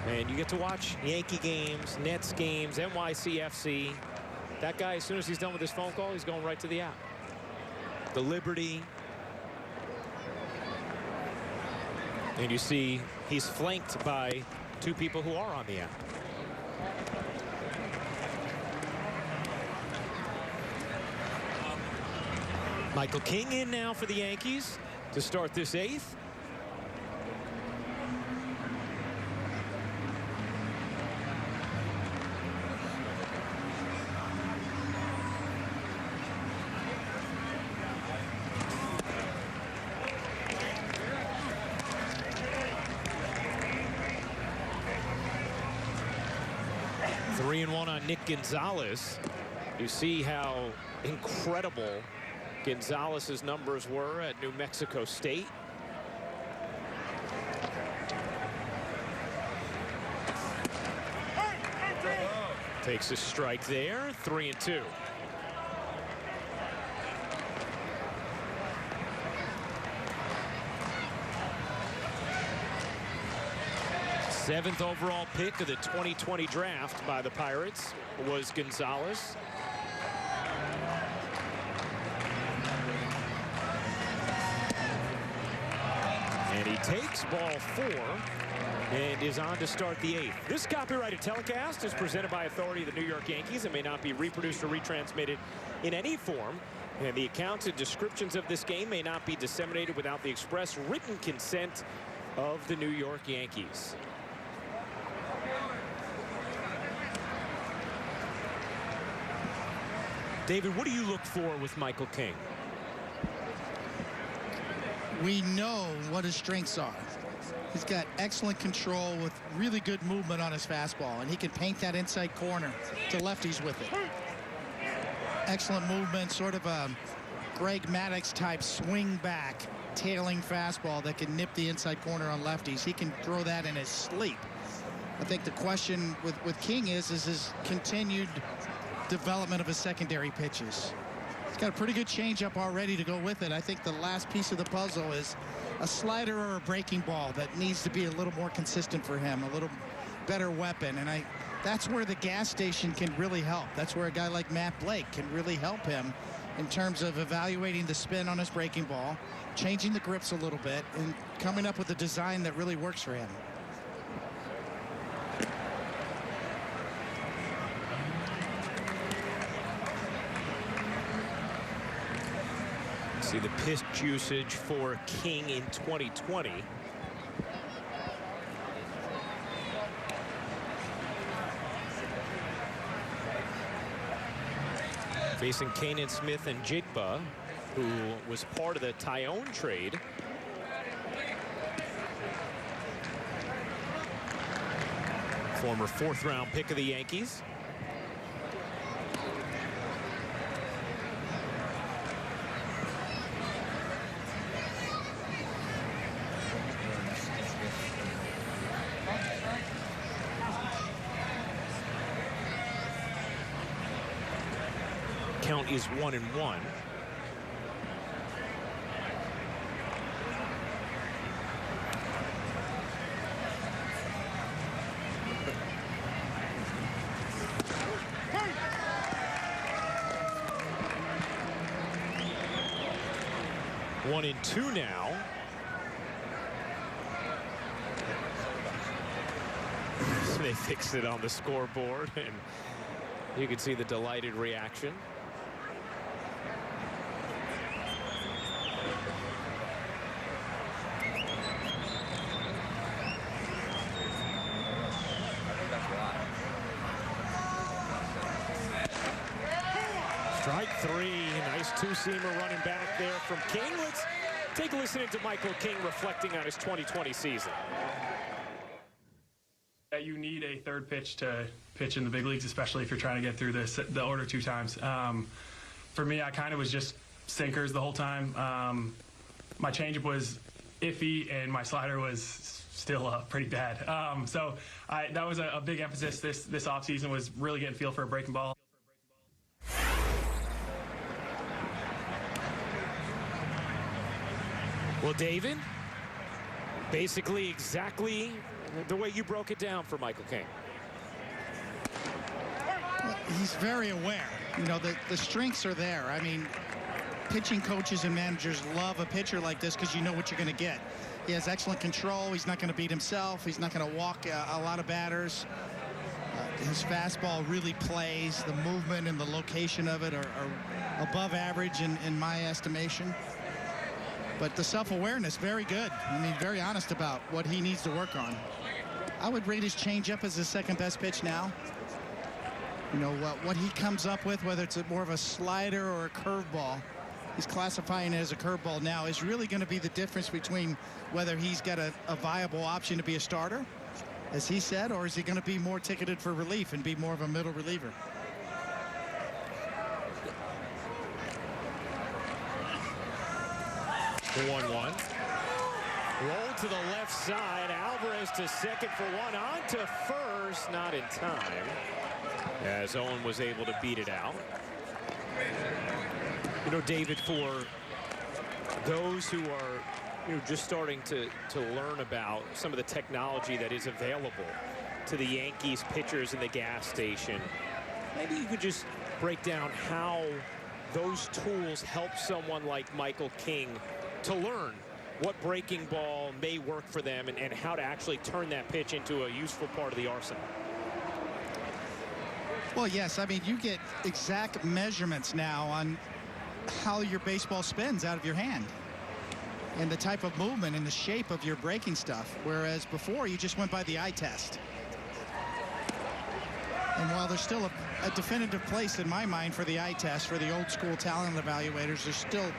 And you get to watch Yankee games, Nets games, NYCFC. That guy, as soon as he's done with his phone call, he's going right to the app. The Liberty. And you see he's flanked by two people who are on the app. Michael King in now for the Yankees to start this 8th. On Nick Gonzalez. You see how incredible Gonzalez's numbers were at New Mexico State. Takes a strike there. 3-2. Seventh overall pick of the 2020 draft by the Pirates was Gonzalez. And he takes ball 4 and is on to start the 8th. This copyrighted telecast is presented by authority of the New York Yankees and may not be reproduced or retransmitted in any form. And the accounts and descriptions of this game may not be disseminated without the express written consent of the New York Yankees. David, what do you look for with Michael King? We know what his strengths are. He's got excellent control with really good movement on his fastball, and he can paint that inside corner to lefties with it. Excellent movement, sort of a Greg Maddux type swing back, tailing fastball that can nip the inside corner on lefties. He can throw that in his sleep. I think the question with King is his continued development of his secondary pitches. He's got a pretty good changeup already to go with it. I think the last piece of the puzzle is a slider or a breaking ball that needs to be a little more consistent for him, a little better weapon. And that's where the gas station can really help. That's where a guy like Matt Blake can really help him in terms of evaluating the spin on his breaking ball, changing the grips a little bit, and coming up with a design that really works for him. See the pitch usage for King in 2020. Facing Kanan Smith and Jigba, who was part of the Tyone trade. Former 4th-round pick of the Yankees. Count is 1-1. 1-2 now. So they fixed it on the scoreboard, and you can see the delighted reaction. Strike three. Nice two-seamer running back there from King. Let's take a listen into Michael King reflecting on his 2020 season. You need a third pitch to pitch in the big leagues, especially if you're trying to get through the order 2 times. For me, I kind of was just sinkers the whole time. My changeup was iffy, and my slider was still pretty bad. So that was a big emphasis this offseason, was really getting feel for a breaking ball. Well, David, basically exactly the way you broke it down for Michael King. He's very aware. You know, the strengths are there. I mean, pitching coaches and managers love a pitcher like this because you know what you're going to get. He has excellent control. He's not going to beat himself. He's not going to walk a lot of batters. His fastball really plays. The movement and the location of it are above average in my estimation. But the self-awareness, very good. I mean, very honest about what he needs to work on. I would rate his changeup as his second best pitch now. You know, what he comes up with, whether it's more of a slider or a curveball, he's classifying it as a curveball now, is really going to be the difference between whether he's got a viable option to be a starter, as he said, or is he going to be more ticketed for relief and be more of a middle reliever. The 1-1. Roll to the left side. Alvarez to second for one. On to first. Not in time, as Owen was able to beat it out. You know, David, for those who are just starting to learn about some of the technology that is available to the Yankees pitchers in the gas station, maybe you could just break down how those tools help someone like Michael King to learn what breaking ball may work for them and how to actually turn that pitch into a useful part of the arsenal. Well, yes, I mean, you get exact measurements now on how your baseball spins out of your hand and the type of movement and the shape of your breaking stuff, whereas before you just went by the eye test. And while there's still a definitive place in my mind for the eye test for the old school talent evaluators, there's still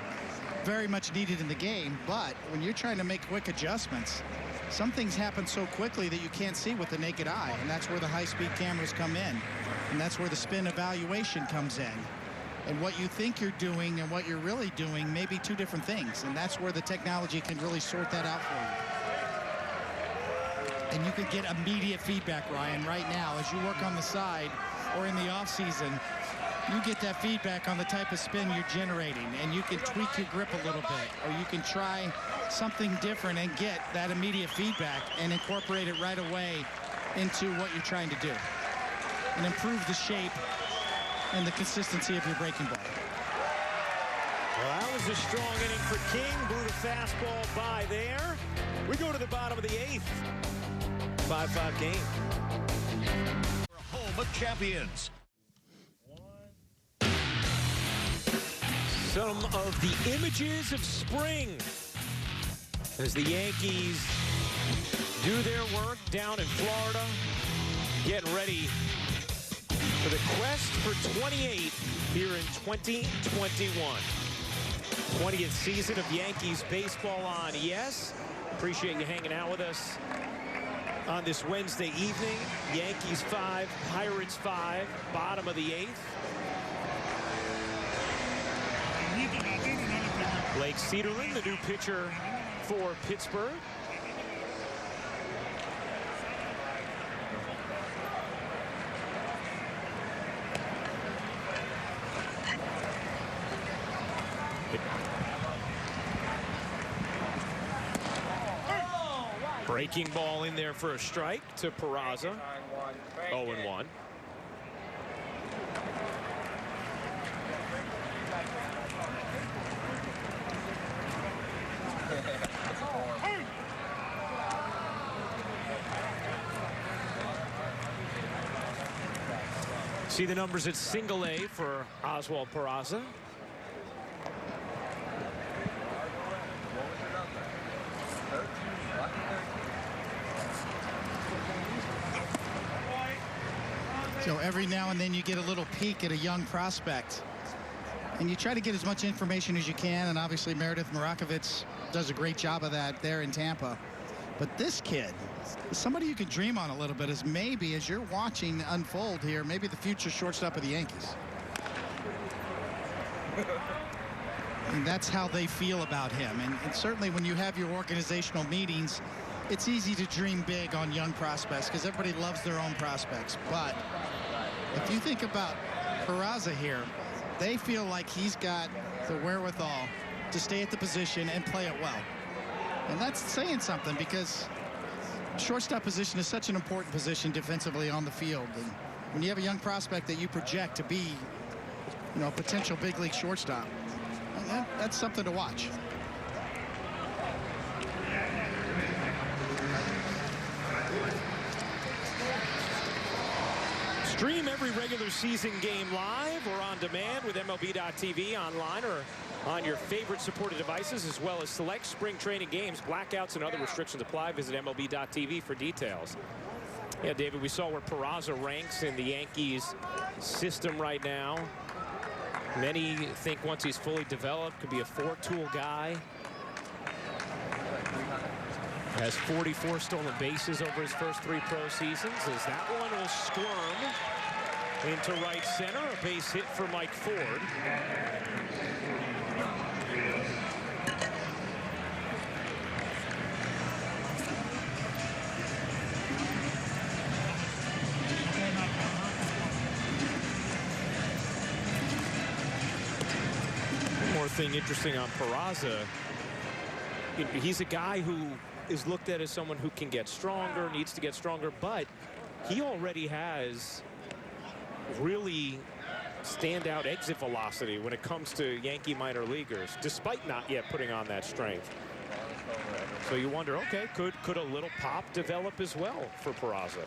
very much needed in the game. But when you're trying to make quick adjustments, some things happen so quickly that you can't see with the naked eye, and that's where the high-speed cameras come in, and that's where the spin evaluation comes in. And what you think you're doing and what you're really doing may be two different things, and that's where the technology can really sort that out for you. And you can get immediate feedback, Ryan, right now as you work on the side or in the off season. You get that feedback on the type of spin you're generating, and you can tweak your grip a little bit, or you can try something different and get that immediate feedback and incorporate it right away into what you're trying to do and improve the shape and the consistency of your breaking ball. Well, that was a strong inning for King. Blew the fastball by there. We go to the bottom of the 8th. 5-5 game. Home of champions. Some of the images of spring as the Yankees do their work down in Florida, getting ready for the quest for 28 here in 2021. 20th season of Yankees baseball on Yes. Appreciate you hanging out with us on this Wednesday evening. Yankees 5, Pirates 5, bottom of the 8th. Blake Cederlin, the new pitcher for Pittsburgh. Breaking ball in there for a strike to Peraza. 0-1. See the numbers at single A for Oswald Peraza. So every now and then you get a little peek at a young prospect. And you try to get as much information as you can, and obviously Meredith Marakovits does a great job of that there in Tampa. But this kid is somebody you could dream on a little bit, as maybe, as you're watching unfold here, maybe the future shortstop of the Yankees. And that's how they feel about him. And certainly when you have your organizational meetings, it's easy to dream big on young prospects because everybody loves their own prospects. But if you think about Peraza here, they feel like he's got the wherewithal to stay at the position and play it well. And that's saying something, because shortstop position is such an important position defensively on the field. And when you have a young prospect that you project to be, you know, a potential big league shortstop, that's something to watch. Stream every regular season game live or on demand with MLB.tv, online or on your favorite supported devices, as well as select spring training games. Blackouts and other restrictions apply. Visit MLB.tv for details. Yeah, David, we saw where Peraza ranks in the Yankees system right now. Many think once he's fully developed, could be a four-tool guy. Has 44 stolen bases over his first 3 pro seasons, as that one will squirm into right center. A base hit for Mike Ford. One more thing interesting on Peraza. He's a guy who is looked at as someone who can get stronger, needs to get stronger, but he already has really standout exit velocity when it comes to Yankee minor leaguers, despite not yet putting on that strength. So you wonder, okay, could a little pop develop as well for Peraza?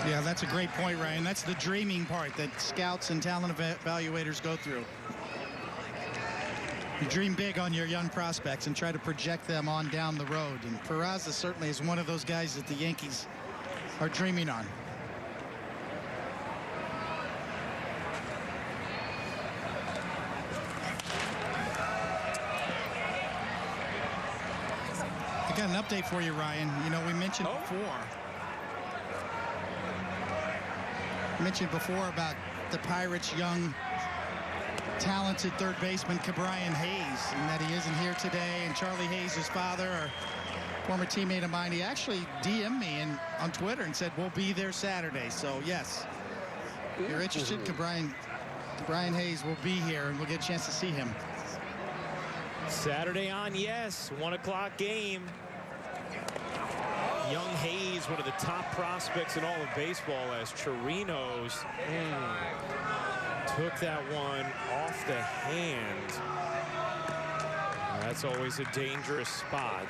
Yeah, that's a great point, Ryan. That's the dreaming part that scouts and talent evaluators go through. You dream big on your young prospects and try to project them on down the road. And Peraza certainly is one of those guys that the Yankees are dreaming on. I got an update for you, Ryan. You know, we mentioned before about the Pirates' young, talented third baseman, Ke'Bryan Hayes, and that he isn't here today. And Charlie Hayes, his father, a former teammate of mine, he actually DM'd me on Twitter and said, we'll be there Saturday. So, yes, if you're interested, Ke'Bryan Hayes will be here, and we'll get a chance to see him. Saturday on, yes, 1 o'clock game. Young Hayes, one of the top prospects in all of baseball, as Chirinos took that one off the hand. That's always a dangerous spot.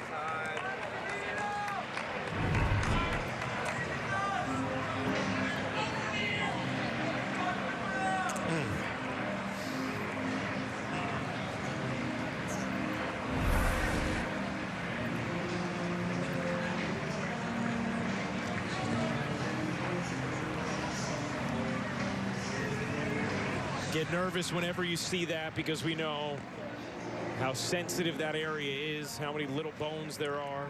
Get nervous whenever you see that, because we know how sensitive that area is, how many little bones there are.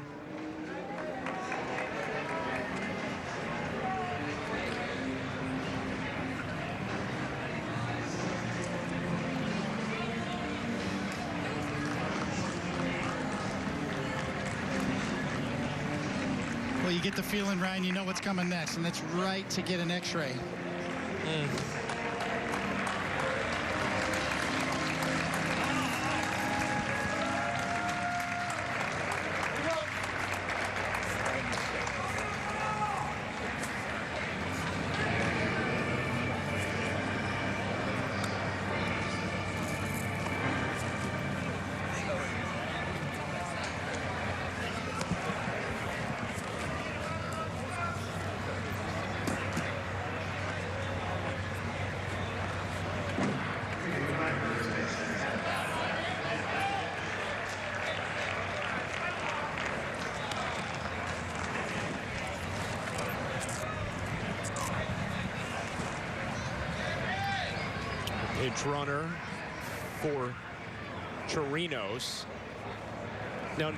Well, you get the feeling, Ryan, you know what's coming next, and that's right to get an X-ray. Pinch runner for Chirinos. Now,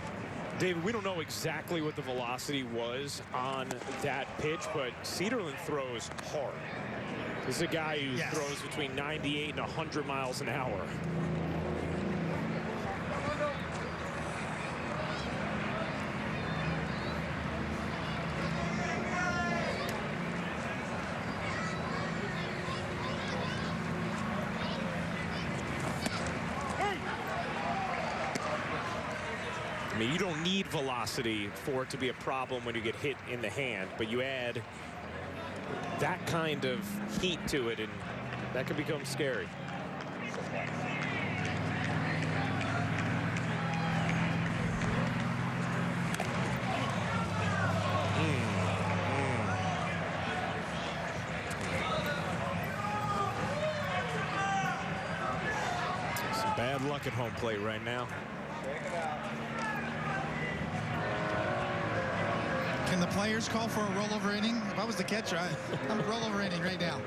David, we don't know exactly what the velocity was on that pitch, but Cedarland throws hard. This is a guy who throws between 98 and 100 miles an hour. I mean, you don't need velocity for it to be a problem when you get hit in the hand, but you add that kind of heat to it, and that can become scary. Some bad luck at home plate right now. Can the players call for a rollover inning? If I was the catcher, I'm a rollover inning right now.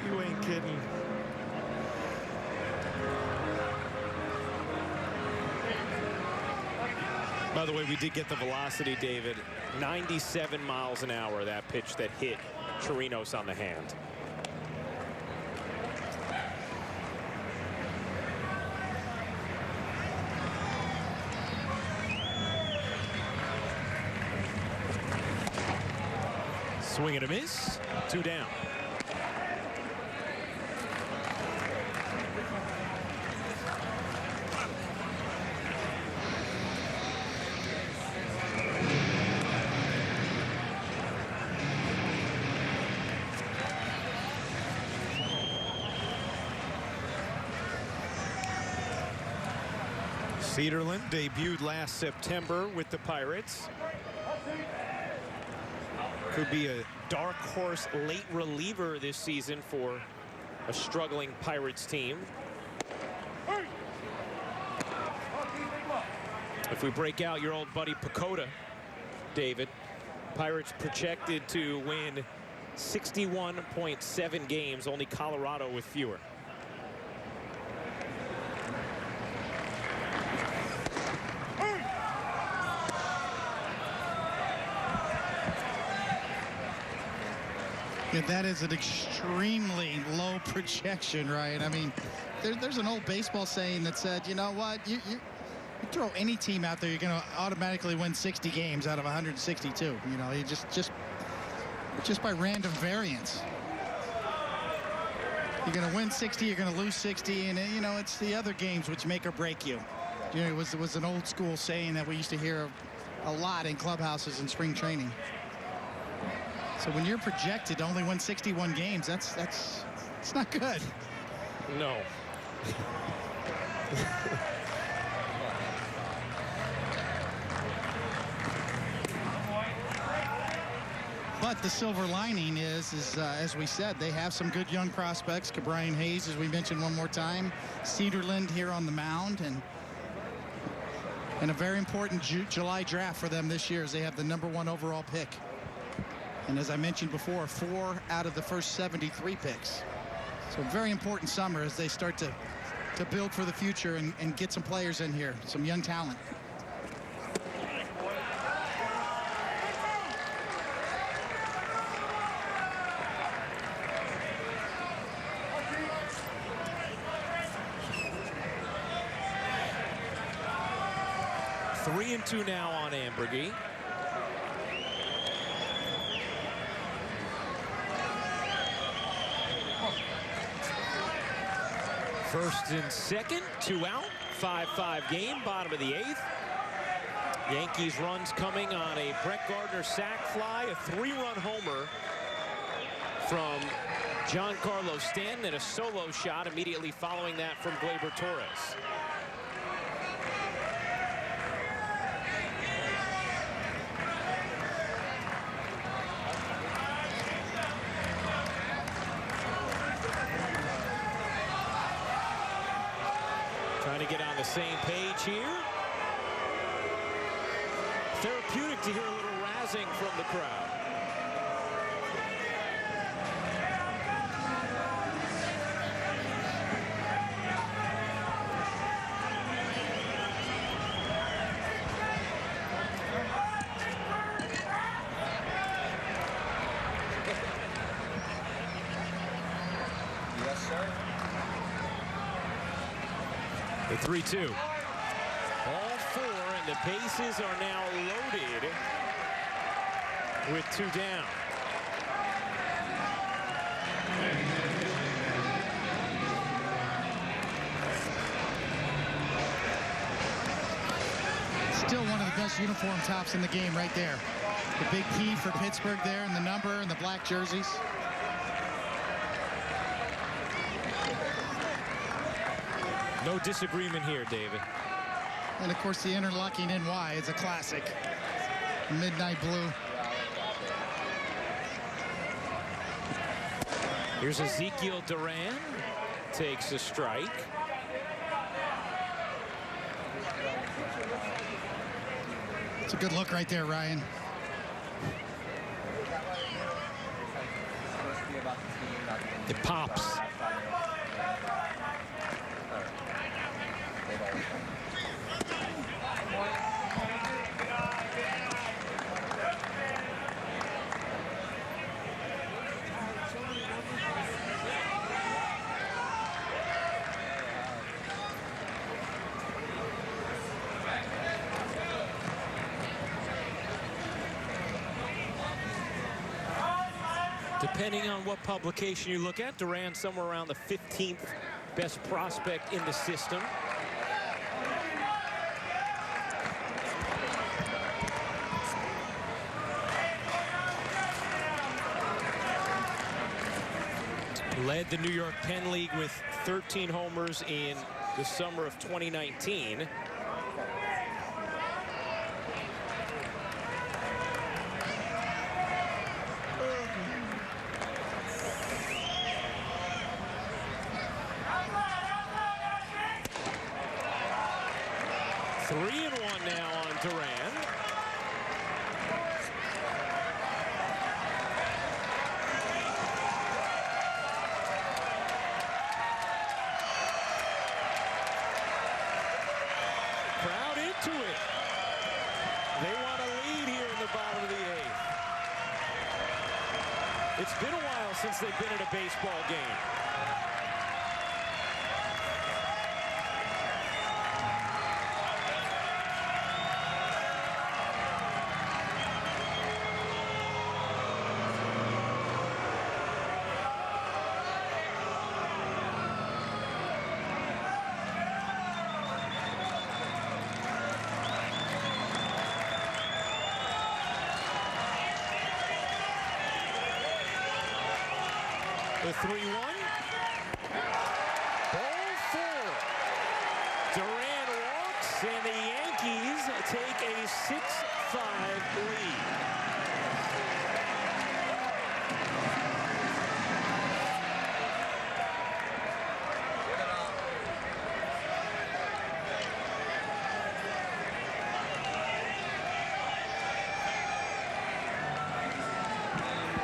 You ain't kidding. By the way, we did get the velocity, David. 97 miles an hour, that pitch that hit Chirinos on the hand. Swing and a miss. 2 down. Cedarland debuted last September with the Pirates. Could be a dark horse late reliever this season for a struggling Pirates team. If we break out your old buddy Pacoda, David, Pirates projected to win 61.7 games, only Colorado with fewer. Yeah, that is an extremely low projection, right? I mean, there's an old baseball saying that said, you know what, you throw any team out there, you're going to automatically win 60 games out of 162. You know, you just by random variance. You're going to win 60, you're going to lose 60, and you know, it's the other games which make or break you. You know, it was an old school saying that we used to hear a lot in clubhouses and spring training. So when you're projected to only win 61 games, it's not good. No. But the silver lining is as we said, they have some good young prospects. Cabrian Hayes, as we mentioned one more time, Cedarland here on the mound, and a very important July draft for them this year as they have the #1 overall pick. And as I mentioned before, 4 out of the first 73 picks. So very important summer as they start to build for the future and get some players in here, some young talent. Three and 2 now on Ambergy. First and second, 2 out, 5-5 game, bottom of the 8th. Yankees runs coming on a Brett Gardner sac fly, a 3-run homer from Giancarlo Stanton, and a solo shot immediately following that from Gleyber Torres. Trying to get on the same page here. Therapeutic to hear a little razzing from the crowd. The 3-2. All four, and the bases are now loaded with 2 down. Still one of the best uniform tops in the game right there. The big P for Pittsburgh there, and the number and the black jerseys. No disagreement here, David. And of course the interlocking NY is a classic. Midnight blue. Here's Ezekiel Duran. Takes a strike. It's a good look right there, Ryan. It pops. Depending on what publication you look at, Duran somewhere around the 15th best prospect in the system. Led the New York Penn League with 13 homers in the summer of 2019. It's been a while since they've been at a baseball game. The 3-1. Ball 4. Duran walks, and the Yankees take a 6-5 lead.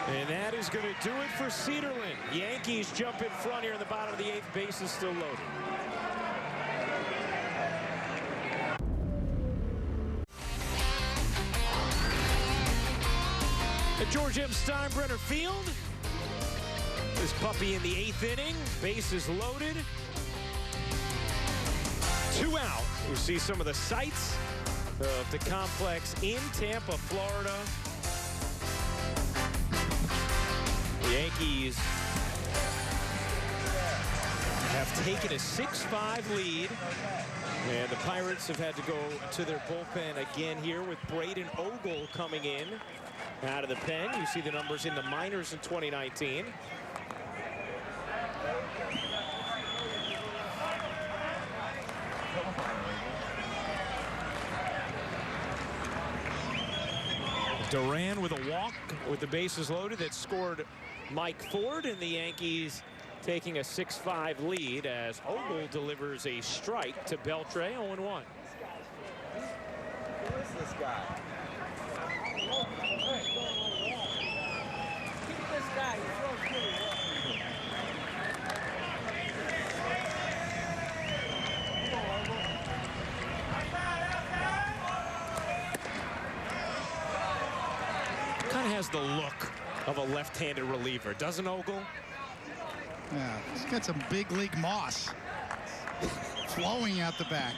And that is going to do it for Cedarland. Yankees jump in front here in the bottom of the 8th. Base is still loaded. At George M. Steinbrenner Field, this puppy in the 8th inning. Base is loaded. 2 out. We see some of the sights of the complex in Tampa, Florida. The Yankees have taken a 6-5 lead, and the Pirates have had to go to their bullpen again here with Braden Ogle coming in out of the pen. You see the numbers in the minors in 2019. Duran with a walk with the bases loaded that scored Mike Ford, and the Yankees taking a 6-5 lead as Ogle delivers a strike to Beltre. 0-1. Who is this guy? Keep this guy. He throws pretty well. Kind of has the look of a left-handed reliever, doesn't Ogle? Yeah, he's got some big league moss. flowing out the back.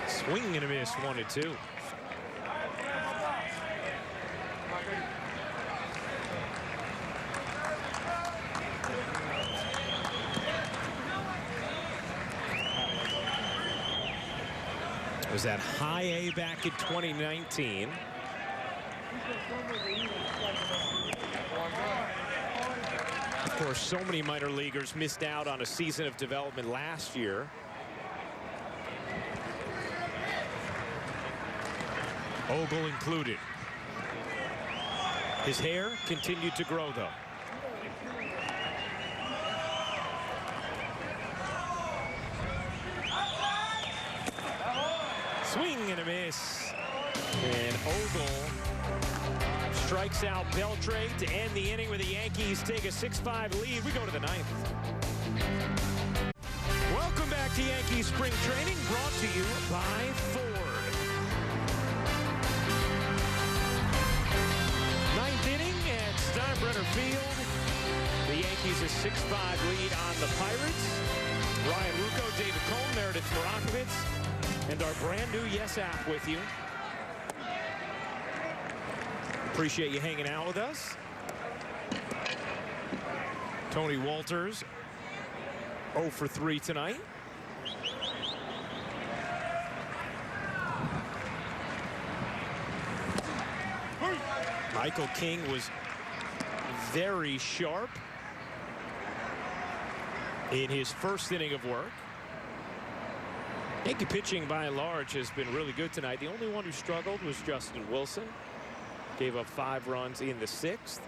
Swing and a miss, 1-2. Was that high A back in 2019. Of course, so many minor leaguers missed out on a season of development last year. Ogle included. His hair continued to grow, though. Swing and a miss. And Ogle strikes out Beltre to end the inning, where the Yankees take a 6-5 lead. We go to the 9th. Welcome back to Yankee Spring Training, brought to you by Ford. 9th inning at Steinbrenner Field. The Yankees a 6-5 lead on the Pirates. Ryan Rucco, David Cole, Meredith Marakovitz, and our brand new Yes app with you. Appreciate you hanging out with us. Tony Walters 0 for 3 tonight. Michael King was very sharp in his first inning of work. Yankee pitching by and large has been really good tonight. The only one who struggled was Justin Wilson. Gave up 5 runs in the 6th.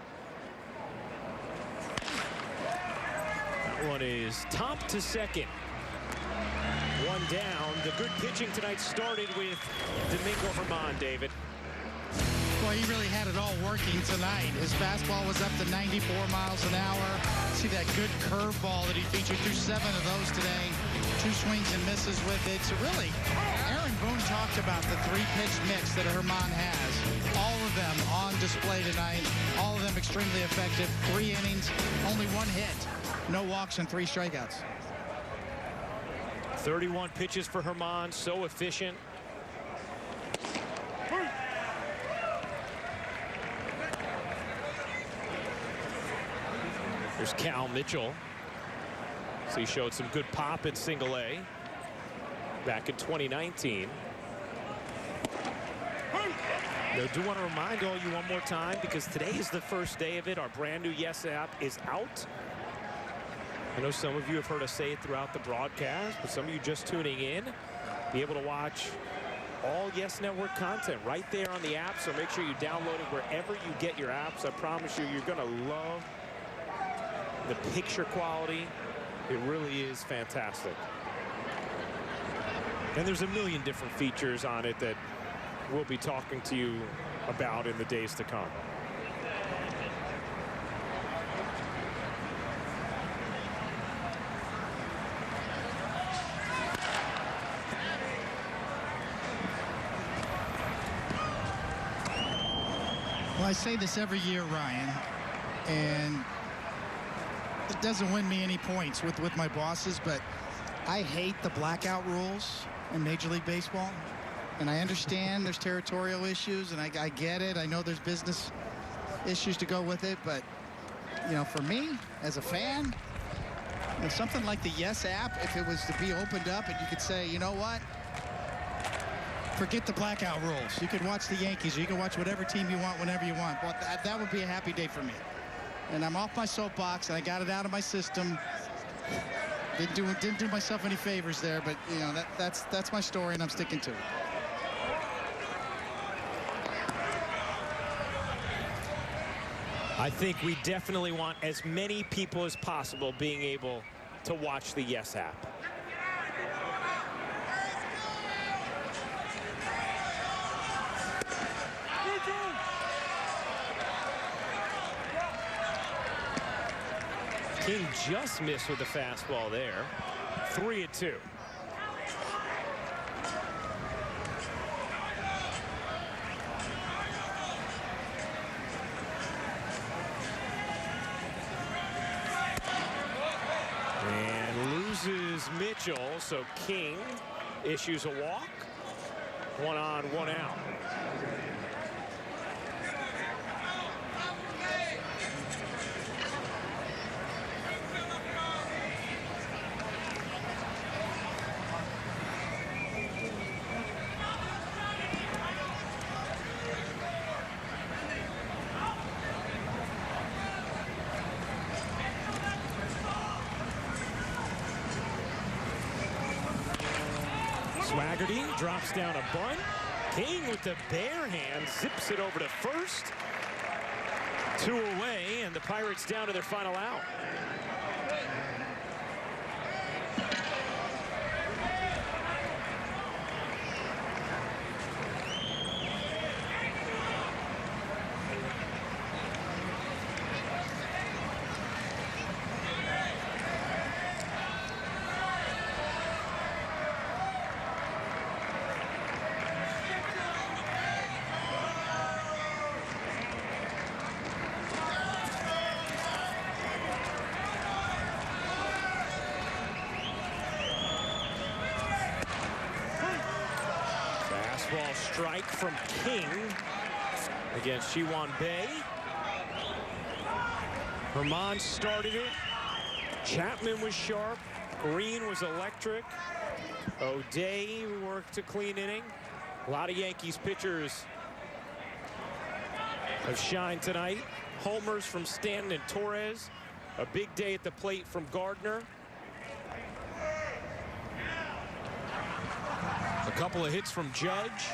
That one is top to second. 1 down. The good pitching tonight started with Domingo Germán, David. Well, he really had it all working tonight. His fastball was up to 94 miles an hour. See that good curveball that he featured, through 7 of those today. 2 swings and misses with it. So really, Aaron Boone talked about the 3-pitch mix that Germán has. All of them on display tonight. All of them extremely effective. 3 innings, only 1 hit. No walks and 3 strikeouts. 31 pitches for Germán, so efficient. There's Cal Mitchell. So he showed some good pop in single A back in 2019. I do want to remind all you one more time, because today is the first day of it. Our brand new Yes app is out. I know some of you have heard us say it throughout the broadcast, but some of you just tuning in, be able to watch all Yes Network content right there on the app. So make sure you download it wherever you get your apps. I promise you, you're going to love the picture quality. It really is fantastic. And there's a million different features on it that we'll be talking to you about in the days to come. Well, I say this every year, Ryan, and it doesn't win me any points with my bosses, but I hate the blackout rules in Major League Baseball. And I understand there's territorial issues, and I get it. I know there's business issues to go with it, but, you know, for me, as a fan, you know, something like the Yes app, if it was to be opened up and you could say, you know what, forget the blackout rules. You could watch the Yankees, or you can watch whatever team you want whenever you want. Well, that would be a happy day for me. And I'm off my soapbox, and I got it out of my system. Didn't do myself any favors there, but you know, that's my story, and I'm sticking to it. I think we definitely want as many people as possible being able to watch the Yes app. King just missed with the fastball there. 3-2. is Mitchell, so King issues a walk. 1 on, 1 out. Swaggerty drops down a bunt. King with the bare hand zips it over to first. 2 away, and the Pirates down to their final out. Fastball strike from King against Shiwan Bay. Herman started it. Chapman was sharp. Green was electric. O'Day worked a clean inning. A lot of Yankees pitchers have shined tonight. Homers from Stanton and Torres. A big day at the plate from Gardner. A couple of hits from Judge.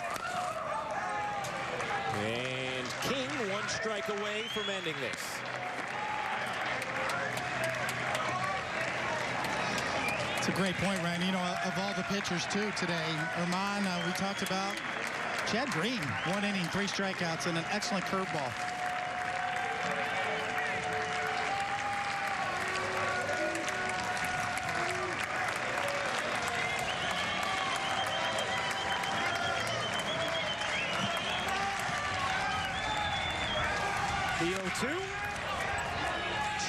And King 1 strike away from ending this. It's a great point, Ryan. You know, of all the pitchers, too, today, Herman, we talked about Chad Green, 1 inning, 3 strikeouts, and an excellent curveball. The 0-2.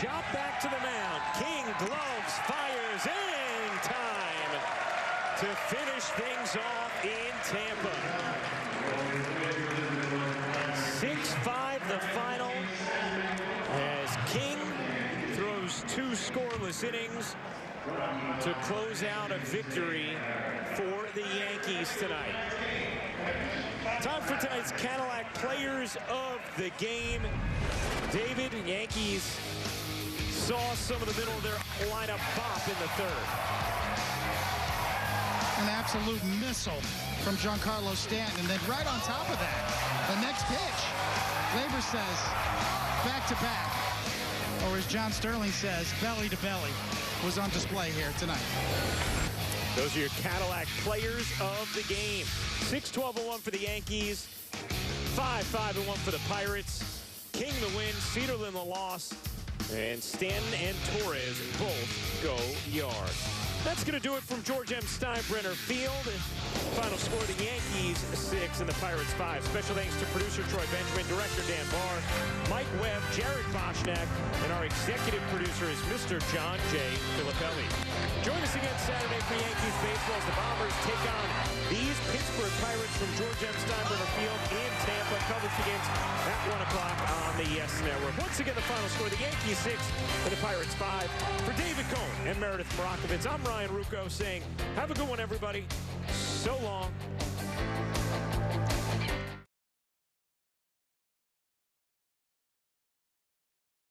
Chop back to the mound. King gloves, fires in time to finish things off in Tampa. 6-5 the final as King throws 2 scoreless innings to close out a victory for the Yankees tonight. Time for tonight's Cadillac Players of the Game. David, Yankees saw some of the middle of their lineup pop in the 3rd. An absolute missile from Giancarlo Stanton. And then right on top of that, the next pitch, Labor says, back to back. Or as John Sterling says, belly to belly, was on display here tonight. Those are your Cadillac Players of the Game. 6-12-1 for the Yankees. 5-5-1 for the Pirates. King the win, Cedarlin the loss, and Stanton and Torres both go yard. That's going to do it from George M. Steinbrenner Field. Final score, the Yankees 6 and the Pirates 5. Special thanks to producer Troy Benjamin, director Dan Barr, Mike Webb, Jared Boschnak, and our executive producer is Mr. John J. Filippelli. Join us again Saturday for Yankees baseball as the Bombers take on these Pittsburgh Pirates from George M. Steinbrenner Field in Tampa. Coverage begins at 1 o'clock on the Yes Network. Once again, the final score, the Yankees 6 and the Pirates 5. For David Cohn and Meredith Marakovitz, I'm Ryan Rucco saying, have a good one, everybody. So long.